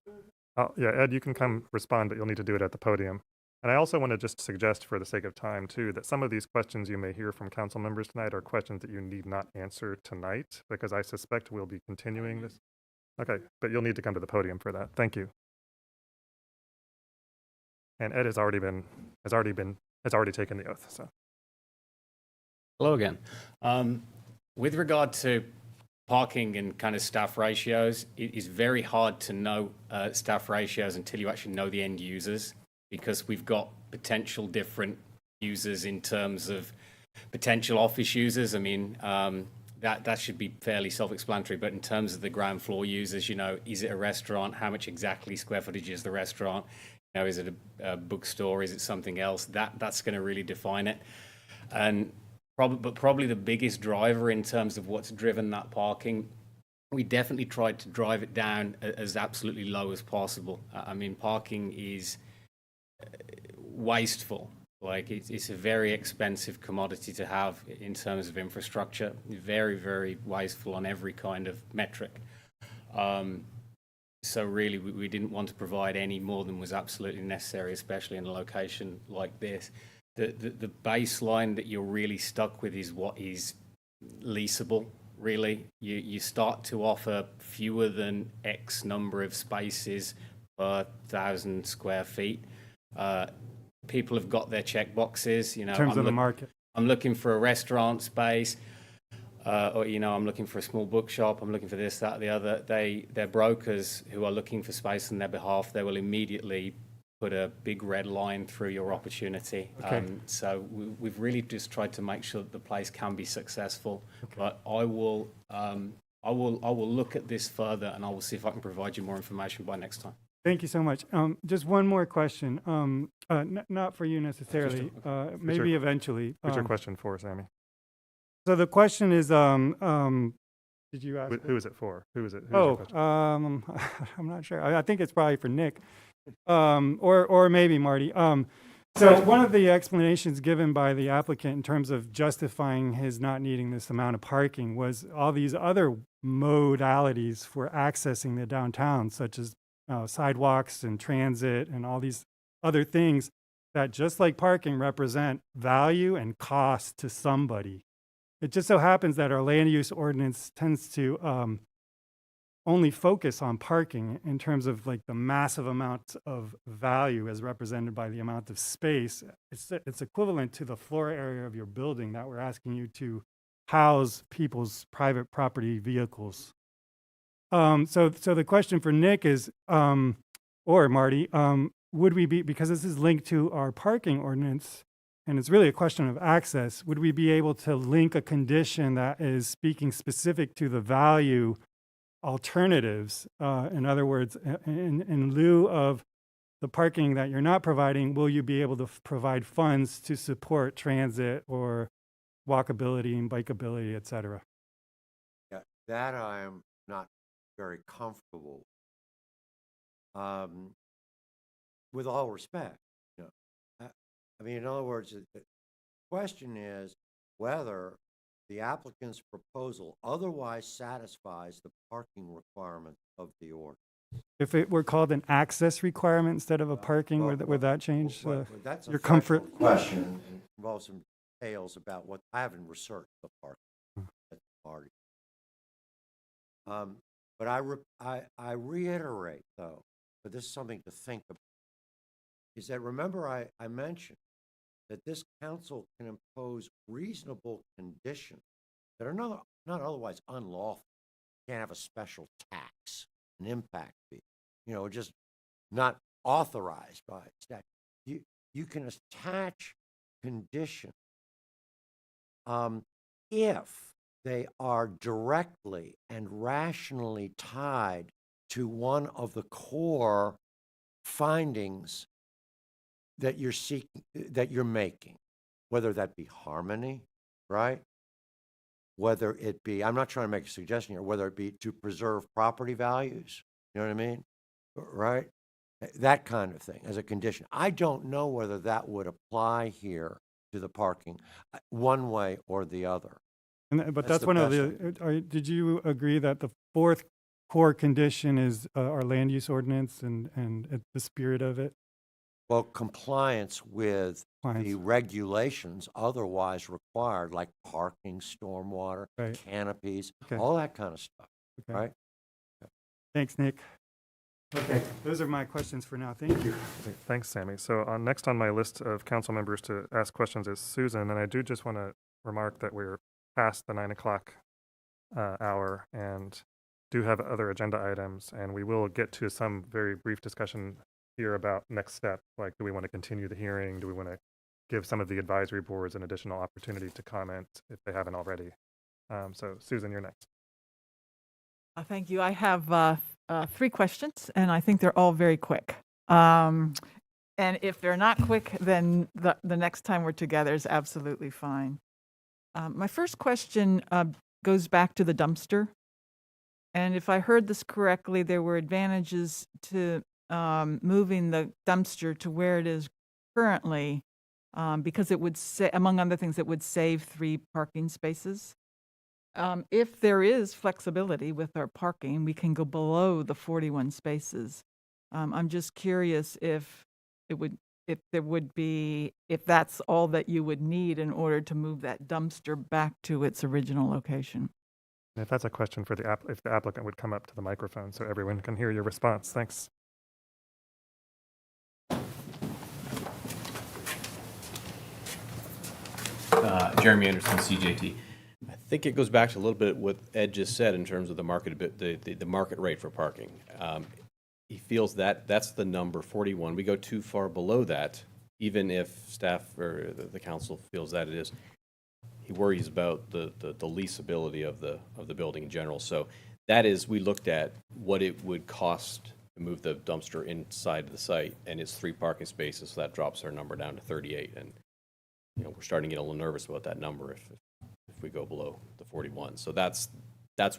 A: Yeah, Ed, you can come respond, but you'll need to do it at the podium. And I also want to just suggest, for the sake of time, too, that some of these questions you may hear from council members tonight are questions that you need not answer tonight, because I suspect we'll be continuing this. Okay, but you'll need to come to the podium for that. Thank you. And Ed has already taken the oath. So.
R: Hello again. With regard to parking and kind of staff ratios, it is very hard to know staff ratios until you actually know the end users, because we've got potential different users in terms of potential office users. I mean, that should be fairly self-explanatory, but in terms of the ground floor users, you know, is it a restaurant? How much exactly square footage is the restaurant? You know, is it a bookstore? Is it something else? That's going to really define it. And probably the biggest driver in terms of what's driven that parking, we definitely tried to drive it down as absolutely low as possible. I mean, parking is wasteful. Like, it's a very expensive commodity to have in terms of infrastructure. Very, very wasteful on every kind of metric. So really, we didn't want to provide any more than was absolutely necessary, especially in a location like this. The baseline that you're really stuck with is what is leasable, really. You start to offer fewer than X number of spaces per 1,000 square feet. People have got their check boxes, you know.
H: In terms of the market.
R: I'm looking for a restaurant space, or, you know, I'm looking for a small bookshop, I'm looking for this, that, the other. They're brokers who are looking for space on their behalf. They will immediately put a big red line through your opportunity.
H: Okay.
R: So we've really just tried to make sure that the place can be successful. Okay. But I will I will look at this further, and I will see if I can provide you more information by next time.
H: Thank you so much. Just one more question, not for you necessarily, maybe eventually.
A: Who's your question for, Sammy?
H: So the question is, did you ask?
A: Who is it for? Who is it? Who's your question?
H: I'm not sure. I think it's probably for Nick, or maybe Marty. So one of the explanations given by the applicant in terms of justifying his not needing this amount of parking was all these other modalities for accessing the downtown, such as sidewalks and transit and all these other things that, just like parking, represent value and cost to somebody. It just so happens that our land use ordinance tends to only focus on parking in terms of like the massive amount of value as represented by the amount of space. It's equivalent to the floor area of your building that we're asking you to house people's private property vehicles. So the question for Nick is, or Marty, would we be, because this is linked to our parking ordinance, and it's really a question of access, would we be able to link a condition that is speaking specific to the value alternatives? In other words, in lieu of the parking that you're not providing, will you be able to provide funds to support transit or walkability and bikeability, et cetera?
K: Yeah, that I am not very comfortable. With all respect, you know, I mean, in other words, the question is whether the applicant's proposal otherwise satisfies the parking requirements of the ordinance.
H: If it were called an access requirement instead of a parking, would that change
K: That's a
H: your comfort?
K: threshold question. It involves some details about what I haven't researched the parking. That's party. But I reiterate, though, but this is something to think about, is that remember I mentioned that this council can impose reasonable conditions that are not otherwise unlawful. You can't have a special tax, an impact fee, you know, just not authorized by statute. You can attach conditions if they are directly and rationally tied to one of the core findings that you're seeking, that you're making, whether that be harmony, right? Whether it be, I'm not trying to make a suggestion here, whether it be to preserve property values, you know what I mean? Right? That kind of thing as a condition. I don't know whether that would apply here to the parking one way or the other.
H: But that's one of the, did you agree that the fourth core condition is our land use ordinance and the spirit of it?
K: Well, compliance with the regulations otherwise required, like parking, stormwater, canopies, all that kind of stuff, right?
H: Thanks, Nick. Okay, those are my questions for now. Thank you.
A: Thanks, Sammy. So next on my list of council members to ask questions is Susan, and I do just want to remark that we're past the 9 o'clock hour and do have other agenda items, and we will get to some very brief discussion here about next step, like do we want to continue the hearing? Do we want to give some of the advisory boards an additional opportunity to comment if they haven't already? So Susan, you're next.
O: Thank you. I have 3 questions, and I think they're all very quick. And if they're not quick, then the next time we're together is absolutely fine. My first question goes back to the dumpster. And if I heard this correctly, there were advantages to moving the dumpster to where it is currently because it would among other things, it would save 3 parking spaces. If there is flexibility with our parking, we can go below the 41 spaces. I'm just curious if that's all that you would need in order to move that dumpster back to its original location.
A: And if that's a question for if the applicant would come up to the microphone so everyone can hear your response. Thanks.
S: Jeremy Anderson, CJT. I think it goes back to a little bit what Ed just said in terms of the market, the market rate for parking. He feels that that's the number 41. We go too far below that, even if staff or the council feels that it is. he worries about the leasability of the building in general. So that is, we looked at what it would cost to move the dumpster inside the site, and it's 3 parking spaces, so that drops our number down to 38. And, you know, we're starting to get a little nervous about that number if we go below the 41. So that's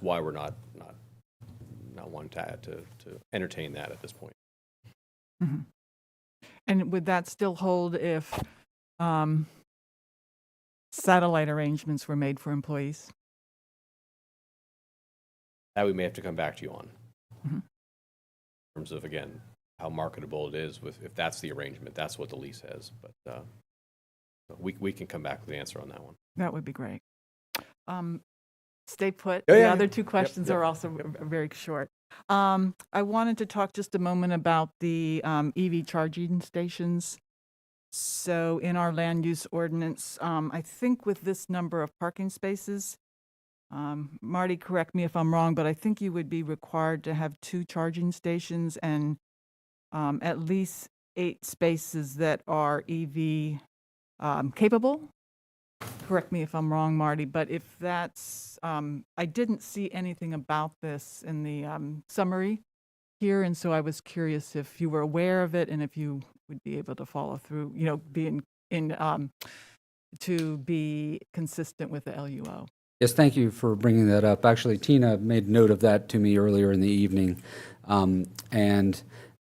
S: why we're not wanting to entertain that at this point.
O: Mhm. And would that still hold if satellite arrangements were made for employees?
S: That we may have to come back to you on.
O: Mhm.
S: In terms of, again, how marketable it is if that's the arrangement, that's what the lease has. But we can come back with the answer on that one.
O: That would be great. Stay put.
S: Yeah,
O: The
S: yeah,
O: other
S: yeah.
O: 2 questions
S: Yep.
O: are also very short. I wanted to talk just a moment about the EV charging stations. So in our land use ordinance, I think with this number of parking spaces, Marty, correct me if I'm wrong, but I think you would be required to have 2 charging stations and at least 8 spaces that are EV capable. Correct me if I'm wrong, Marty, but if that's, I didn't see anything about this in the summary here, and so I was curious if you were aware of it and if you would be able to follow through, you know, be to be consistent with the LUO.
I: Yes, thank you for bringing that up. Actually, Tina made note of that to me earlier in the evening, and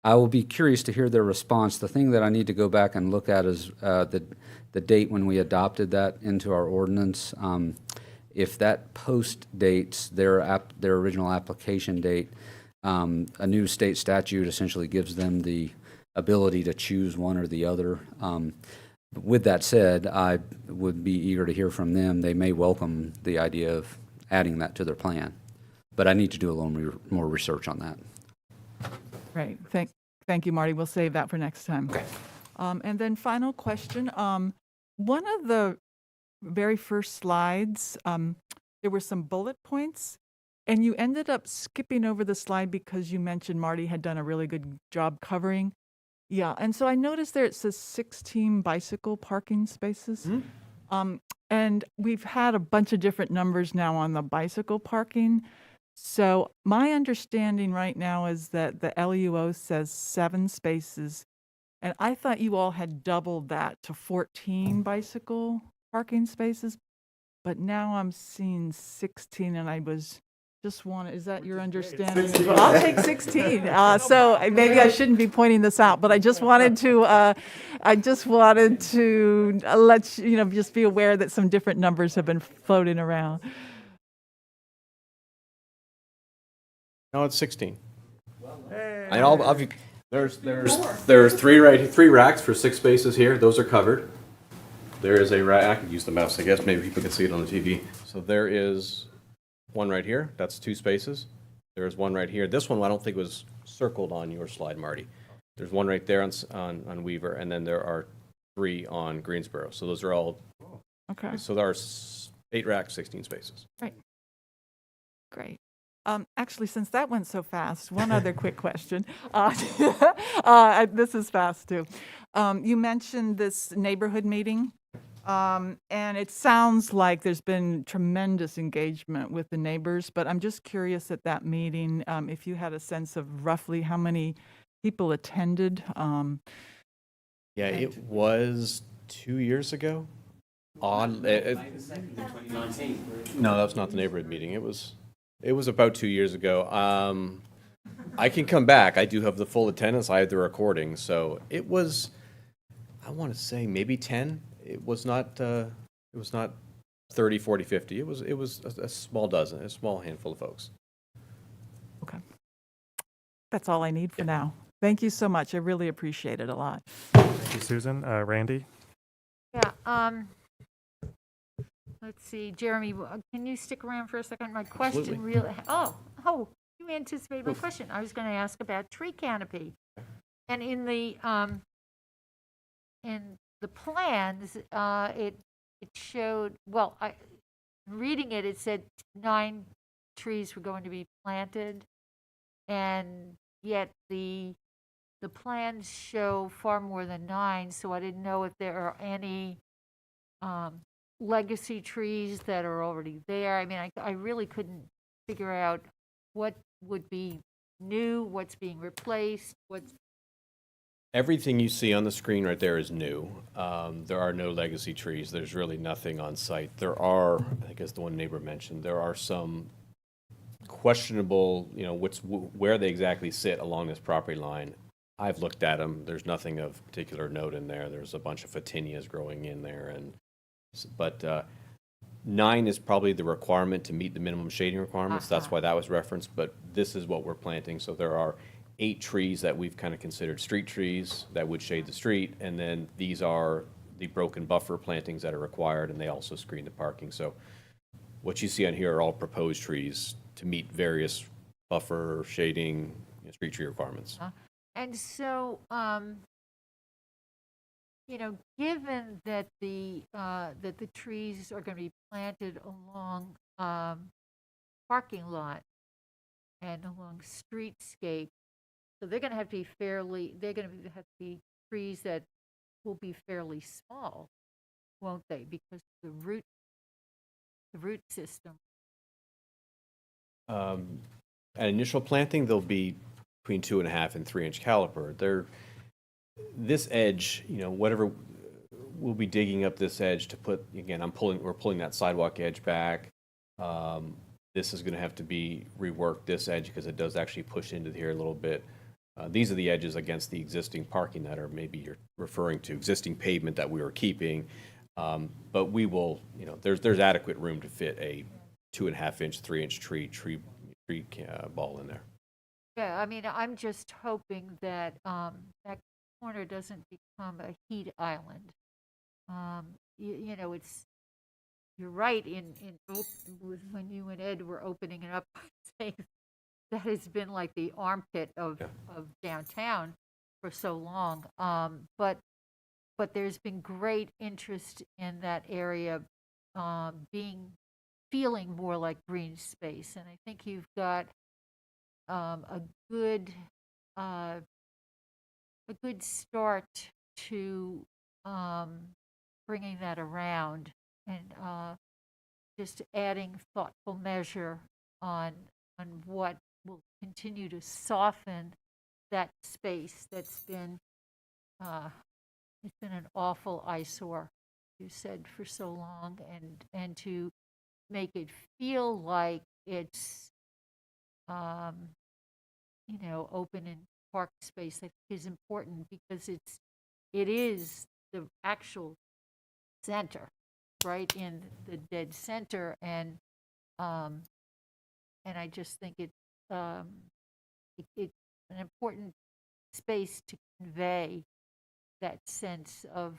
I: I will be curious to hear their response. The thing that I need to go back and look at is the date when we adopted that into our ordinance. If that post dates their original application date, a new state statute essentially gives them the ability to choose one or the other. With that said, I would be eager to hear from them. They may welcome the idea of adding that to their plan, but I need to do a little more research on that.
O: Right. Thank you, Marty. We'll save that for next time.
I: Okay.
O: And then final question. One of the very first slides, there were some bullet points, and you ended up skipping over the slide because you mentioned Marty had done a really good job covering. Yeah, and so I noticed there it says 16 bicycle parking spaces. And we've had a bunch of different numbers now on the bicycle parking. So my understanding right now is that the LUO says 7 spaces, and I thought you all had doubled that to 14 bicycle parking spaces, but now I'm seeing 16, and I was just is that your understanding? Well, I'll take 16. So maybe I shouldn't be pointing this out, but I just wanted to let you know, just be aware that some different numbers have been floating around.
S: No, it's 16. And there's 3 racks for 6 spaces here. Those are covered. There is a rack. I can use the mouse, I guess. Maybe people can see it on the TV. So there is one right here. That's 2 spaces. There's one right here. This one I don't think was circled on your slide, Marty. There's one right there on Weaver, and then there are 3 on Greensboro. So those are all.
O: Okay.
S: So there are 8 racks, 16 spaces.
O: Right. Great. Actually, since that went so fast, one other quick question. This is fast too. You mentioned this neighborhood meeting, and it sounds like there's been tremendous engagement with the neighbors, but I'm just curious at that meeting, if you had a sense of roughly how many people attended.
S: Yeah, it was 2 years ago. No, that's not the neighborhood meeting. It was about 2 years ago. I can come back. I do have the full attendance. I have the recording. So it was, I want to say maybe 10. It was not 30, 40, 50. It was a small dozen, a small handful of folks.
O: Okay. That's all I need for now. Thank you so much. I really appreciate it a lot.
A: Thank you, Susan. Randy?
D: Yeah, let's see, Jeremy, can you stick around for a second? My question
S: Absolutely.
D: really, you anticipated my question. I was going to ask about tree canopy. And in the plans, it showed, reading it, it said 9 trees were going to be planted, and yet the plans show far more than 9, so I didn't know if there are any legacy trees that are already there. I mean, I really couldn't figure out what would be new, what's being replaced, what's,
S: Everything you see on the screen right there is new. There are no legacy trees. There's really nothing on site. There are, I think as the one neighbor mentioned, there are some questionable, where they exactly sit along this property line. I've looked at them. There's nothing of particular note in there. There's a bunch of photinias growing in there, but 9 is probably the requirement to meet the minimum shading requirements. That's why that was referenced, but this is what we're planting. So there are 8 trees that we've kind of considered street trees that would shade the street, and then these are the broken buffer plantings that are required, and they also screen the parking. So what you see on here are all proposed trees to meet various buffer, shading, street tree requirements.
D: and so, given that the trees are going to be planted along parking lot and along streetscape, so they're going to have to be they're going to have to be trees that will be fairly small, won't they? Because the root system.
S: At initial planting, they'll be between 2.5 and 3 inch caliper. This edge, whatever, we'll be digging up this edge to put, again, we're pulling that sidewalk edge back. This is going to have to be reworked, this edge, because it does actually push into here a little bit. These are the edges against the existing parking that are, maybe you're referring to existing pavement that we were keeping. But we will, there's adequate room to fit a 2.5 inch, 3 inch tree ball in there.
D: Yeah, I mean, I'm just hoping that that corner doesn't become a heat island. You're right when you and Ed were opening it up, saying that has been like the armpit of downtown for so long. But there's been great interest in that area feeling more like green space, and I think you've got a good start to bringing that around, and just adding thoughtful measure on what will continue to soften that space that's been it's been an awful eyesore, you said, for so long, and to make it feel like it's open and park space, I think is important, because it is the actual center, right in the dead center, and I just think it's an important space to convey that sense of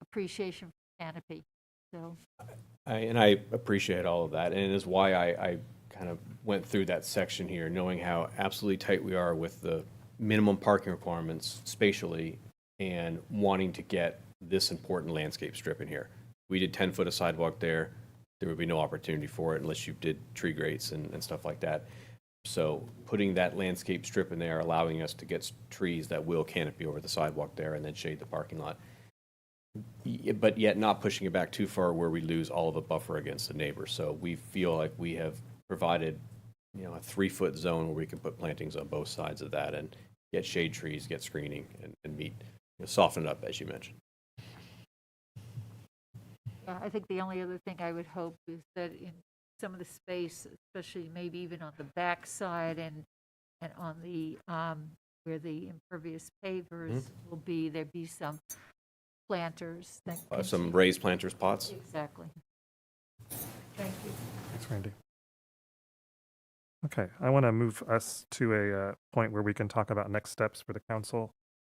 D: appreciation for canopy. So
S: I appreciate all of that, and it is why I kind of went through that section here, knowing how absolutely tight we are with the minimum parking requirements spatially, and wanting to get this important landscape strip in here. We did 10 foot of sidewalk there. There would be no opportunity for it unless you did tree grates and stuff like that. So putting that landscape strip in there, allowing us to get trees that will canopy over the sidewalk there and then shade the parking lot, but yet not pushing it back too far where we lose all of the buffer against the neighbors. So we feel like we have provided, a 3 foot zone where we can put plantings on both sides of that and get shade trees, get screening, and meet, soften it up, as you mentioned.
D: I think the only other thing I would hope is that in some of the space, especially maybe even on the back side and on the where the impervious pavers will be, there'd be some planters.
S: Some raised planters pots.
D: Exactly. Thank you.
A: Thanks, Randy. Okay, I want to move us to a point where we can talk about next steps for the council.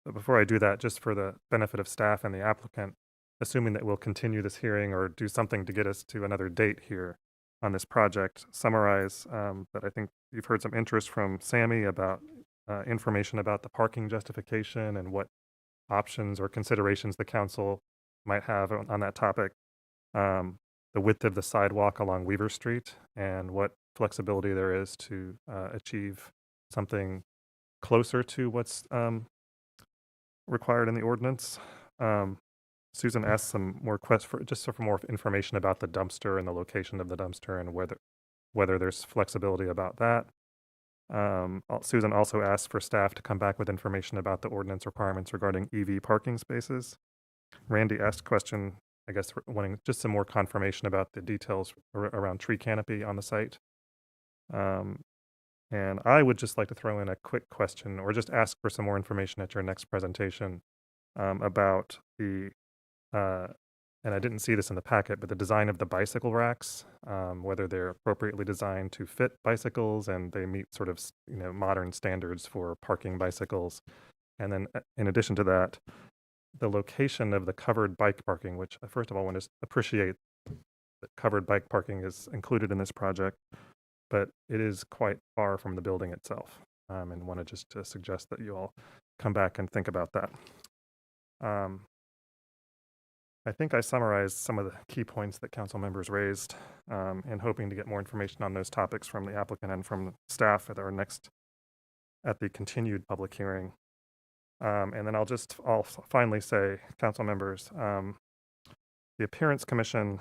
A: But before I do that, just for the benefit of staff and the applicant, assuming that we'll continue this hearing or do something to get us to another date here on this project, summarize that I think you've heard some interest from Sammy about information about the parking justification and what options or considerations the council might have on that topic, the width of the sidewalk along Weaver Street, and what flexibility there is to achieve something closer to what's required in the ordinance. Susan asked some more for more information about the dumpster and the location of the dumpster and whether there's flexibility about that. Susan also asked for staff to come back with information about the ordinance requirements regarding EV parking spaces. Randy asked a question, I guess, wanting just some more confirmation about the details around tree canopy on the site. And I would just like to throw in a quick question or just ask for some more information at your next presentation about the, and I didn't see this in the packet, but the design of the bicycle racks, whether they're appropriately designed to fit bicycles and they meet sort of, modern standards for parking bicycles. And then in addition to that, the location of the covered bike parking, which first of all, I want to appreciate that covered bike parking is included in this project, but it is quite far from the building itself. And want to just suggest that you all come back and think about that. I think I summarized some of the key points that council members raised, and hoping to get more information on those topics from the applicant and from staff at the continued public hearing. And then I'll finally say, council members, the Appearance Commission,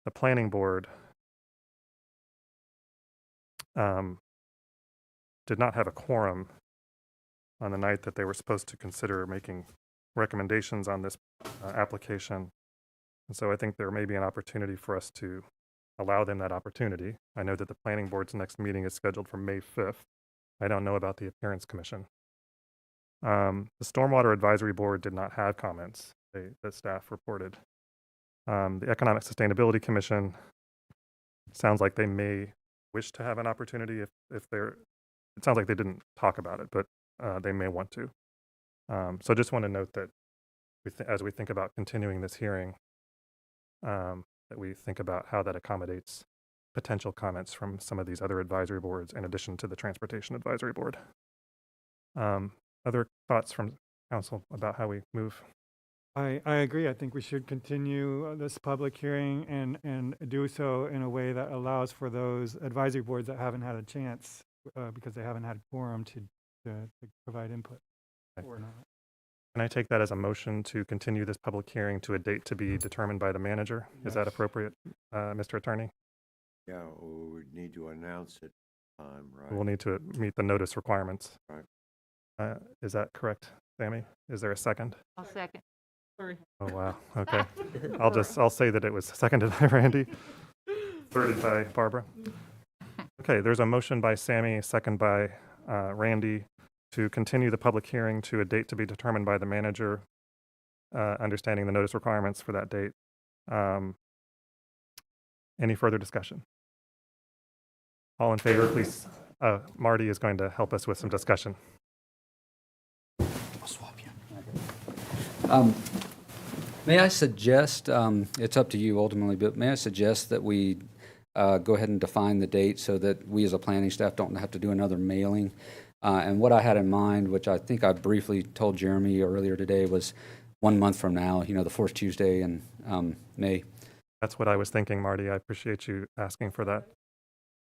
A: the Planning Board, did not have a quorum on the night that they were supposed to consider making recommendations on this application. And so I think there may be an opportunity for us to allow them that opportunity. I know that the Planning Board's next meeting is scheduled for May 5th. I don't know about the Appearance Commission. The Stormwater Advisory Board did not have comments that staff reported. The Economic Sustainability Commission sounds like they may wish to have an opportunity if they're, it sounds like they didn't talk about it, but they may want to. So just want to note that as we think about continuing this hearing, that we think about how that accommodates potential comments from some of these other advisory boards in addition to the Transportation Advisory Board. Other thoughts from council about how we move?
H: I agree. I think we should continue this public hearing and do so in a way that allows for those advisory boards that haven't had a chance because they haven't had a quorum to provide input. Or not.
A: Can I take that as a motion to continue this public hearing to a date to be determined by the manager? Is that appropriate, Mr. Attorney?
K: Yeah, we would need to announce it right?
A: We'll need to meet the notice requirements.
K: Right.
A: Is that correct, Sammy? Is there a second?
D: I'll second.
F: Sorry.
A: Oh, wow. Okay. I'll say that it was seconded by Randy, thirded by Barbara. Okay, there's a motion by Sammy, second by Randy, to continue the public hearing to a date to be determined by the manager, understanding the notice requirements for that date. Any further discussion? All in favor, please. Marty is going to help us with some discussion.
I: I'll swap you. May I suggest, it's up to you ultimately, but may I suggest that we go ahead and define the date so that we as a planning staff don't have to do another mailing? And what I had in mind, which I think I briefly told Jeremy earlier today, was 1 month from now, the fourth Tuesday in May.
A: That's what I was thinking, Marty. I appreciate you asking for that.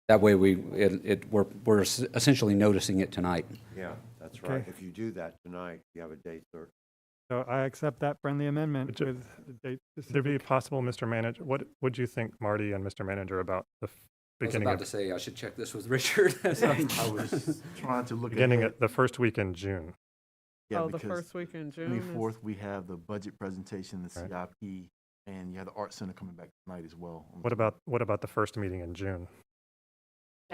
I: That way we're essentially noticing it tonight.
K: Yeah, that's right.
H: Okay.
K: If you do that tonight, you have a date certain.
H: So I accept that friendly amendment with the date.
A: Would it be possible, Mr. Manager, what would you think, Marty and Mr. Manager, about the beginning
I: I was about to say I should check this with Richard.
G: I was trying to look
A: beginning
G: ahead.
A: at the first week in June?
G: Yeah,
F: The
G: because
F: first week in June.
G: 24th, we have the budget presentation, the CIP, and you have the Art Center coming back tonight as well.
A: What about the first meeting in June,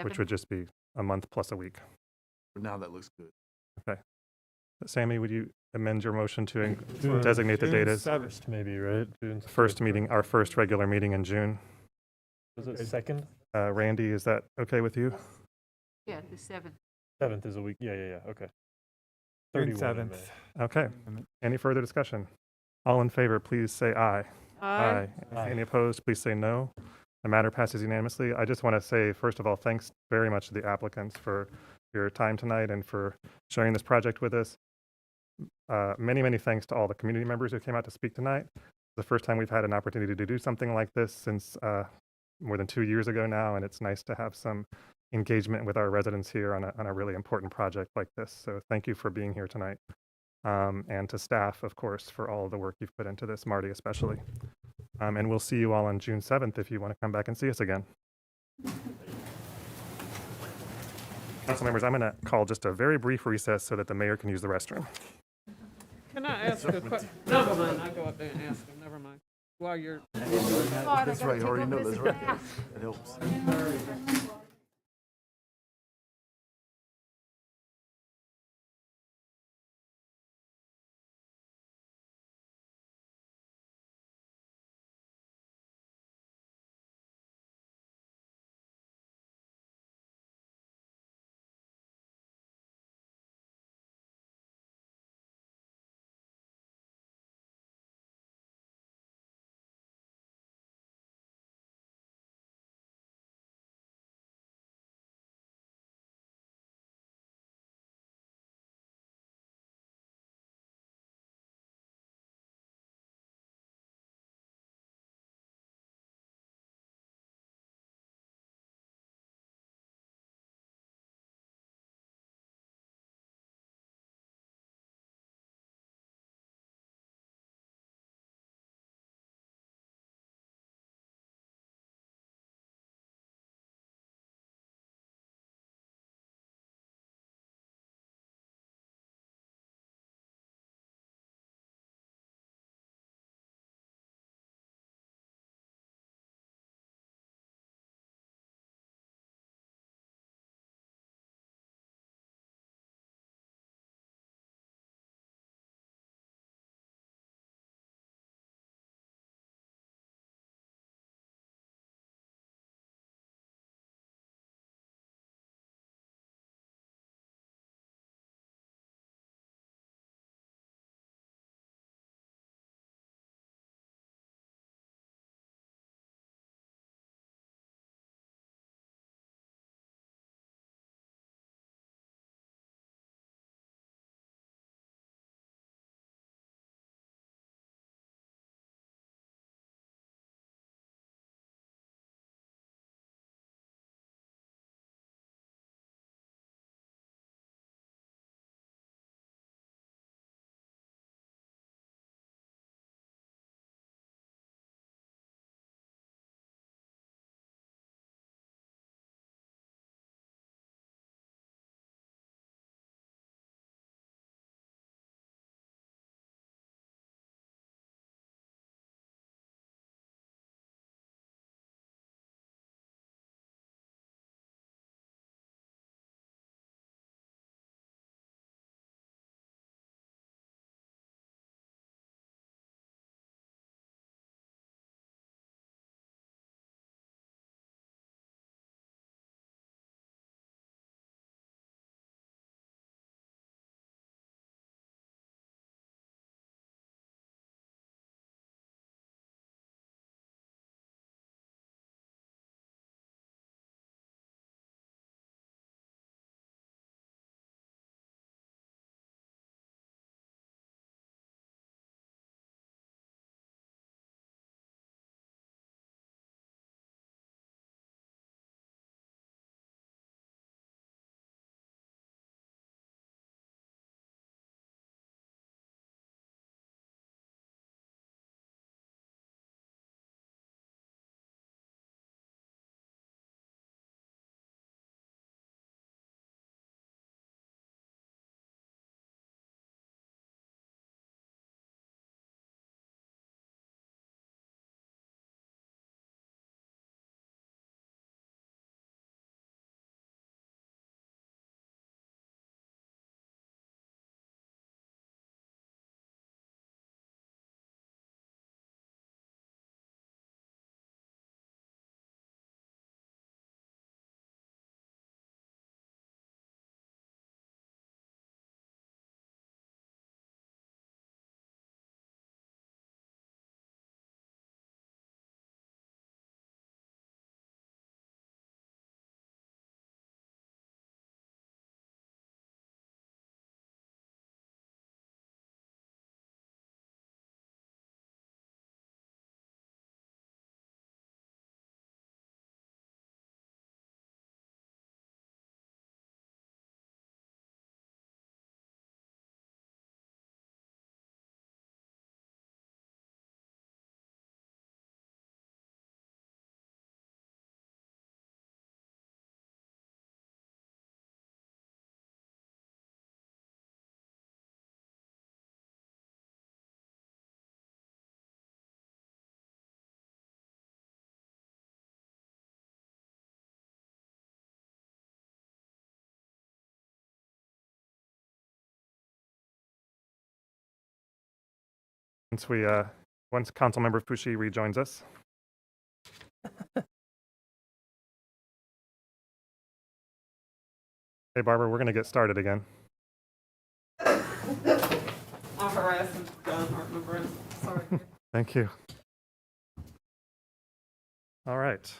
A: which would just be a month plus a week?
G: For now, that looks good.
A: Okay. Sammy, would you amend your motion to designate the date as
Q: First, maybe, right?
A: first meeting, our first regular meeting in June?
Q: Was it second?
A: Randy, is that okay with you?
D: Yeah, the 7th.
Q: 7th is a week. Yeah. Okay.
H: June
Q: 31 in
H: 7th.
Q: May.
A: Okay. Any further discussion? All in favor, please say aye.
F: Aye.
A: Any opposed, please say no. The matter passes unanimously. I just want to say, first of all, thanks very much to the applicants for your time tonight and for sharing this project with us. Many, many thanks to all the community members who came out to speak tonight. The first time we've had an opportunity to do something like this since more than 2 years ago now, and it's nice to have some engagement with our residents here on a really important project like this. So thank you for being here tonight. and to staff, of course, for all of the work you've put into this, Marty especially. And we'll see you all on June 7th if you want to come back and see us again. Council members, I'm going to call just a very brief recess so that the mayor can use the restroom.
F: Can I ask a question? Never mind, I go up there and ask him, never mind. While you're.
G: That's right, you already know, that's right. It helps.
A: Once Councilmember Fushi rejoins us. Hey, Barbara, we're going to get started again.
F: I'm harassing John Hartman. Sorry.
A: Thank you. All right.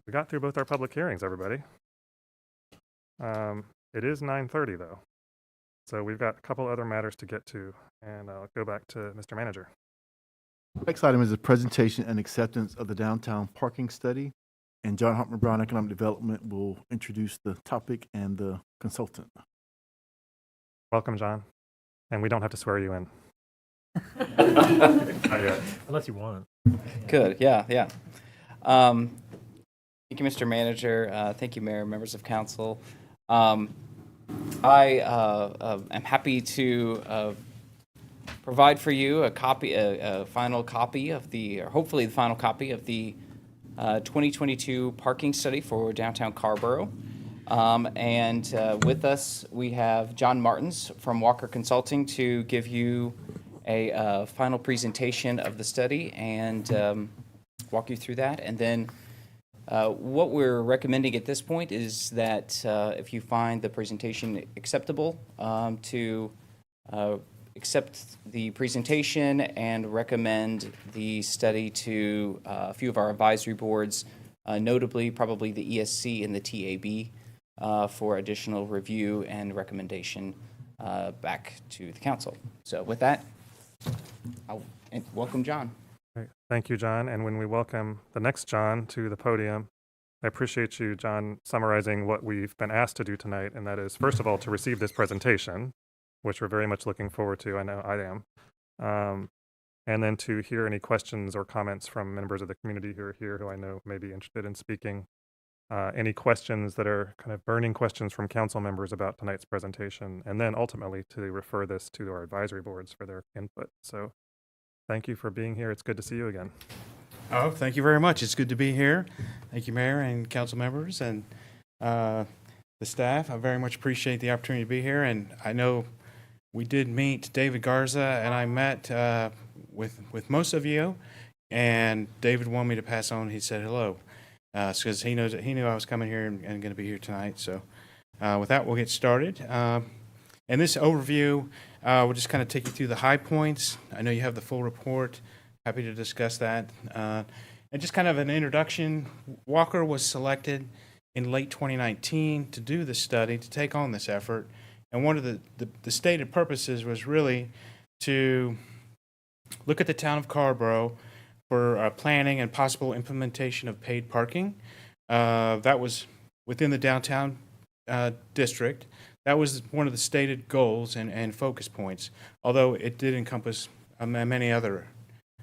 A: We got through both our public hearings, everybody. It is 9:30 though. So we've got a couple other matters to get to, and I'll go back to Mr. Manager.
G: Next item is a presentation and acceptance of the downtown parking study. And John Hartman Brown Economic Development will introduce the topic and the consultant.
A: Welcome, John. And we don't have to swear you in. Not yet.
Q: Unless you want.
L: Good, yeah. Thank you, Mr. Manager. Thank you, Mayor, members of council. I am happy to provide for you a final copy of or hopefully the final copy of the 2022 parking study for downtown Carrboro. And with us, we have John Martins from Walker Consulting to give you a final presentation of the study and walk you through that. And then what we're recommending at this point is that if you find the presentation acceptable, to accept the presentation and recommend the study to a few of our advisory boards, notably probably the ESC and the TAB, for additional review and recommendation back to the council. So with that, I'll welcome John.
A: Great. Thank you, John. And when we welcome the next John to the podium, I appreciate you, John, summarizing what we've been asked to do tonight, and that is, first of all, to receive this presentation, which we're very much looking forward to. I know I am. And then to hear any questions or comments from members of the community who are here who I know may be interested in speaking. Any questions that are kind of burning questions from council members about tonight's presentation, and then ultimately to refer this to our advisory boards for their input. So thank you for being here. It's good to see you again.
V: Oh, thank you very much. It's good to be here. Thank you, Mayor and council members and the staff. I very much appreciate the opportunity to be here. And I know we did meet David Garza, and I met with most of you. And David wanted me to pass on. He said hello because he knew I was coming here and going to be here tonight. So with that, we'll get started. In this overview, we'll just kind of take you through the high points. I know you have the full report. Happy to discuss that. And just kind of an introduction, Walker was selected in late 2019 to do this study, to take on this effort. And one of the stated purposes was really to look at the town of Carrboro for planning and possible implementation of paid parking. That was within the downtown district. That was one of the stated goals and focus points, although it did encompass many other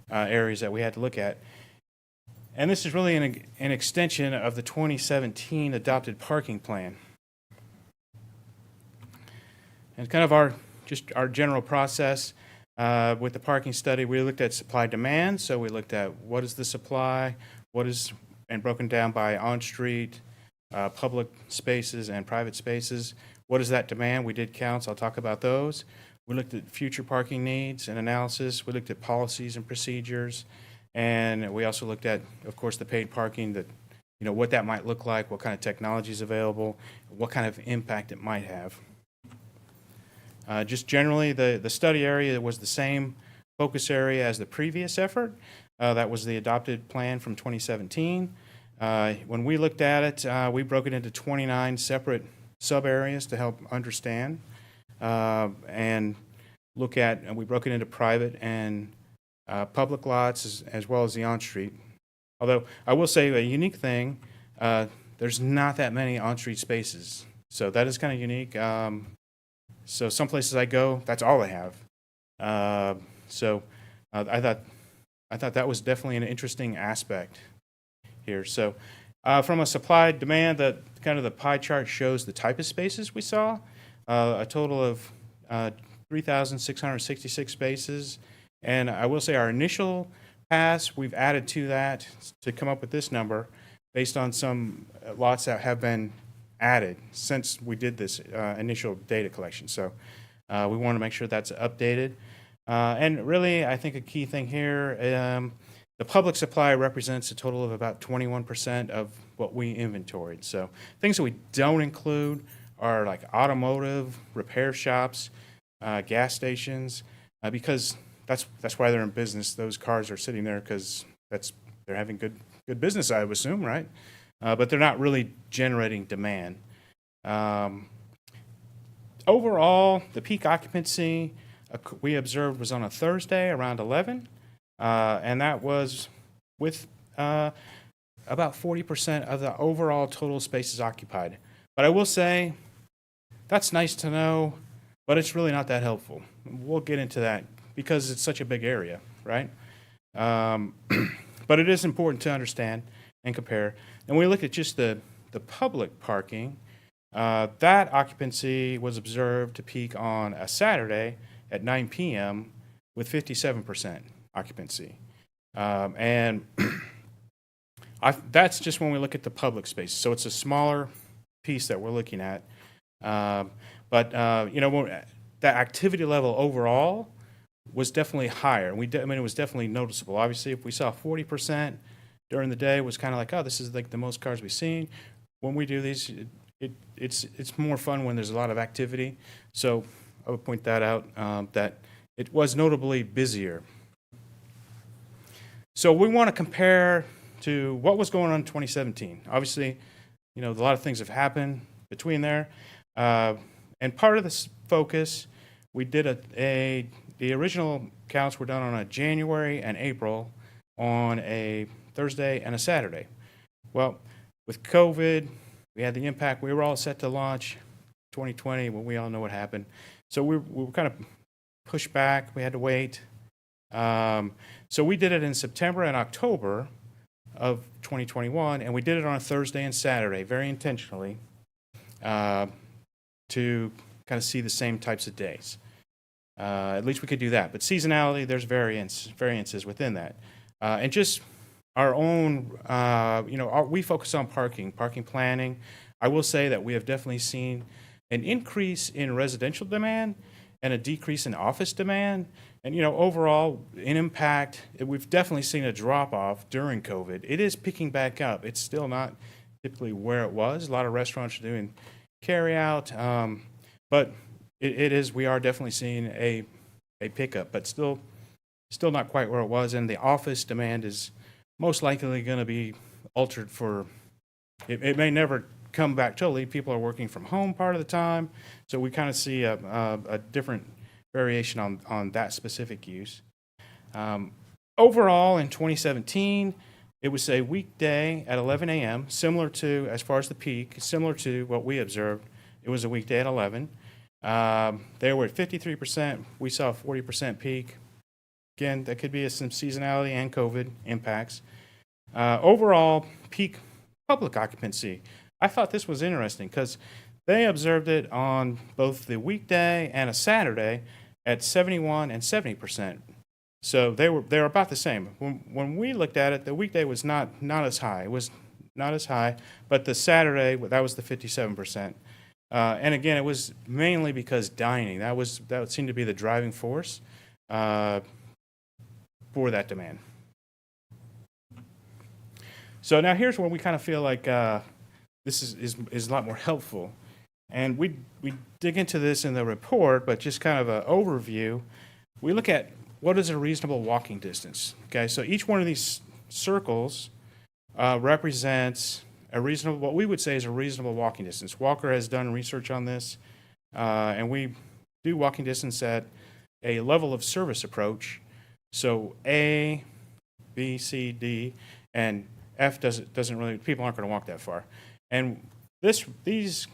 V: areas that we had to look at. And this is really an extension of the 2017 adopted parking plan. And kind of our general process with the parking study, we looked at supply demand. So we looked at what is the supply, and broken down by on-street, public spaces and private spaces. What is that demand? We did counts. I'll talk about those. We looked at future parking needs and analysis. We looked at policies and procedures. And we also looked at, of course, the paid parking, what that might look like, what kind of technology is available, what kind of impact it might have. Just generally, the study area was the same focus area as the previous effort. That was the adopted plan from 2017. When we looked at it, we broke it into 29 separate sub-areas to help understand and look at, and we broke it into private and public lots as well as the on-street. Although I will say a unique thing, there's not that many on-street spaces. So that is kind of unique. So some places I go, that's all they have. I thought that was definitely an interesting aspect here. So from a supply demand, the pie chart shows the type of spaces we saw. A total of 3,666 spaces. And I will say our initial pass, we've added to that to come up with this number based on some lots that have been added since we did this initial data collection. So We want to make sure that's updated. And really, I think a key thing here, the public supply represents a total of about 21% of what we inventoried. So things that we don't include are like automotive, repair shops, gas stations, because that's why they're in business. Those cars are sitting there because they're having good business, I would assume, right? But they're not really generating demand. Overall, the peak occupancy we observed was on a Thursday around 11, and that was with about 40% of the overall total spaces occupied. But I will say, that's nice to know, but it's really not that helpful. We'll get into that because it's such a big area, right? But it is important to understand and compare. And we look at just the public parking, that occupancy was observed to peak on a Saturday at 9 p.m. with 57% occupancy. And that's just when we look at the public space. So it's a smaller piece that we're looking at. But you know, that activity level overall was definitely higher. I mean, it was definitely noticeable. Obviously, if we saw 40% during the day, it was kind of like, oh, this is like the most cars we've seen. When we do these, it's more fun when there's a lot of activity. So I would point that out, that it was notably busier. So we want to compare to what was going on in 2017. Obviously, you know, a lot of things have happened between there. And part of this focus, we did the original counts were done on a January and April on a Thursday and a Saturday. Well, with COVID, we had the impact. We were all set to launch 2020, but we all know what happened. So we were kind of pushed back. We had to wait. So we did it in September and October of 2021, and we did it on a Thursday and Saturday, very intentionally, to kind of see the same types of days. At least we could do that. But seasonality, there's variances within that. And just our own, you know, we focus on parking planning. I will say that we have definitely seen an increase in residential demand and a decrease in office demand. And, you know, overall, in impact, we've definitely seen a drop-off during COVID. It is picking back up. It's still not typically where it was. A lot of restaurants are doing carry-out, but we are definitely seeing a pickup, but still not quite where it was. And the office demand is most likely going to be altered for, it may never come back totally. People are working from home part of the time, so we kind of see a different variation on that specific use. Overall, in 2017, it was a weekday at 11 a.m., similar to, as far as the peak, similar to what we observed. It was a weekday at 11. They were at 53%. We saw a 40% peak. Again, that could be some seasonality and COVID impacts. Overall, peak public occupancy. I thought this was interesting because they observed it on both the weekday and a Saturday at 71 and 70%. So they were about the same. When we looked at it, the weekday was not as high. It was not as high, but the Saturday, that was the 57%. And again, it was mainly because dining. That seemed to be the driving force for that demand. So now here's where we kind of feel like this is a lot more helpful. And we dig into this in the report, but just kind of an overview. We look at what is a reasonable walking distance. Okay, so each one of these circles represents what we would say is a reasonable walking distance. Walker has done research on this, and we do walking distance at a level of service approach. So A, B, C, D, and F doesn't really, people aren't going to walk that far. And these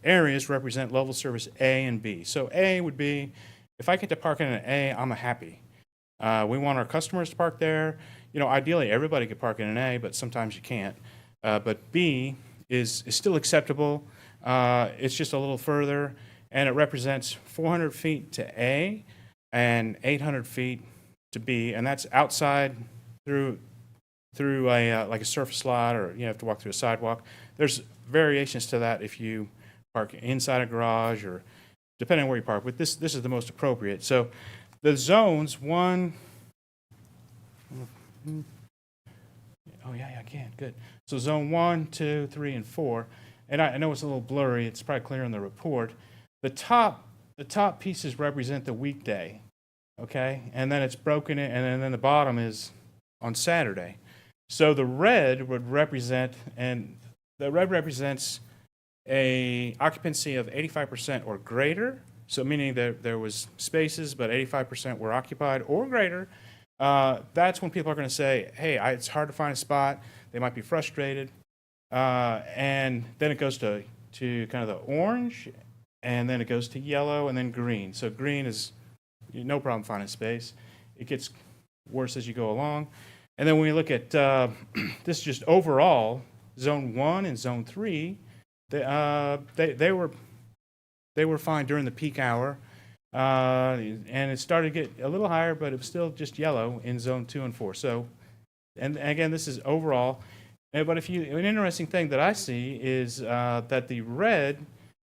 V: areas represent level service A and B. So A would be, if I get to park in an A, I'm happy. We want our customers to park there. You know, ideally everybody could park in an A, but sometimes you can't. But B is still acceptable. It's just a little further, and it represents 400 feet to A and 800 feet to B, and that's outside through a like a surface lot, or you have to walk through a sidewalk. There's variations to that if you park inside a garage or
M: depending on where you park, but this is the most appropriate. So the zones, oh yeah, I can, good. So zone 1, 2, 3, and 4, and I know it's a little blurry, it's probably clear in the report. The top pieces represent the weekday, okay? And then it's broken in, and then the bottom is on Saturday. So the red would represent, and the red represents a occupancy of 85% or greater, so meaning that there was spaces, but 85% were occupied or greater. That's when people are going to say, hey, it's hard to find a spot. They might be frustrated. And then it goes to kind of the orange, and then it goes to yellow, and then green. So green is no problem finding space. It gets worse as you go along. And then when we look at this just overall, zone 1 and zone 3, they were fine during the peak hour. And it started to get a little higher, but it was still just yellow in zone 2 and 4. So, and again, this is overall. But an interesting thing that I see is that the red,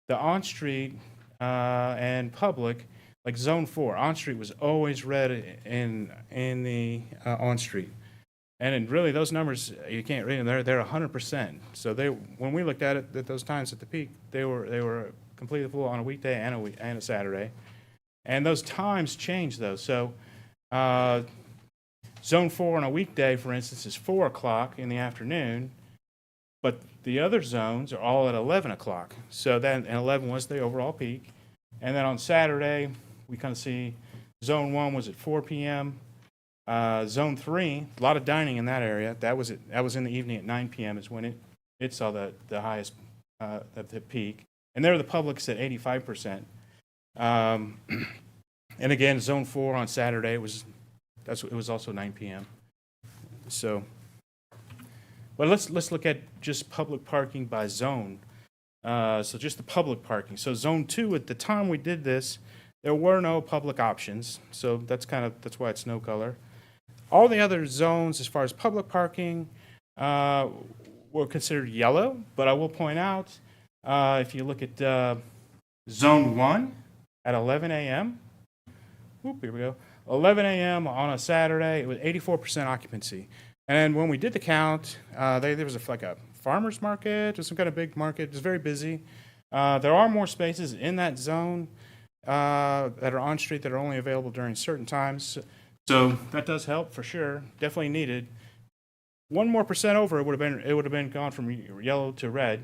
M: the on-street and public, like zone 4, on-street was always red in the on-street. And really, those numbers, you can't read them. They're 100%. So when we looked at it at those times at the peak, they were completely full on a weekday and a Saturday. And those times change, though. So zone 4 on a weekday, for instance, is 4 o'clock in the afternoon, but the other zones are all at 11 o'clock. So then, and 11 was the overall peak. And then on Saturday, we kind of see zone 1 was at 4 p.m. Zone 3, a lot of dining in that area. That was in the evening at 9 p.m. is when it saw the highest, the peak. And there the public's at 85%. And again, zone 4 on Saturday it was also 9 p.m. So, but let's look at just public parking by zone. So just the public parking. So zone 2, at the time we did this, there were no public options. So that's why it's no color. All the other zones, as far as public parking, were considered yellow. But I will point out, if you look at zone 1 at 11 a.m., here we go. 11 a.m. on a Saturday, it was 84% occupancy. And when we did the count, there was like a farmer's market or some kind of big market. It was very busy. There are more spaces in that zone that are on street that are only available during certain times. So that does help for sure. Definitely needed. 1% more over, it would have been gone from yellow to red.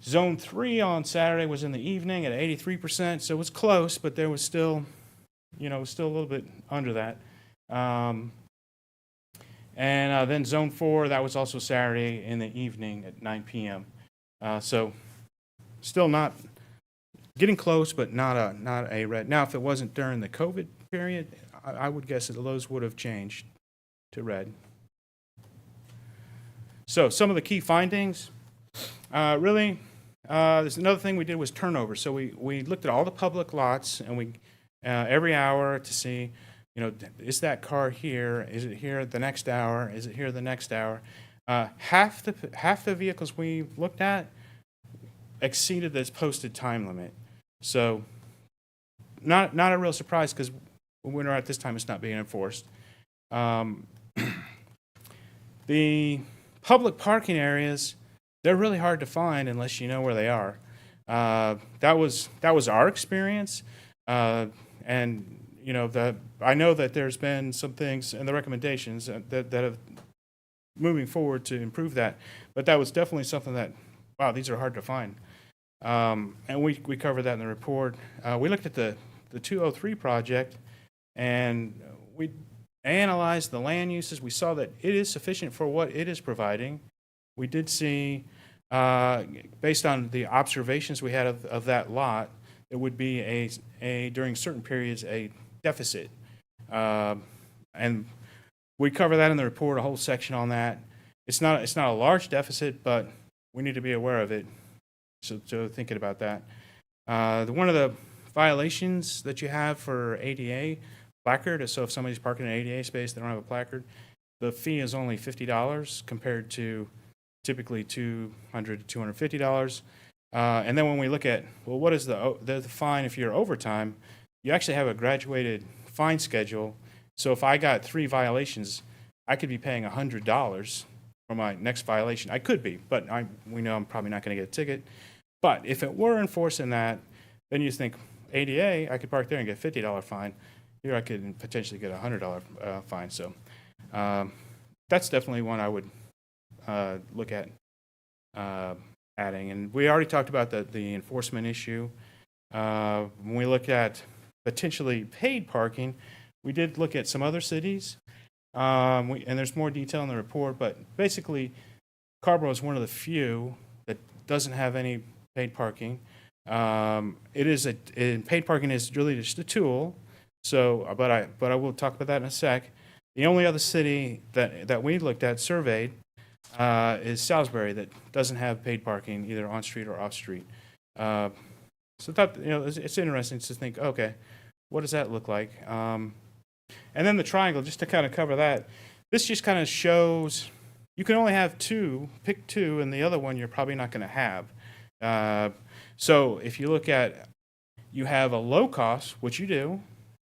M: Zone 3 on Saturday was in the evening at 83%, so it was close, but there was still, still a little bit under that. And then Zone 4, that was also Saturday in the evening at 9 p.m. So still not getting close, but not a red. Now, if it wasn't during the COVID period, I would guess that those would have changed to red. So some of the key findings, there's another thing we did was turnover. So we looked at all the public lots, and we every hour to see, is that car here? Is it here the next hour? Is it here the next hour? Half the vehicles we looked at exceeded this posted time limit. So not a real surprise, because when we're at this time, it's not being enforced. The public parking areas, they're really hard to find unless you know where they are. That was our experience, and I know that there's been some things in the recommendations that have moving forward to improve that, but that was definitely something that, wow, these are hard to find. And we covered that in the report. We looked at the 203 project, and we analyzed the land uses. We saw that it is sufficient for what it is providing. We did see, based on the observations we had of that lot, it would be a during certain periods a deficit, and we cover that in the report, a whole section on that. It's not a large deficit, but we need to be aware of it. So thinking about that, one of the violations that you have for ADA placard is, so if somebody's parking in an ADA space, they don't have a placard, the fee is only $50 compared to typically $200 to $250. And then when we look at, well, what is the fine if you're overtime, you actually have a graduated fine schedule. So if I got 3 violations, I could be paying $100 for my next violation. I could be, but we know I'm probably not going to get a ticket. But if it were enforcing that, then you think ADA, I could park there and get a $50 fine. Here I could potentially get a $100 fine. So that's definitely one I would look at adding. And we already talked about the enforcement issue. When we look at potentially paid parking, we did look at some other cities. And there's more detail in the report, but basically Carrboro is one of the few that doesn't have any paid parking. Paid parking is really just a tool. So, but I will talk about that in a sec. The only other city that we looked at, surveyed, is Salisbury, that doesn't have paid parking either on street or off street. So that, it's interesting to think, okay, what does that look like? And then the triangle, just to kind of cover that, this just kind of shows you can only have 2, pick 2, and the other one you're probably not going to have. So if you look at, you have a low cost, which you do,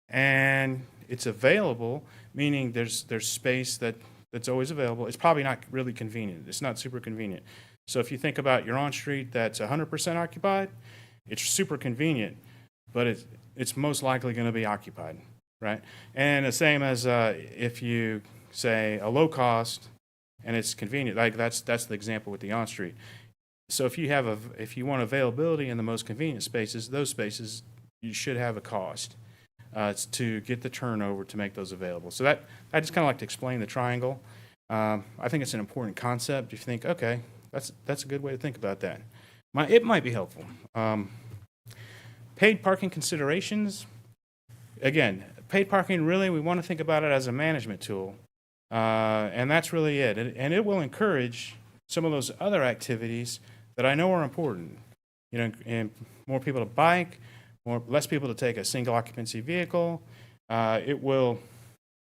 M: and it's available, meaning there's space that's always available. It's probably not really convenient. It's not super convenient. So if you think about your on-street that's 100% occupied, it's super convenient, but it's most likely going to be occupied, right? And the same as if you say a low cost and it's convenient, like that's the example with the on-street. So if you want availability in the most convenient spaces, those spaces, you should have a cost. It's to get the turnover to make those available. So that I just kind of like to explain the triangle. I think it's an important concept. If you think, okay, that's a good way to think about that. It might be helpful. Paid parking considerations. Again, paid parking, really, we want to think about it as a management tool. And that's really it. And it will encourage some of those other activities that I know are important. And more people to bike, less people to take a single occupancy vehicle. It will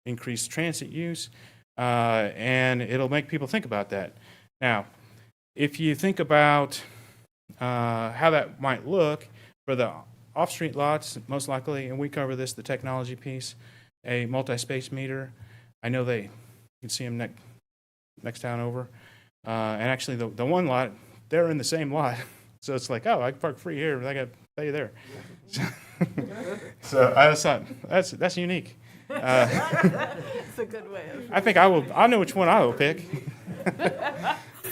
M: increase transit use, and it'll make people think about that. Now, if you think about how that might look for the off-street lots, most likely, and we cover this, the technology piece, a multi-space meter. I know you can see them next town over. And actually, the one lot, they're in the same lot. So it's like, oh, I can park free here, but I got to pay there. So I just thought, that's unique.
O: It's a good way of.
M: I think I know which one I will pick.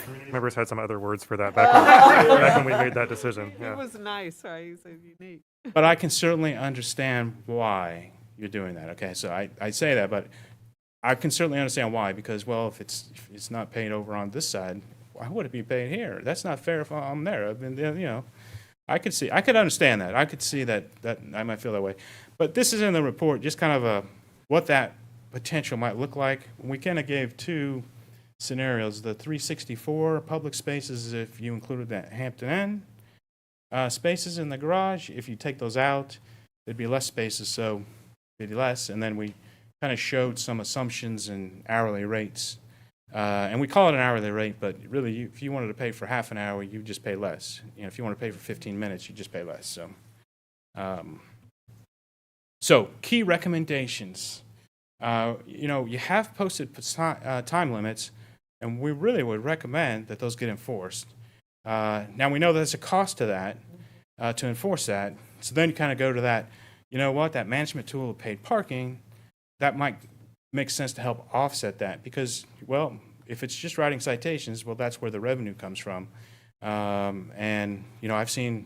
A: Community members had some other words for that back when we made that decision. Yeah.
F: It was nice, right? He said unique.
M: But I can certainly understand why you're doing that. Okay, so I say that, but I can certainly understand why, because, well, if it's not paid over on this side, why would it be paid here? That's not fair if I'm there. I mean, I could understand that. I could see that I might feel that way. But this is in the report, just kind of what that potential might look like. We kind of gave 2 scenarios. The 364 public spaces, if you included that Hampton Inn, spaces in the garage, if you take those out, there'd be less spaces, so it'd be less. And then we kind of showed some assumptions and hourly rates. And we call it an hourly rate, but really, if you wanted to pay for half an hour, you just pay less. If you want to pay for 15 minutes, you just pay less. So key recommendations. You have posted time limits, and we really would recommend that those get enforced. Now, we know there's a cost to that, to enforce that. So then you kind of go to that, that management tool of paid parking, that might make sense to help offset that. Because, well, if it's just writing citations, well, that's where the revenue comes from. And, I've seen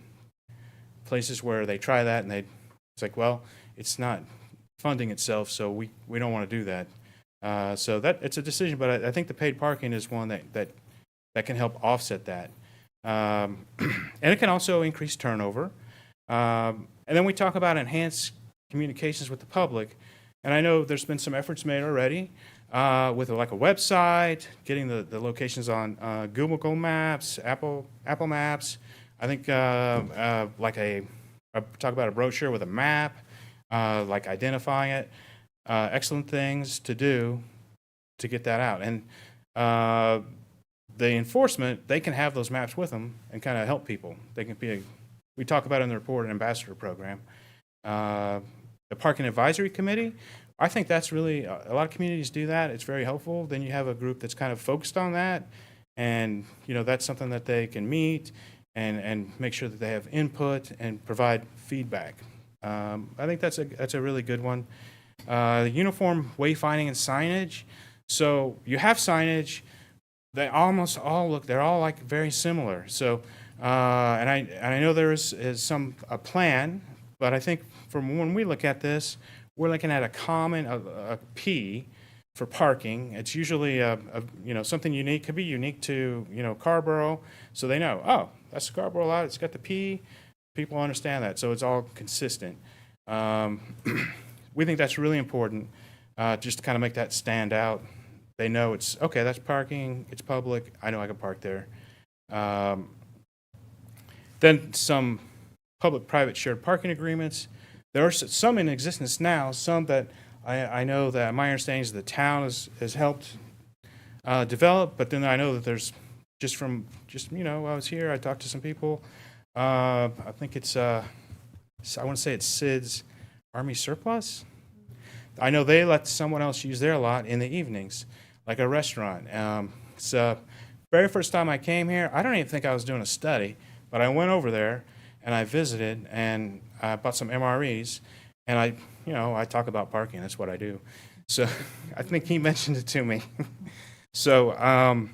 M: places where they try that and it's like, well, it's not funding itself, so we don't want to do that. So it's a decision, but I think the paid parking is one that can help offset that. And it can also increase turnover. And then we talk about enhanced communications with the public. And I know there's been some efforts made already with like a website, getting the locations on Google Maps, Apple Maps. I think talk about a brochure with a map, like identifying it. Excellent things to do to get that out. And the enforcement, they can have those maps with them and kind of help people. They can be we talk about in the report an ambassador program. The Parking Advisory Committee, I think that's really, a lot of communities do that. It's very helpful. Then you have a group that's kind of focused on that. And, that's something that they can meet and make sure that they have input and provide feedback. I think that's a really good one. The uniform wayfinding and signage. So you have signage. They almost all they're all like very similar. So, and I know there is a plan, but I think from when we look at this, we're looking at a common, a P for parking. It's usually something unique, could be unique to, Carrboro. So they know, oh, that's Carrboro lot, it's got the P. People understand that. So it's all consistent. We think that's really important, just to kind of make that stand out. They know it's, okay, that's parking, it's public, I know I can park there. Then some public-private shared parking agreements. There are some in existence now, some that I know that my understanding is the town has helped develop, but then I know that there's I was here, I talked to some people. I think it's, I want to say it's Sid's Army Surplus. I know they let someone else use their lot in the evenings, like a restaurant. So very first time I came here, I don't even think I was doing a study, but I went over there and I visited and I bought some MREs and I talk about parking, that's what I do. So I think he mentioned it to me. So, and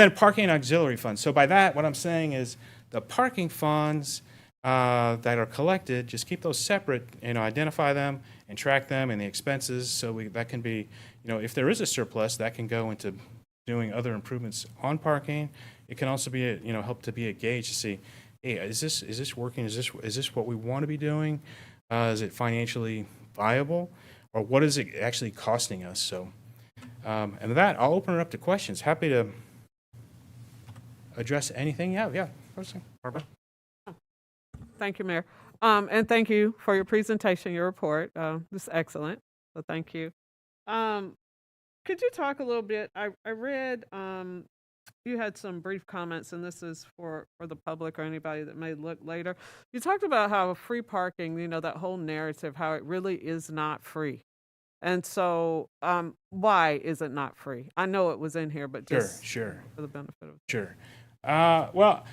M: then parking and auxiliary funds. So by that, what I'm saying is the parking funds that are collected, just keep those separate, identify them and track them and the expenses. So that can be, if there is a surplus, that can go into doing other improvements on parking. It can also be, help to be a gauge to see, hey, is this working? Is this what we want to be doing? Is it financially viable? Or what is it actually costing us? So, and with that, I'll open it up to questions. Happy to address anything. Yeah. Barbara.
F: Thank you, Mayor. And thank you for your presentation, your report. This is excellent. So thank you. Could you talk a little bit? I read you had some brief comments, and this is for the public or anybody that may look later. You talked about how free parking, that whole narrative, how it really is not free. And so why is it not free? I know it was in here, but just
M: Sure.
F: for the benefit of...
M: Sure. Well,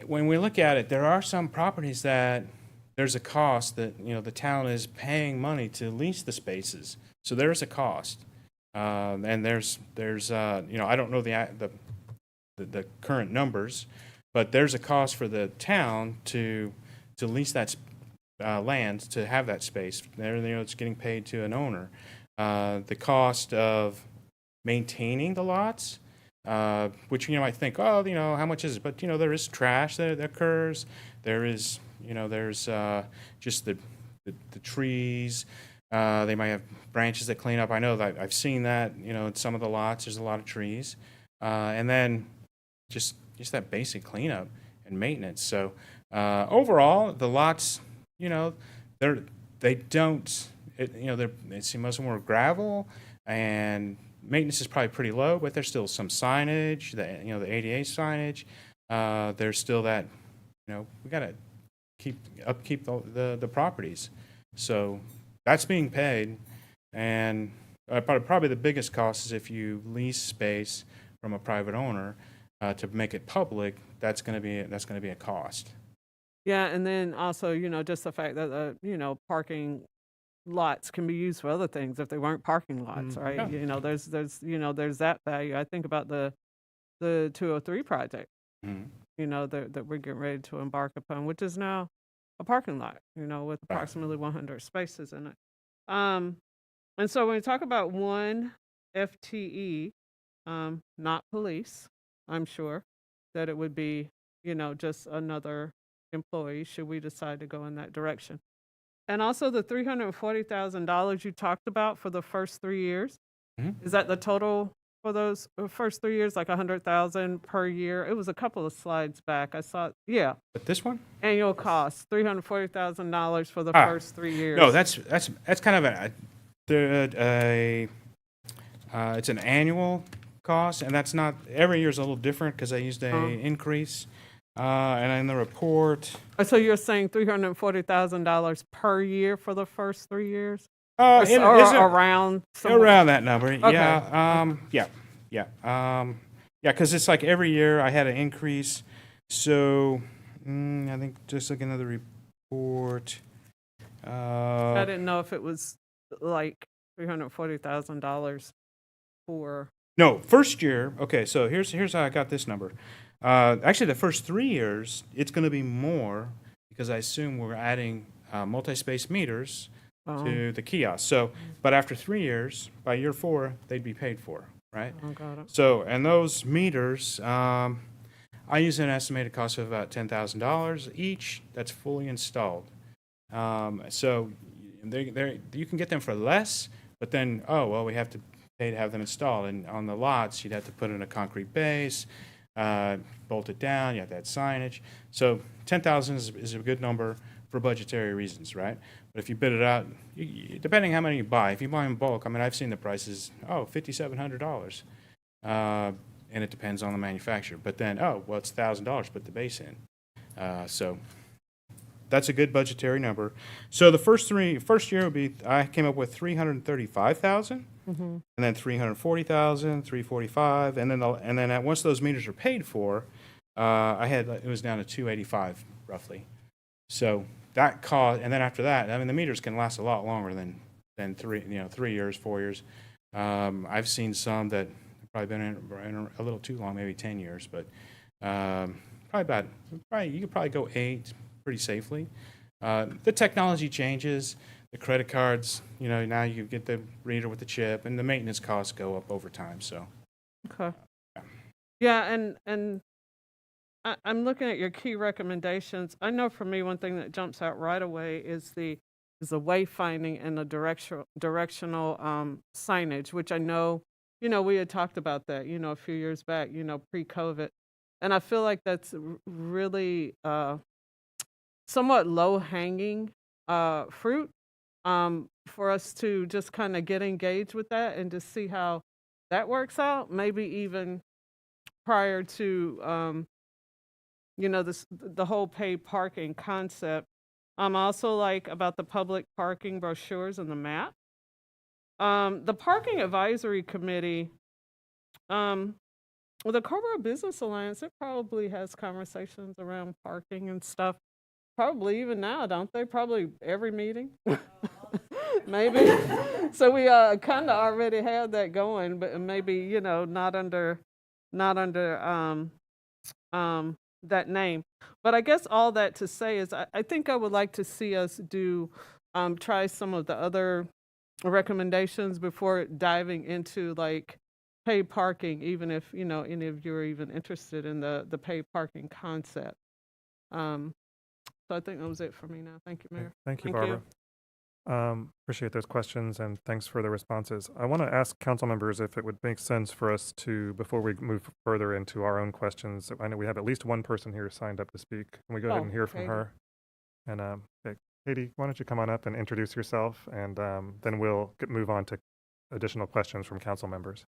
M: when we look at it, there are some properties that there's a cost that, the town is paying money to lease the spaces. So there's a cost. And there's I don't know the current numbers, but there's a cost for the town to lease that land, to have that space. There, it's getting paid to an owner. The cost of maintaining the lots, which you might think, oh, how much is it? But there is trash that occurs. There is, there's just the trees. They might have branches that clean up. I know that I've seen that. In some of the lots, there's a lot of trees, and then just that basic cleanup and maintenance. So overall, the lots, they don't. Most of them are gravel and maintenance is probably pretty low, but there's still some signage, the ADA signage. There's still that, we got to upkeep the properties. So that's being paid. And probably the biggest cost is if you lease space from a private owner to make it public, that's going to be a cost.
F: Yeah, and then also, just the fact that, parking lots can be used for other things if they weren't parking lots, right?
M: Yeah.
F: There's that value. I think about the 203 project, that we're getting ready to embark upon, which is now a parking lot, with approximately 100 spaces in it. And so when we talk about one FTE, not police, I'm sure that it would be, just another employee should we decide to go in that direction. And also the $340,000 you talked about for the first 3 years. Is that the total for those first 3 years, like $100,000 per year? It was a couple of slides back. I saw, yeah.
M: But this one?
F: Annual cost, $340,000 for the first 3 years.
M: No, that's kind of it's an annual cost, and that's not, every year is a little different because I used a increase. And in the report,
F: So you're saying $340,000 per year for the first 3 years?
M: it isn't-
F: Around?
M: around that number,
F: Okay.
M: yeah, because it's like every year I had an increase. So I think just looking at the report,
F: I didn't know if it was like $340,000 for.
M: no, first year. Okay, so here's how I got this number. Actually, the first 3 years, it's going to be more because I assume we're adding multi-space meters to the kiosk. So, but after 3 years, by year 4, they'd be paid for, right?
F: Oh, got it.
M: So, and those meters, I use an estimated cost of about $10,000 each. That's fully installed. So, you can get them for less, but then, oh well, we have to pay to have them installed. And on the lots, you'd have to put in a concrete base, bolt it down. You have to add signage. So, 10,000 is a good number for budgetary reasons, right? But if you bid it out, depending how many you buy, if you buy in bulk, I mean, I've seen the prices, $5,700. And it depends on the manufacturer. But then, well, it's $1,000 to put the base in. So that's a good budgetary number. So the first year would be, I came up with $335,000, and then $340,000, $345,000, and then once those meters are paid for, it was down to $285,000 roughly. So that cost, and then after that, I mean, the meters can last a lot longer than 3 years, 4 years. I've seen some that have probably been in a little too long, maybe 10 years, but you could probably go 8 pretty safely. The technology changes, the credit cards, now you get the reader with the chip, and the maintenance costs go up over time. So,
F: Okay. Yeah, and I'm looking at your key recommendations. I know for me, one thing that jumps out right away is the wayfinding and the directional signage, which I know, we had talked about that, a few years back, pre-COVID. And I feel like that's really somewhat low-hanging fruit for us to just kind of get engaged with that and just see how that works out, maybe even prior to the whole paid parking concept. Also like about the public parking brochures and the map. The Parking Advisory Committee, the Carrboro Business Alliance, it probably has conversations around parking and stuff. Probably even now, don't they? Probably every meeting. Maybe. So we kind of already had that going, but maybe, not under that name. But I guess all that to say is I think I would like to see us try some of the other recommendations before diving into like paid parking, even if, any of you are even interested in the paid parking concept. So I think that was it for me now. Thank you, Mayor.
A: Thank you, Barbara. Appreciate those questions and thanks for the responses. I want to ask council members if it would make sense for us to, before we move further into our own questions, I know we have at least one person here signed up to speak. Can we go ahead and hear from
F: Katie.
A: her? And okay, Katie, why don't you come on up and introduce yourself, and then we'll move on to additional questions from council members.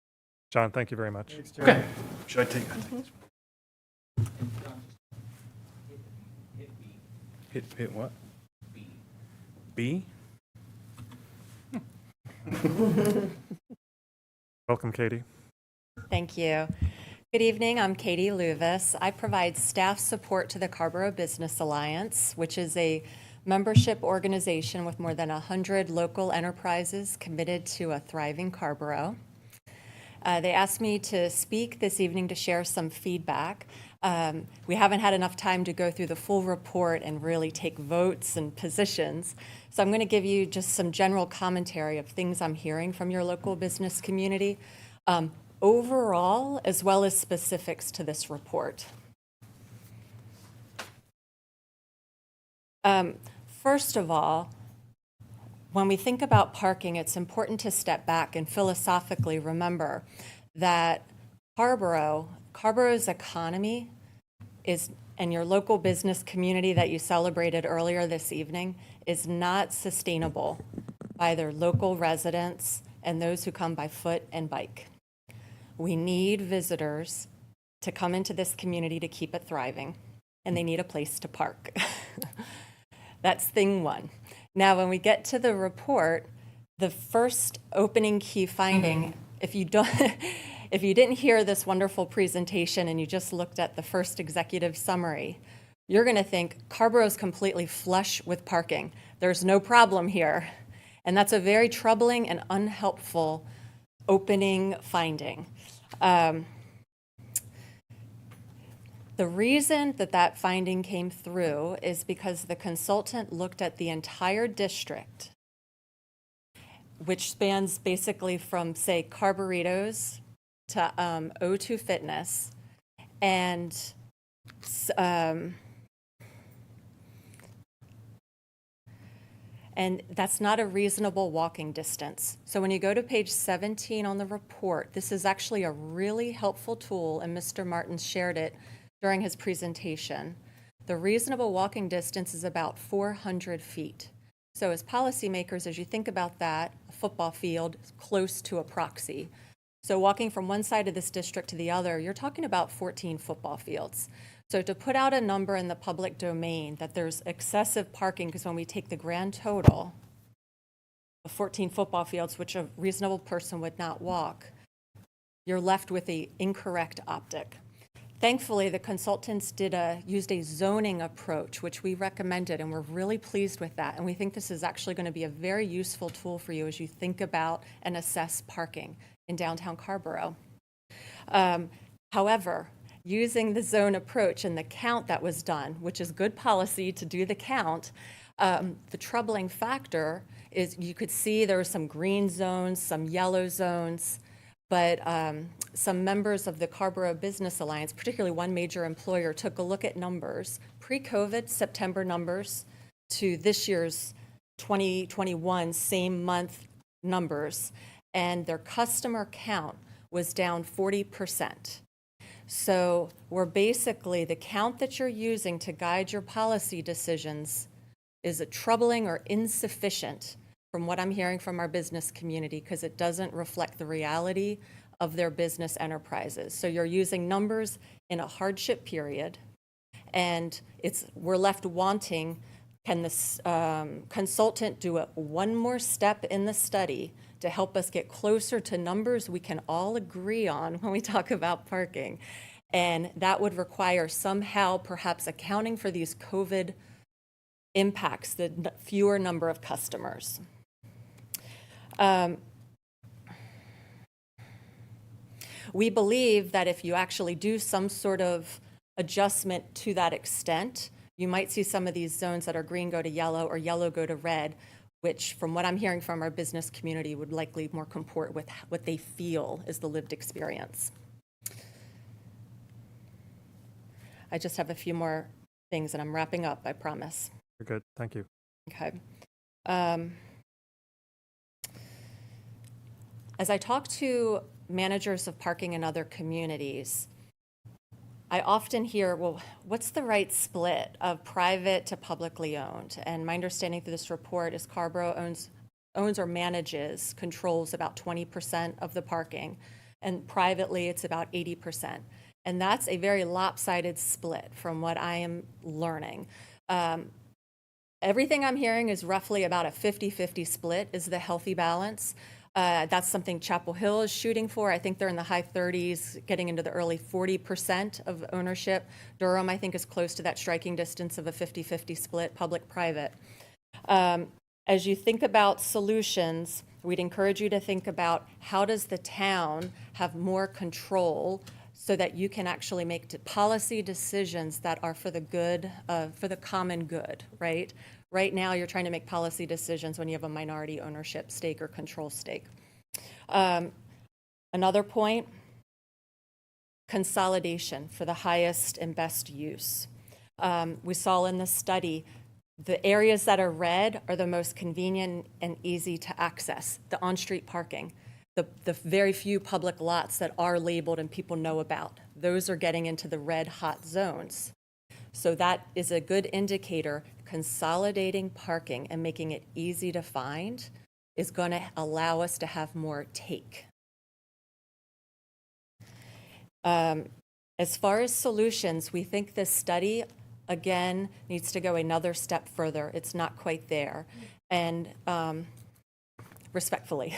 A: John, thank you very much.
M: okay. Should I take Hit what? B?
A: Welcome, Katie.
N: Thank you. Good evening. I'm Katie Luvis. I provide staff support to the Carrboro Business Alliance, which is a membership organization with more than 100 local enterprises committed to a thriving Carrboro. They asked me to speak this evening to share some feedback. We haven't had enough time to go through the full report and really take votes and positions. So I'm going to give you just some general commentary of things I'm hearing from your local business community, overall, as well as specifics to this report. First of all, when we think about parking, it's important to step back and philosophically remember that Carrboro's economy and your local business community that you celebrated earlier this evening is not sustainable by their local residents and those who come by foot and bike. We need visitors to come into this community to keep it thriving, and they need a place to park. That's thing one. Now, when we get to the report, the first opening key finding, if you didn't hear this wonderful presentation and you just looked at the first executive summary, you're going to think Carrboro is completely flush with parking. There's no problem here. And that's a very troubling and unhelpful opening finding. The reason that that finding came through is because the consultant looked at the entire district, which spans basically from, say, Carrboritos to O2 Fitness, and that's not a reasonable walking distance. So when you go to page 17 on the report, this is actually a really helpful tool, and Mr. Martin shared it during his presentation. The reasonable walking distance is about 400 feet. So as policymakers, as you think about that, a football field is close to a proxy. So walking from one side of this district to the other, you're talking about 14 football fields. So to put out a number in the public domain that there's excessive parking, because when we take the grand total of 14 football fields, which a reasonable person would not walk, you're left with an incorrect optic. Thankfully, the consultants used a zoning approach, which we recommended, and we're really pleased with that. And we think this is actually going to be a very useful tool for you as you think about and assess parking in downtown Carrboro. However, using the zone approach and the count that was done, which is good policy to do the count, the troubling factor is you could see there were some green zones, some yellow zones, but some members of the Carrboro Business Alliance, particularly one major employer, took a look at numbers, pre-COVID September numbers to this year's 2021 same month numbers, and their customer count was down 40%. So we're basically, the count that you're using to guide your policy decisions is a troubling or insufficient from what I'm hearing from our business community, because it doesn't reflect the reality of their business enterprises. So you're using numbers in a hardship period, and we're left wanting, can this consultant do one more step in the study to help us get closer to numbers we can all agree on when we talk about parking? And that would require somehow perhaps accounting for these COVID impacts, the fewer number of customers. We believe that if you actually do some sort of adjustment to that extent, you might see some of these zones that are green go to yellow or yellow go to red, which from what I'm hearing from our business community would likely more comport with what they feel is the lived experience. I just have a few more things and I'm wrapping up, I promise.
A: You're good. Thank you.
N: Okay. As I talk to managers of parking in other communities, I often hear, well, what's the right split of private to publicly owned? And my understanding through this report is Carrboro owns or manages, controls about 20% of the parking, and privately it's about 80%. And that's a very lopsided split from what I am learning. Everything I'm hearing is roughly about a 50-50 split is the healthy balance. That's something Chapel Hill is shooting for. I think they're in the high 30s, getting into the early 40% of ownership. Durham, I think, is close to that striking distance of a 50-50 split, public-private. As you think about solutions, we'd encourage you to think about how does the town have more control so that you can actually make policy decisions that are for the good, for the common good, right? Right now, you're trying to make policy decisions when you have a minority ownership stake or control stake. Another point, consolidation for the highest and best use. We saw in the study, the areas that are red are the most convenient and easy to access, the on-street parking. The very few public lots that are labeled and people know about, those are getting into the red hot zones. So that is a good indicator. Consolidating parking and making it easy to find is going to allow us to have more take. As far as solutions, we think this study, again, needs to go another step further. It's not quite there. And respectfully.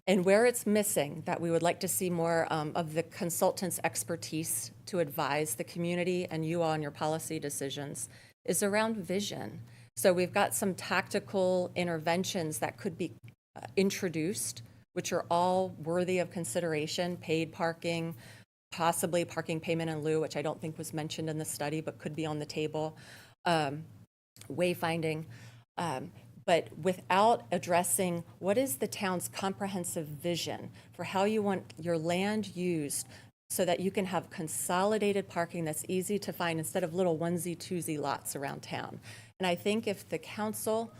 N: And where it's missing, that we would like to see more of the consultant's expertise to advise the community and you on your policy decisions, is around vision. So we've got some tactical interventions that could be introduced, which are all worthy of consideration: paid parking, possibly parking payment in lieu, which I don't think was mentioned in the study, but could be on the table, wayfinding, but without addressing what is the town's comprehensive vision for how you want your land used so that you can have consolidated parking that's easy to find instead of little onesie-twosie lots around town. And I think if the council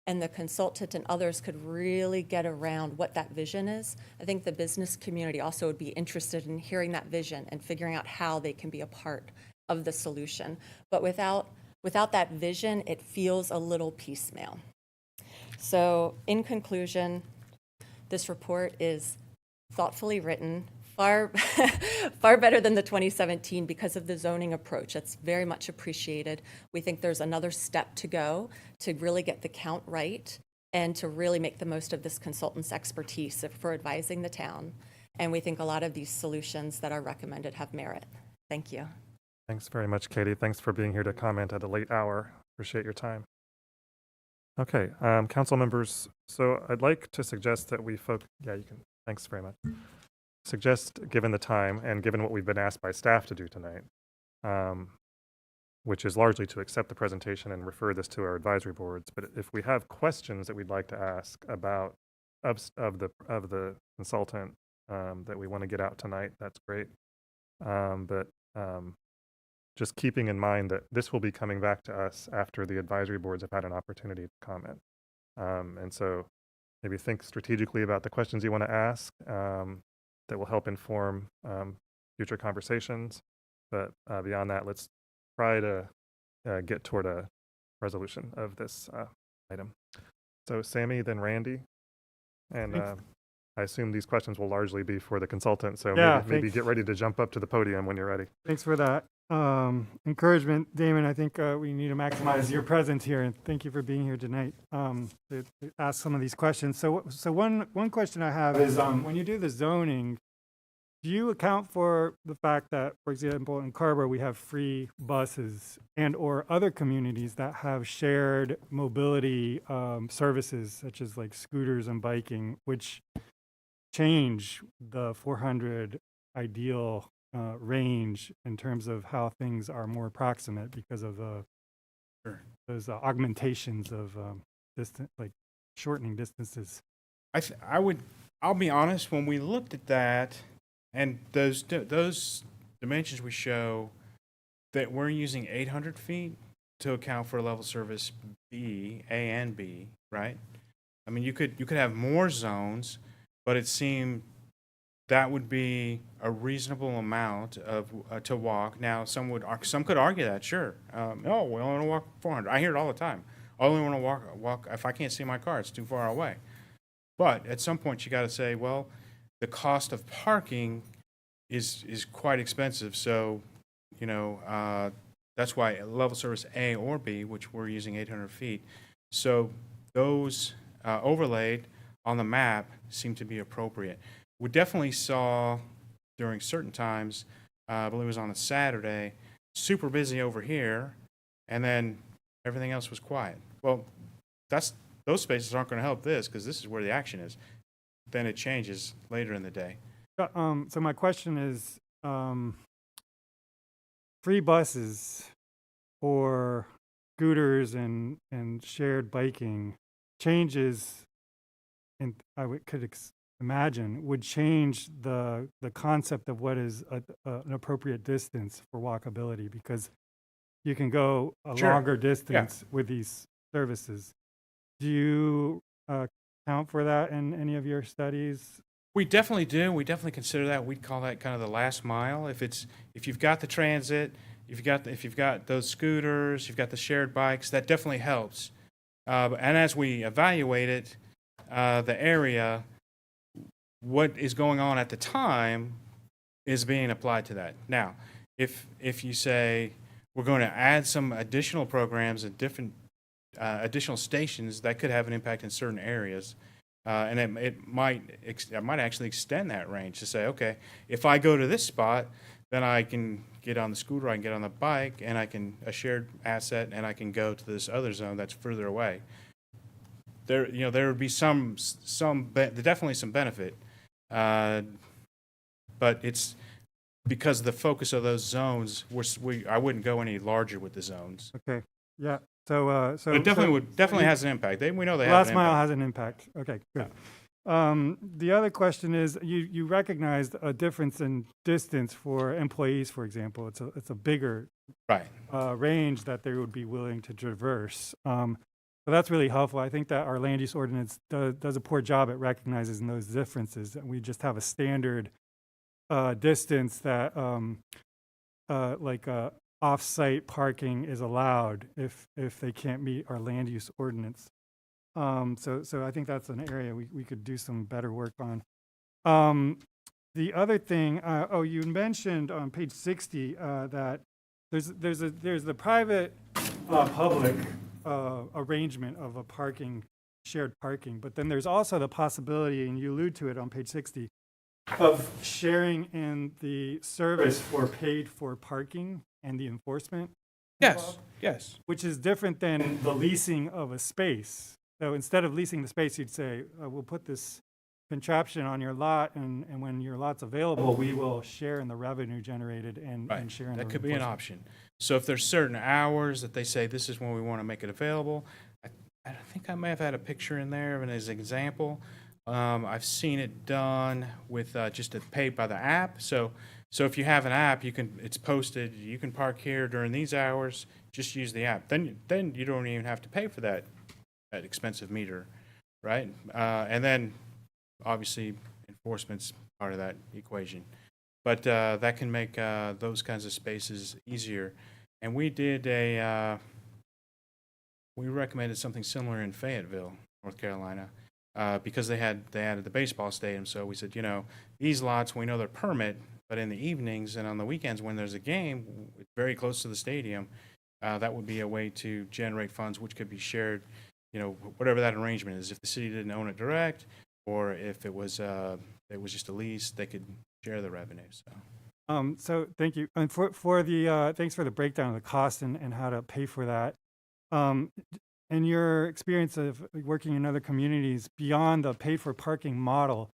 N: and the consultant and others could really get around what that vision is, I think the business community also would be interested in hearing that vision and figuring out how they can be a part of the solution. But without that vision, it feels a little piecemeal. So in conclusion, this report is thoughtfully written, far better than the 2017 because of the zoning approach. That's very much appreciated. We think there's another step to go to really get the count right and to really make the most of this consultant's expertise for advising the town. And we think a lot of these solutions that are recommended have merit. Thank you.
A: Thanks very much, Katie. Thanks for being here to comment at a late hour. Appreciate your time. Okay, council members, so I'd like to suggest that we yeah, you can, thanks very much. Suggest, given the time and given what we've been asked by staff to do tonight, which is largely to accept the presentation and refer this to our advisory boards, but if we have questions that we'd like to ask about of the consultant that we want to get out tonight, that's great. But just keeping in mind that this will be coming back to us after the advisory boards have had an opportunity to comment. And so maybe think strategically about the questions you want to ask that will help inform future conversations. But beyond that, let's try to get toward a resolution of this item. So Sammy, then Randy, and I assume these questions will largely be for the consultant, so
H: Yeah,
A: maybe get ready to jump up to the podium when you're ready.
H: Thanks for that encouragement, Damon. I think we need to maximize your presence here, and thank you for being here tonight to ask some of these questions. So one question I have is, when you do the zoning, do you account for the fact that, for example, in Carrboro, we have free buses and or other communities that have shared mobility services, such as like scooters and biking, which change the 400 ideal range in terms of how things are more proximate because of those augmentations of distance, like shortening distances?
M: I'll be honest, when we looked at that, and those dimensions we show, that we're using 800 feet to account for level service B, A and B, right? I mean, you could have more zones, but it seemed that would be a reasonable amount of to walk. Now, some could argue that, sure. Oh, we only want to walk 400. I hear it all the time. I only want to walk if I can't see my car, it's too far away. But at some point, you got to say, well, the cost of parking is quite expensive. So, you know, that's why level service A or B, which we're using 800 feet. So those overlaid on the map seem to be appropriate. We definitely saw during certain times, I believe it was on a Saturday, super busy over here, and then everything else was quiet. Well, those spaces aren't going to help this because this is where the action is. Then it changes later in the day.
H: So my question is, free buses or scooters and shared biking changes, and could imagine, would change the concept of what is an appropriate distance for walkability, because you can go a longer distance with these services. Do you account for that in any of your studies?
M: We definitely do. We definitely consider that. We'd call that kind of the last mile. If you've got the transit, if you've got those scooters, you've got the shared bikes, that definitely helps. And as we evaluate it, the area, what is going on at the time is being applied to that. Now, if you say we're going to add some additional programs and different additional stations, that could have an impact in certain areas. And it might actually extend that range to say, okay, if I go to this spot, then I can get on the scooter, I can get on the bike, and I can a shared asset, and I can go to this other zone that's further away. There would be definitely some benefit, but it's because of the focus of those zones. I wouldn't go any larger with the zones.
H: Okay, yeah. So
M: But it definitely has an impact. We know they have
H: last
M: an
H: mile
M: impact.
H: has an impact. Okay, good. The other question is, you recognized a difference in distance for employees, for example. It's a bigger
M: right
H: range that they would be willing to traverse. So that's really helpful. I think that our land use ordinance does a poor job at recognizing those differences. And we just have a standard distance that off-site parking is allowed if they can't meet our land use ordinance. So I think that's an area we could do some better work on. The other thing, you mentioned on page 60 that there's the private public arrangement of a shared parking, but then there's also the possibility, and you allude to it on page 60, of sharing in the service for paid for parking and the enforcement.
M: Yes.
H: Which is different than the leasing of a space. So instead of leasing the space, you'd say, we'll put this contraption on your lot, and when your lot's available, we will share in the revenue generated and share in the
M: That could be an
H: enforcement.
M: option. So if there's certain hours that they say this is when we want to make it available, I think I may have had a picture in there of it as an example. I've seen it done with just paid by the app. So if you have an app, it's posted. You can park here during these hours. Just use the app. Then you don't even have to pay for that expensive meter, right? And then obviously enforcement's part of that equation. But that can make those kinds of spaces easier. And we recommended something similar in Fayetteville, North Carolina, because they added the baseball stadium. So we said, these lots, we know they're permit, but in the evenings and on the weekends when there's a game, it's very close to the stadium, that would be a way to generate funds, which could be shared, whatever that arrangement is. If the city didn't own it direct, or if it was just a lease, they could share the revenue.
H: So thank you. And for the thanks for the breakdown of the cost and how to pay for that. In your experience of working in other communities, beyond the paid for parking model,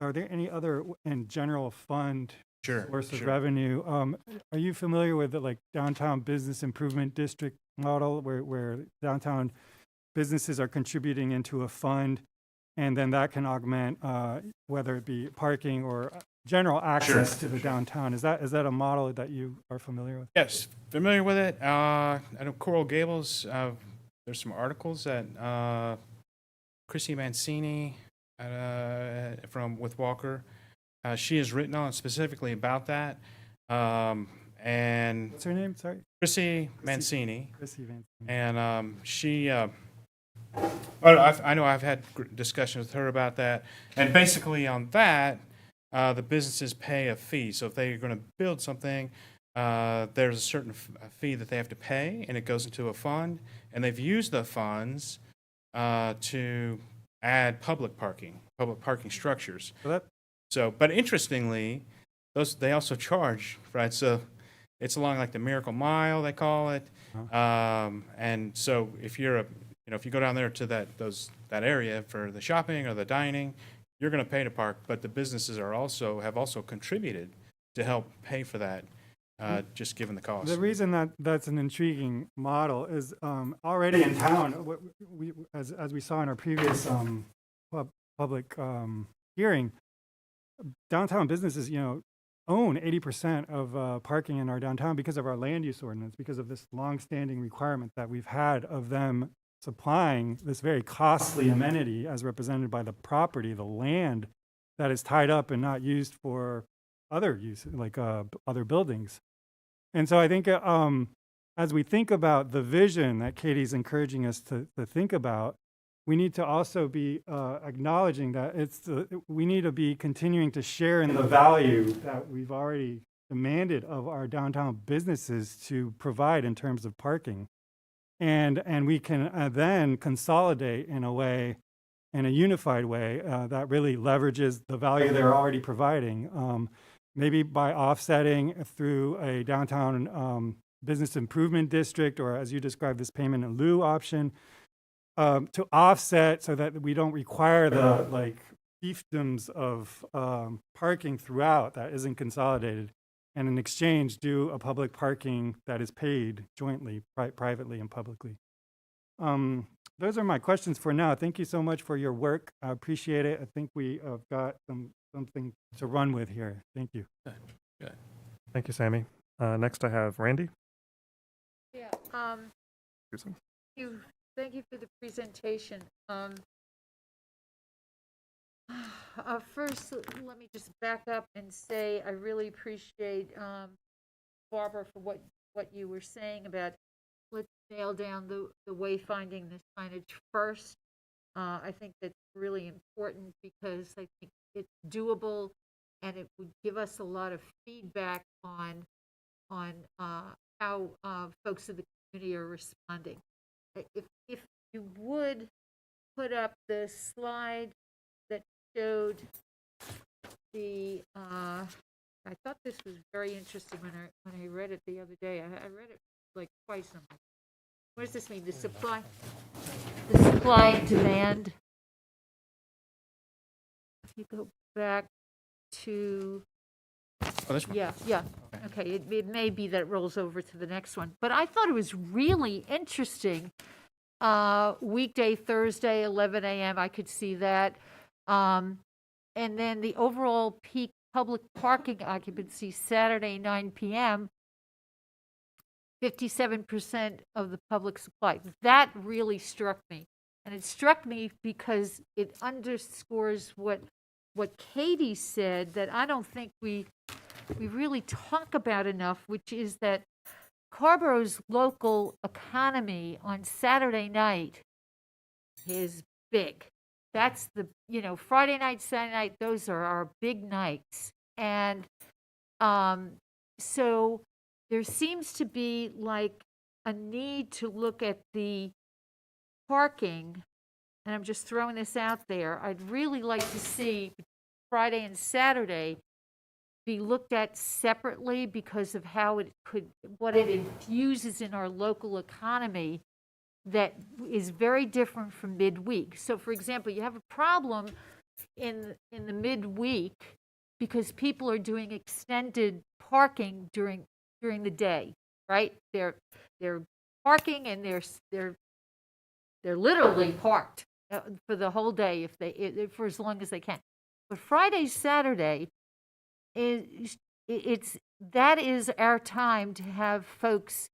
H: are there any other general fund source of revenue? Are you familiar with the downtown business improvement district model where downtown businesses are contributing into a fund, and then that can augment whether it be parking or general access to the downtown? Is that a model that you are familiar with?
M: Yes, familiar with it. I know Coral Gables, there's some articles that Chrissy Mancini with Walker, she has written on specifically about that. And
H: what's her name? Sorry.
M: Chrissy Mancini.
H: Chrissy Mancini.
M: And she, I know I've had discussions with her about that. And basically on that, the businesses pay a fee. So if they're going to build something, there's a certain fee that they have to pay, and it goes into a fund. And they've used the funds to add public parking structures. But interestingly, they also charge, right? So it's along like the Miracle Mile, they call it. And so if you go down there to that area for the shopping or the dining, you're going to pay to park. But the businesses have also contributed to help pay for that, just given the cost.
H: The reason that's an intriguing model is already in town, as we saw in our previous public hearing, downtown businesses, own 80% of parking in our downtown because of our land use ordinance, because of this longstanding requirement that we've had of them supplying this very costly amenity as represented by the property, the land that is tied up and not used for other use, like other buildings. And so I think as we think about the vision that Katie's encouraging us to think about, we need to also be acknowledging that we need to be continuing to share in the value that we've already demanded of our downtown businesses to provide in terms of parking. And we can then consolidate in a way, in a unified way, that really leverages the value they're already providing. Maybe by offsetting through a downtown business improvement district, or as you described, this payment in lieu option, to offset so that we don't require the like fiefdoms of parking throughout that isn't consolidated, and in exchange do a public parking that is paid jointly, privately and publicly. Those are my questions for now. Thank you so much for your work. I appreciate it. I think we have got something to run with here. Thank you.
A: Good. Thank you, Sammy. Next I have Randy.
D: Yeah,
A: Susan.
D: thank you for the presentation. First, let me just back up and say I really appreciate Barbara for what you were saying about let's nail down the wayfinding, the signage first. I think that's really important because I think it's doable and it would give us a lot of feedback on how folks in the community are responding. If you would put up the slide that showed the I thought this was very interesting when I read it the other day. I read it like twice. What does this mean? The supply and demand. If you go back to yeah. Okay, it may be that it rolls over to the next one, but I thought it was really interesting. Weekday, Thursday, 11 a.m. I could see that. And then the overall peak public parking occupancy, Saturday, 9 p.m., 57% of the public supply. That really struck me. And it struck me because it underscores what Katie said that I don't think we really talk about enough, which is that Carrboro's local economy on Saturday night is big. That's Friday night, Saturday night, those are our big nights. And so there seems to be like a need to look at the parking, and I'm just throwing this out there. I'd really like to see Friday and Saturday be looked at separately because of what it infuses in our local economy that is very different from midweek. So, for example, you have a problem in the midweek because people are doing extended parking during the day, right? They're parking and they're literally parked for the whole day for as long as they can. But Friday, Saturday that is our time to have folks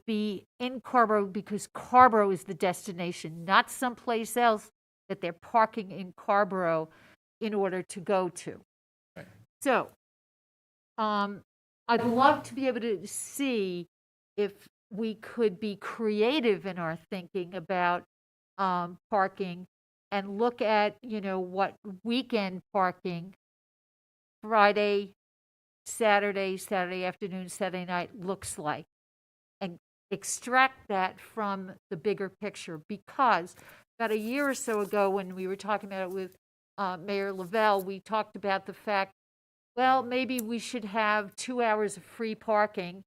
D: be in Carrboro because Carrboro is the destination, not someplace else that they're parking in Carrboro in order to go to. Right. So, I'd love to be able to see if we could be creative in our thinking about parking and look at, what weekend parking, Friday, Saturday afternoon, Saturday night looks like, and extract that from the bigger picture. Because about a year or so ago when we were talking about it with Mayor Lavelle, we talked about the fact, well, maybe we should have 2 hours of free parking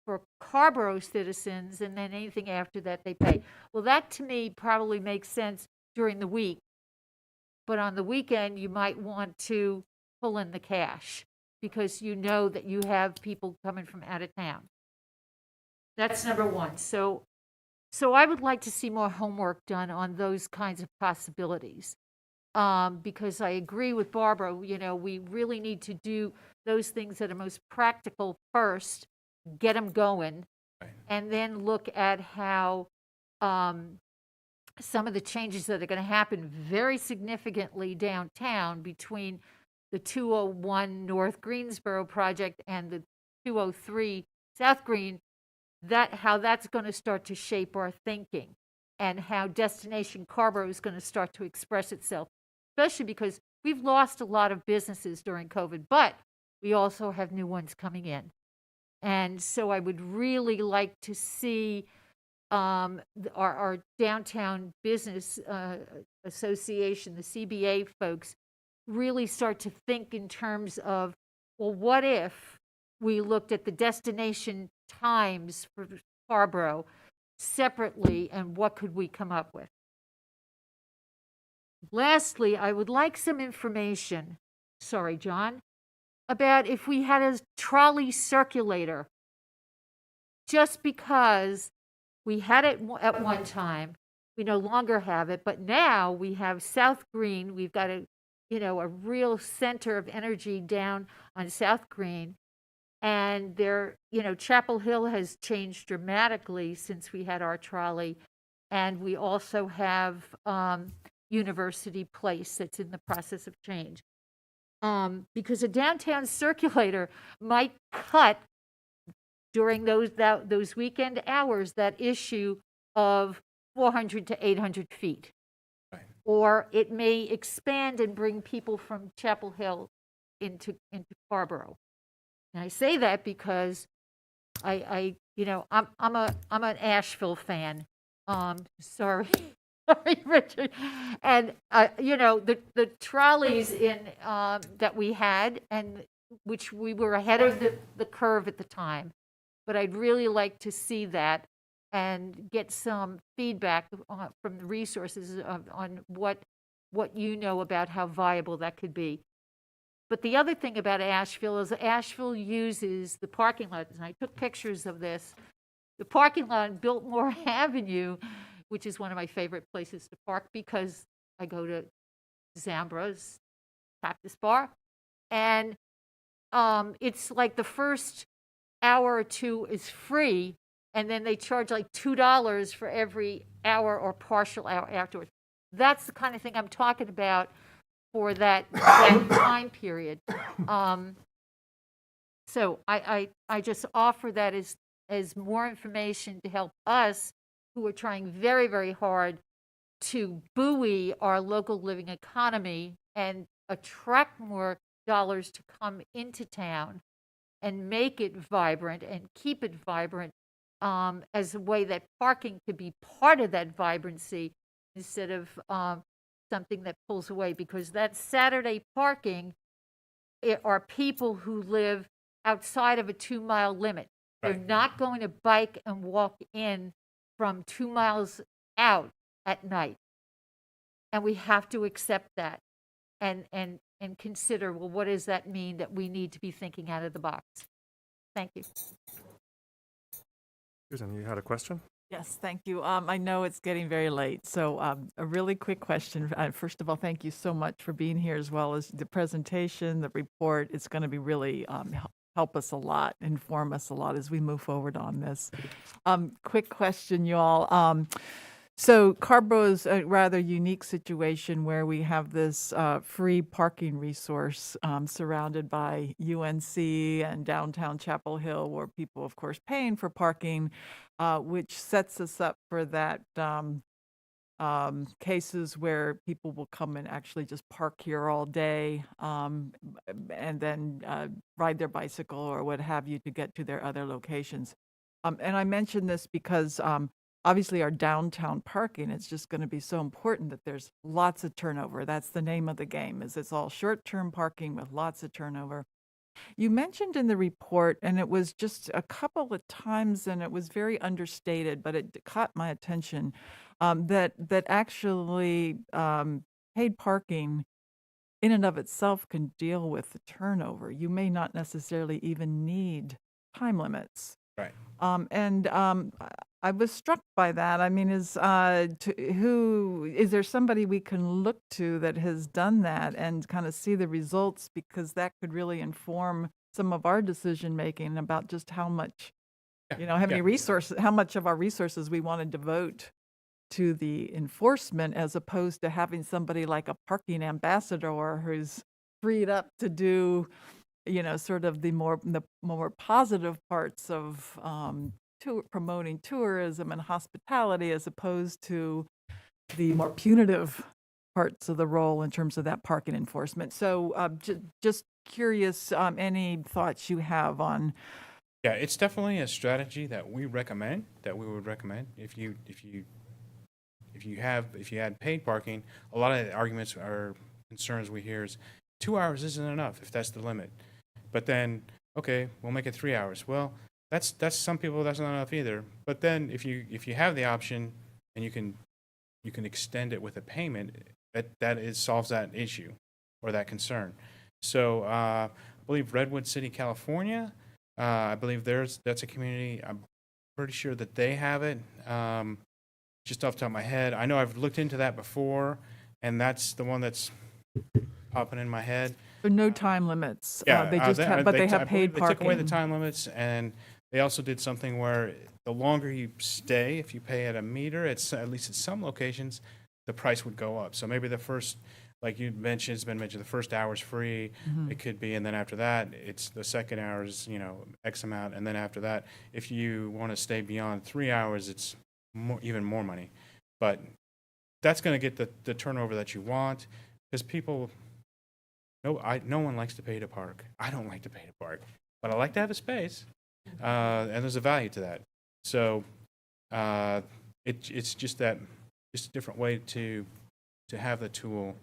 D: for Carrboro citizens, and then anything after that they pay. Well, that to me probably makes sense during the week, but on the weekend you might want to pull in the cash because you know that you have people coming from out of town. That's number one. So I would like to see more homework done on those kinds of possibilities. Because I agree with Barbara, we really need to do those things that are most practical first, get them going, right, and then look at how some of the changes that are going to happen very significantly downtown between the 201 North Greensboro project and the 203 South Green, how that's going to start to shape our thinking. and how Destination Carrboro is going to start to express itself, especially because we've lost a lot of businesses during COVID, but we also have new ones coming in. And so I would really like to see our downtown business association, the CBA folks, really start to think in terms of, well, what if we looked at the destination times for Carrboro separately, and what could we come up with? Lastly, I would like some information, sorry, John, about if we had a trolley circulator, just because we had it at one time, we no longer have it, but now we have South Green, we've got a real center of energy down on South Green, and there, Chapel Hill has changed dramatically since we had our trolley, and we also have University Place that's in the process of change. Because a downtown circulator might cut during those weekend hours that issue of 400 to 800 feet.
M: Right.
D: Or it may expand and bring people from Chapel Hill into Carrboro. And I say that because I'm an Asheville fan. Sorry. Sorry, Richard. And the trolleys in that we had, and which we were ahead of the curve at the time, but I'd really like to see that and get some feedback from the resources on what you know about how viable that could be. But the other thing about Asheville is Asheville uses the parking lot, and I took pictures of this. The parking lot on Biltmore Avenue, which is one of my favorite places to park because I go to Zambra's Cactus Bar, and it's like the first hour or two is free, and then they charge like $2 for every hour or partial hour afterwards. That's the kind of thing I'm talking about for that time period. So I just offer that as more information to help us, who are trying very, very hard to buoy our local living economy and attract more dollars to come into town and make it vibrant and keep it vibrant, as a way that parking could be part of that vibrancy instead of something that pulls away. Because that Saturday parking are people who live outside of a 2-mile limit. They're not going to bike and walk in from 2 miles out at night. And we have to accept that and consider, well, what does that mean that we need to be thinking out of the box? Thank you.
A: Susan, you had a question?
O: Yes, thank you. I know it's getting very late, so a really quick question. First of all, thank you so much for being here, as well as the presentation, the report. It's going to be really help us a lot, inform us a lot as we move forward on this. Quick question, y'all. So Carrboro is a rather unique situation where we have this free parking resource surrounded by UNC and downtown Chapel Hill, where people, of course, paying for parking, which sets us up for that cases where people will come and actually just park here all day and then ride their bicycle or what have you to get to their other locations. And I mention this because obviously our downtown parking, it's just going to be so important that there's lots of turnover. That's the name of the game, is it's all short-term parking with lots of turnover. You mentioned in the report, and it was just a couple of times, and it was very understated, but it caught my attention, that actually paid parking in and of itself can deal with the turnover. You may not necessarily even need time limits.
M: Right.
O: I was struck by that. I mean, is there somebody we can look to that has done that and kind of see the results, because that could really inform some of our decision making about just how much, how much of our resources we want to devote to the enforcement, as opposed to having somebody like a parking ambassador who's freed up to do, sort of the more positive parts of promoting tourism and hospitality as opposed to the more punitive parts of the role in terms of that parking enforcement. So just curious, any thoughts you have on?
M: Yeah, it's definitely a strategy that we recommend, that we would recommend. If you had paid parking, a lot of the arguments or concerns we hear is 2 hours isn't enough if that's the limit. But then, okay, we'll make it 3 hours. Well, that's some people that's not enough either. But then if you have the option and you can extend it with a payment, solves that issue or that concern. So I believe Redwood City, California, I believe that's a community. I'm pretty sure that they have it. Just off the top of my head, I know I've looked into that before, and that's the one that's popping in my head.
O: So no time limits.
M: Yeah,
O: They just have, but they have paid
M: They
O: parking.
M: took away the time limits, and they also did something where the longer you stay, if you pay at a meter, at least at some locations, the price would go up. So maybe the first, like you mentioned, it's been mentioned, the first hour is free. It could be, and then after that, it's the second hour is, X amount, and then after that, if you want to stay beyond 3 hours, it's even more money. But that's going to get the turnover that you want, because people, no one likes to pay to park. I don't like to pay to park, but I like to have a space, and there's a value to that. So it's just a different way to have the tool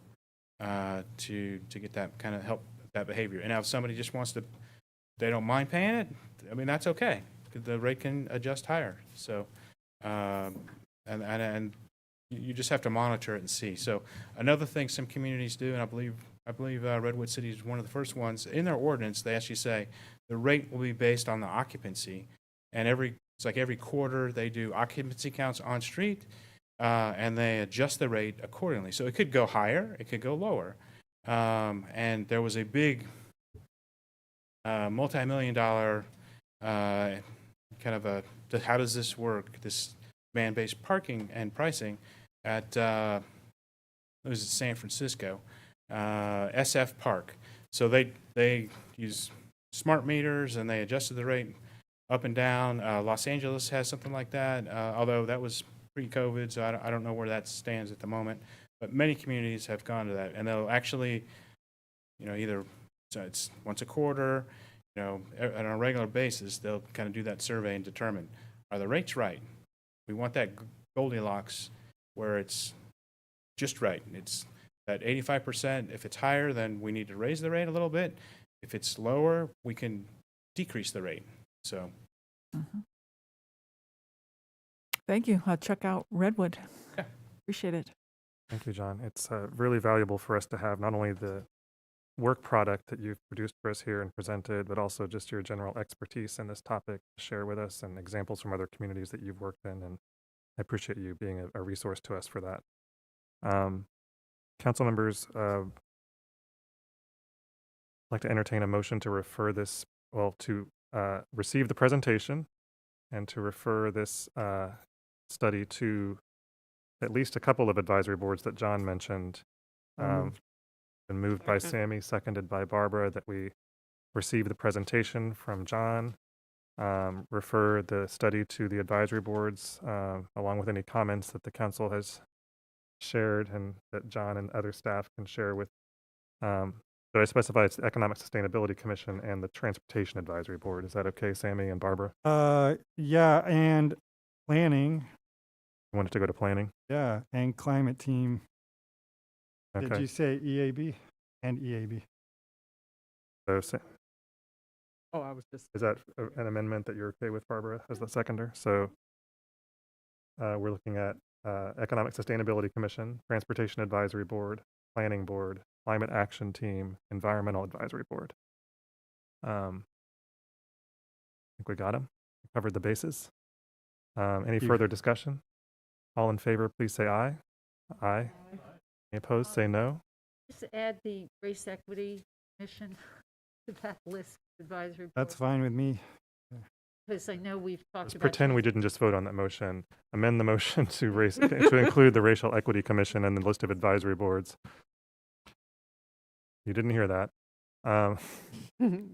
M: to get that kind of help that behavior. And now if somebody just wants to, they don't mind paying it, I mean, that's okay. The rate can adjust higher. So and you just have to monitor it and see. So another thing some communities do, and I believe Redwood City is one of the first ones, in their ordinance, they actually say the rate will be based on the occupancy. And it's like every quarter they do occupancy counts on street, and they adjust the rate accordingly. So it could go higher, it could go lower. And there was a big multi-million-dollar kind of how does this work, this demand-based parking and pricing at, it was in San Francisco, SF Park. So they use smart meters and they adjusted the rate up and down. Los Angeles has something like that, although that was pre-COVID, so I don't know where that stands at the moment. But many communities have gone to that, and they'll actually, either so it's once a quarter, on a regular basis, they'll kind of do that survey and determine, are the rates right? We want that Goldilocks where it's just right. It's that 85%. If it's higher, then we need to raise the rate a little bit. If it's lower, we can decrease the rate. So.
O: Thank you. I'll check out Redwood.
M: Yeah.
O: Appreciate it.
A: Thank you, John. It's really valuable for us to have not only the work product that you've produced for us here and presented, but also just your general expertise in this topic to share with us and examples from other communities that you've worked in. And I appreciate you being a resource to us for that. Council members, I'd like to entertain a motion to refer this, to receive the presentation and to refer this study to at least a couple of advisory boards that John mentioned. Been moved by Sammy, seconded by Barbara, that we receive the presentation from John, refer the study to the advisory boards, along with any comments that the council has shared and that John and other staff can share with, but I specify it's the Economic Sustainability Commission and the Transportation Advisory Board. Is that okay, Sammy and Barbara?
H: Yeah, and planning.
A: You wanted to go to planning?
H: Yeah, and climate team.
A: Okay.
H: Did you say EAB and EAB?
A: So,
O: Oh, I was just.
A: is that an amendment that you're okay with, Barbara, as the seconder? So we're looking at Economic Sustainability Commission, Transportation Advisory Board, Planning Board, Climate Action Team, Environmental Advisory Board. I think we got them. We covered the bases. Any further discussion? All in favor, please say aye. Aye. Any opposed, say no.
D: Just add the Race Equity Commission to that list of advisory board.
H: That's fine with me.
D: Because I know we've talked
A: Let's
D: about.
A: pretend we didn't just vote on that motion. Amend the motion to include the Racial Equity Commission and the list of advisory boards. You didn't hear that. Is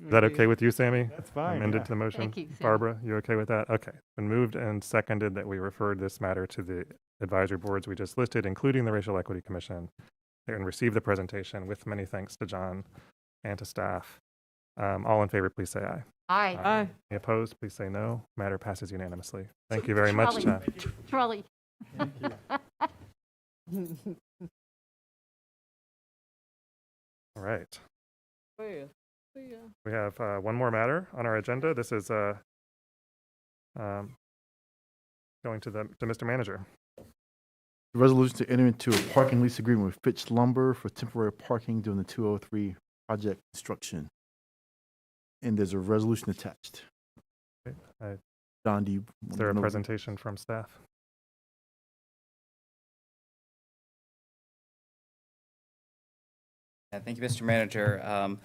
A: that okay with you, Sammy?
H: That's fine,
A: Amended
H: yeah.
A: to the motion?
D: Thank you, Sammy.
A: Barbara, you okay with that? Okay. Been moved and seconded that we referred this matter to the advisory boards we just listed, including the Racial Equity Commission, and receive the presentation with many thanks to John and to staff. All in favor, please say aye.
D: Aye.
F: Aye.
A: Any opposed, please say no. Matter passes unanimously. Thank you very much, John.
D: Trolley.
A: All right.
F: See ya.
A: We have one more matter on our agenda. This is going to Mr. Manager.
G: The resolution to enter into a parking lease agreement with Fitch Lumber for temporary parking during the 203 project construction. And there's a resolution attached. John, do you?
A: Is there a presentation from staff?
L: Thank you, Mr. Manager.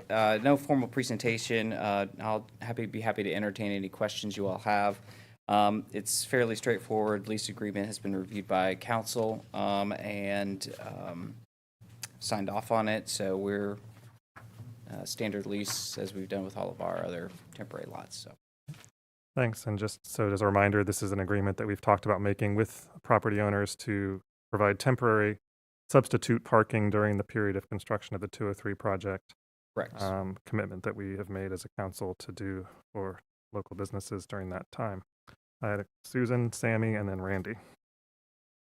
L: No formal presentation. I'll be happy to entertain any questions you all have. It's fairly straightforward. Lease agreement has been reviewed by council and signed off on it. So we're standard lease as we've done with all of our other temporary lots. So.
A: Thanks. And just so as a reminder, this is an agreement that we've talked about making with property owners to provide temporary substitute parking during the period of construction of the 203 project.
L: Correct.
A: Commitment that we have made as a council to do for local businesses during that time. I had Susan, Sammy, and then Randy.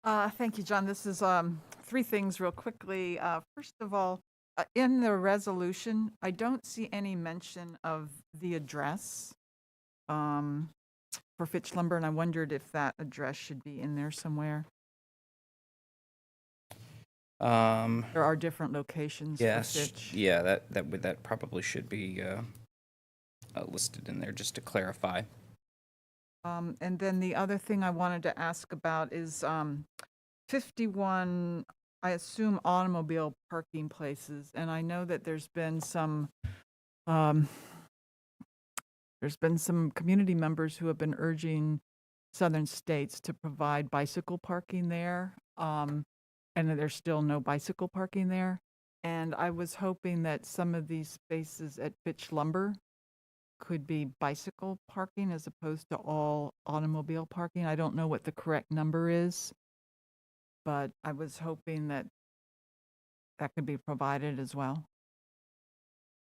O: Thank you, John. This is three things real quickly. First of all, in the resolution, I don't see any mention of the address for Fitch Lumber, and I wondered if that address should be in there somewhere. There are different locations
L: Yes.
O: for Fitch.
L: Yeah, that probably should be listed in there just to clarify.
O: And then the other thing I wanted to ask about is 51, I assume, automobile parking places. And I know that there's been some community members who have been urging southern states to provide bicycle parking there. And there's still no bicycle parking there. And I was hoping that some of these spaces at Fitch Lumber could be bicycle parking as opposed to all automobile parking. I don't know what the correct number is, but I was hoping that that could be provided as well.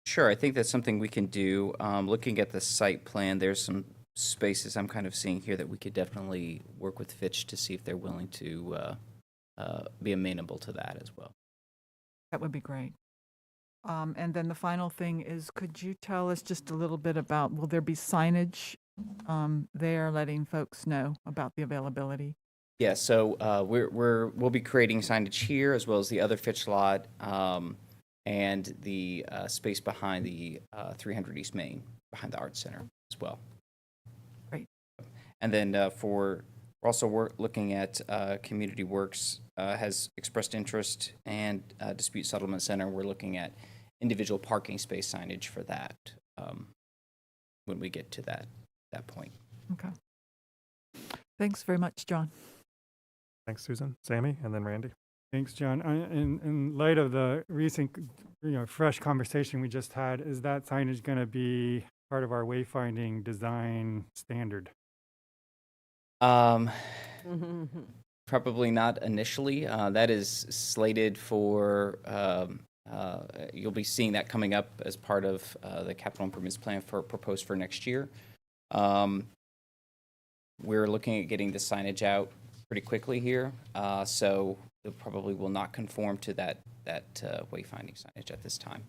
L: Sure, I think that's something we can do. Looking at the site plan, there's some spaces I'm kind of seeing here that we could definitely work with Fitch to see if they're willing to be amenable to that as well.
O: That would be great. And then the final thing is, could you tell us just a little bit about, will there be signage there letting folks know about the availability?
L: Yeah, so we'll be creating signage here as well as the other Fitch lot and the space behind the 300 East Main, behind the Arts Center as well.
O: Great.
L: And then we're also looking at Community Works has expressed interest, and Dispute Settlement Center, we're looking at individual parking space signage for that when we get to that point.
O: Okay. Thanks very much, John.
A: Thanks, Susan. Sammy, and then Randy.
H: Thanks, John. In light of the recent, fresh conversation we just had, is that signage going to be part of our wayfinding design standard?
L: Probably not initially. That is slated for, you'll be seeing that coming up as part of the capital improvements plan proposed for next year. We're looking at getting the signage out pretty quickly here, so it probably will not conform to that wayfinding signage at this time.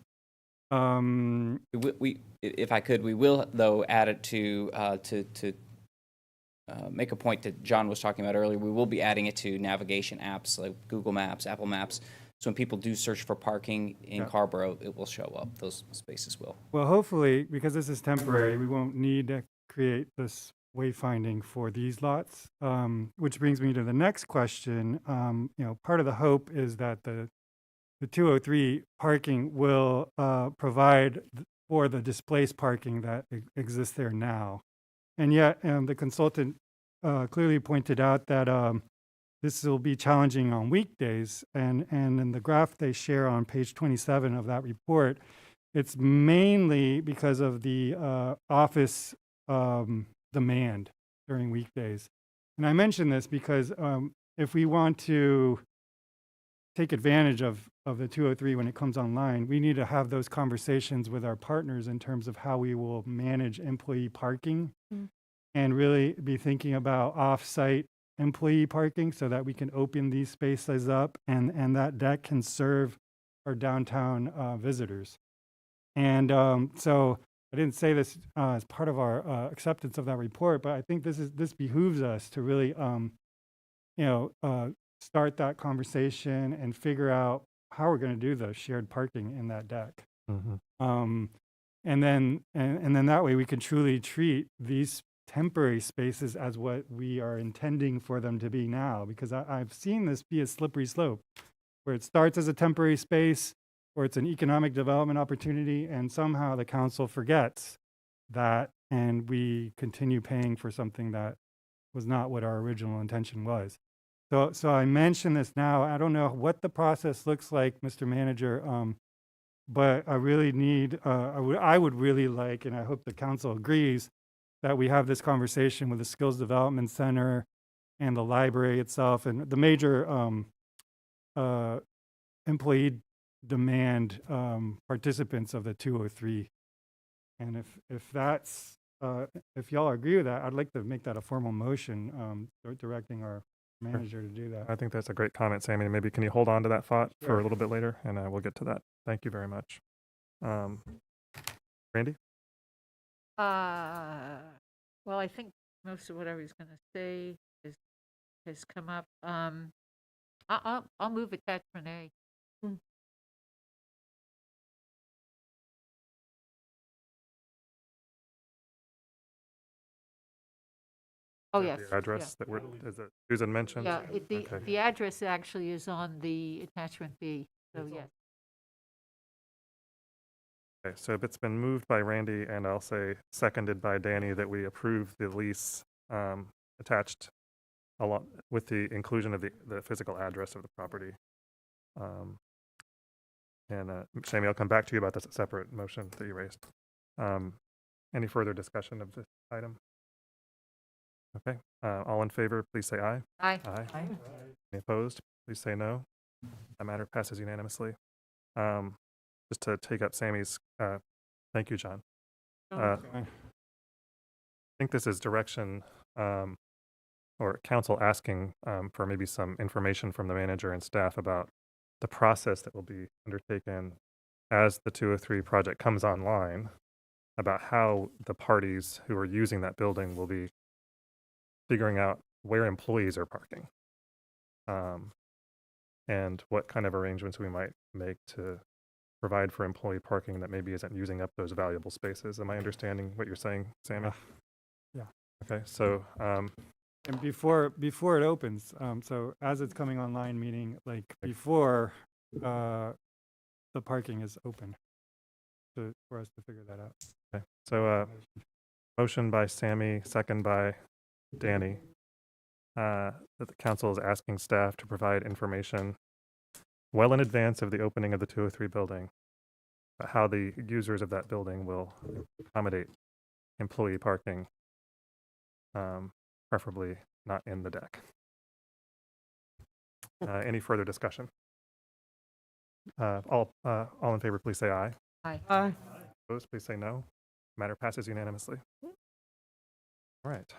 L: If I could, we will though add it to make a point that John was talking about earlier. We will be adding it to navigation apps like Google Maps, Apple Maps. So when people do search for parking in Carrboro, it will show up. Those spaces will.
H: Well, hopefully, because this is temporary, we won't need to create this wayfinding for these lots, which brings me to the next question. Part of the hope is that the 203 parking will provide for the displaced parking that exists there now. And yet, the consultant clearly pointed out that this will be challenging on weekdays. And in the graph they share on page 27 of that report, it's mainly because of the office demand during weekdays. And I mention this because if we want to take advantage of the 203 when it comes online, we need to have those conversations with our partners in terms of how we will manage employee parking and really be thinking about off-site employee parking so that we can open these spaces up and that can serve our downtown visitors. And so I didn't say this as part of our acceptance of that report, but I think this behooves us to really, start that conversation and figure out how we're going to do the shared parking in that deck. And then that way we can truly treat these temporary spaces as what we are intending for them to be now, because I've seen this be a slippery slope where it starts as a temporary space or it's an economic development opportunity, and somehow the council forgets that and we continue paying for something that was not what our original intention was. So I mention this now. I don't know what the process looks like, Mr. Manager, but I really need, I would really like, and I hope the council agrees, that we have this conversation with the Skills Development Center and the library itself and the major employee demand participants of the 203. And if that's, if y'all agree with that, I'd like to make that a formal motion directing our manager to do that.
A: I think that's a great comment, Sammy. Maybe can you hold on to that thought for a little bit later, and we'll get to that. Thank you very much. Randy?
D: Well, I think most of what I was going to say has come up. I'll move attachment A. Oh, yes.
A: The address that Susan mentioned?
D: Yeah,
A: Okay.
D: the address actually is on the attachment B, so yes.
A: Okay, so if it's been moved by Randy and I'll say seconded by Danny that we approve the lease attached along with the inclusion of the physical address of the property. Sammy, I'll come back to you about this separate motion that you raised. Any further discussion of this item? Okay, all in favor, please say aye.
D: Aye.
A: Aye. Any opposed? Please say no. That matter passes unanimously. Just to take up Sammy's, thank you, John. I think this is direction or council asking for maybe some information from the manager and staff about the process that will be undertaken as the 203 project comes online, about how the parties who are using that building will be figuring out where employees are parking, and what kind of arrangements we might make to provide for employee parking that maybe isn't using up those valuable spaces. Am I understanding what you're saying, Sammy?
H: Yeah.
A: Okay, so
H: and before it opens, so as it's coming online, meaning like before the parking is open, for us to figure that out.
A: Okay, so motion by Sammy, second by Danny, that the council is asking staff to provide information well in advance of the opening of the 203 building about how the users of that building will accommodate employee parking, preferably not in the deck. Any further discussion? All in favor, please say aye.
D: Aye.
F: Aye.
A: Opposed, please say no. Matter passes unanimously. All right.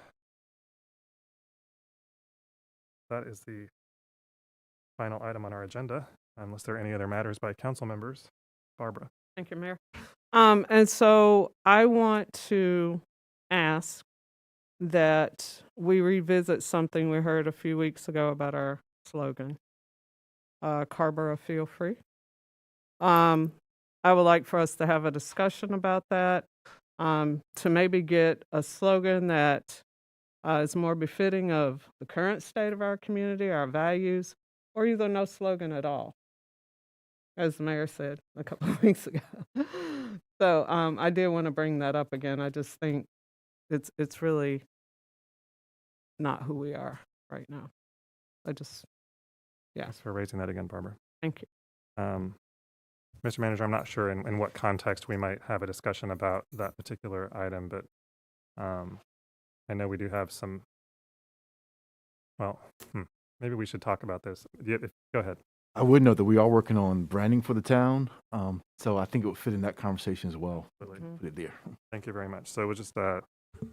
A: That is the final item on our agenda, unless there are any other matters by council members. Barbara.
F: Thank you, Mayor. And so I want to ask that we revisit something we heard a few weeks ago about our slogan, Carrboro Feel Free. I would like for us to have a discussion about that, to maybe get a slogan that is more befitting of the current state of our community, our values, or either no slogan at all, as the mayor said a couple of weeks ago. So I did want to bring that up again. I just think it's really not who we are right now. Yeah.
A: Thanks for raising that again, Barbara.
F: Thank you.
A: Mr. Manager, I'm not sure in what context we might have a discussion about that particular item, but I know we do have some, well, maybe we should talk about this. Go ahead.
G: I would note that we are working on branding for the town, so I think it would fit in that conversation as well. Put it there.
A: Thank you very much. So we'll just,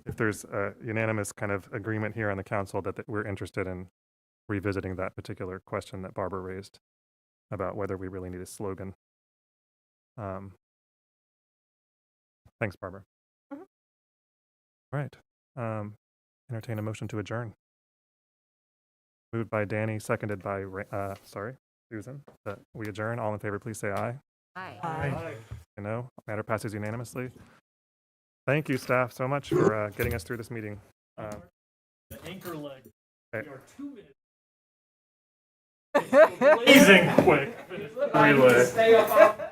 A: if there's a unanimous kind of agreement here on the council that we're interested in revisiting that particular question that Barbara raised about whether we really need a slogan. Thanks, Barbara. All right. Entertain a motion to adjourn. Moved by Danny, seconded by, Susan, that we adjourn. All in favor, please say aye.
D: Aye.
A: No, matter passes unanimously. Thank you, staff, so much for getting us through this meeting.
Q: The anchor leg.
A: Okay.
Q: We are 2 minutes. Amazing quick.
A: Relay.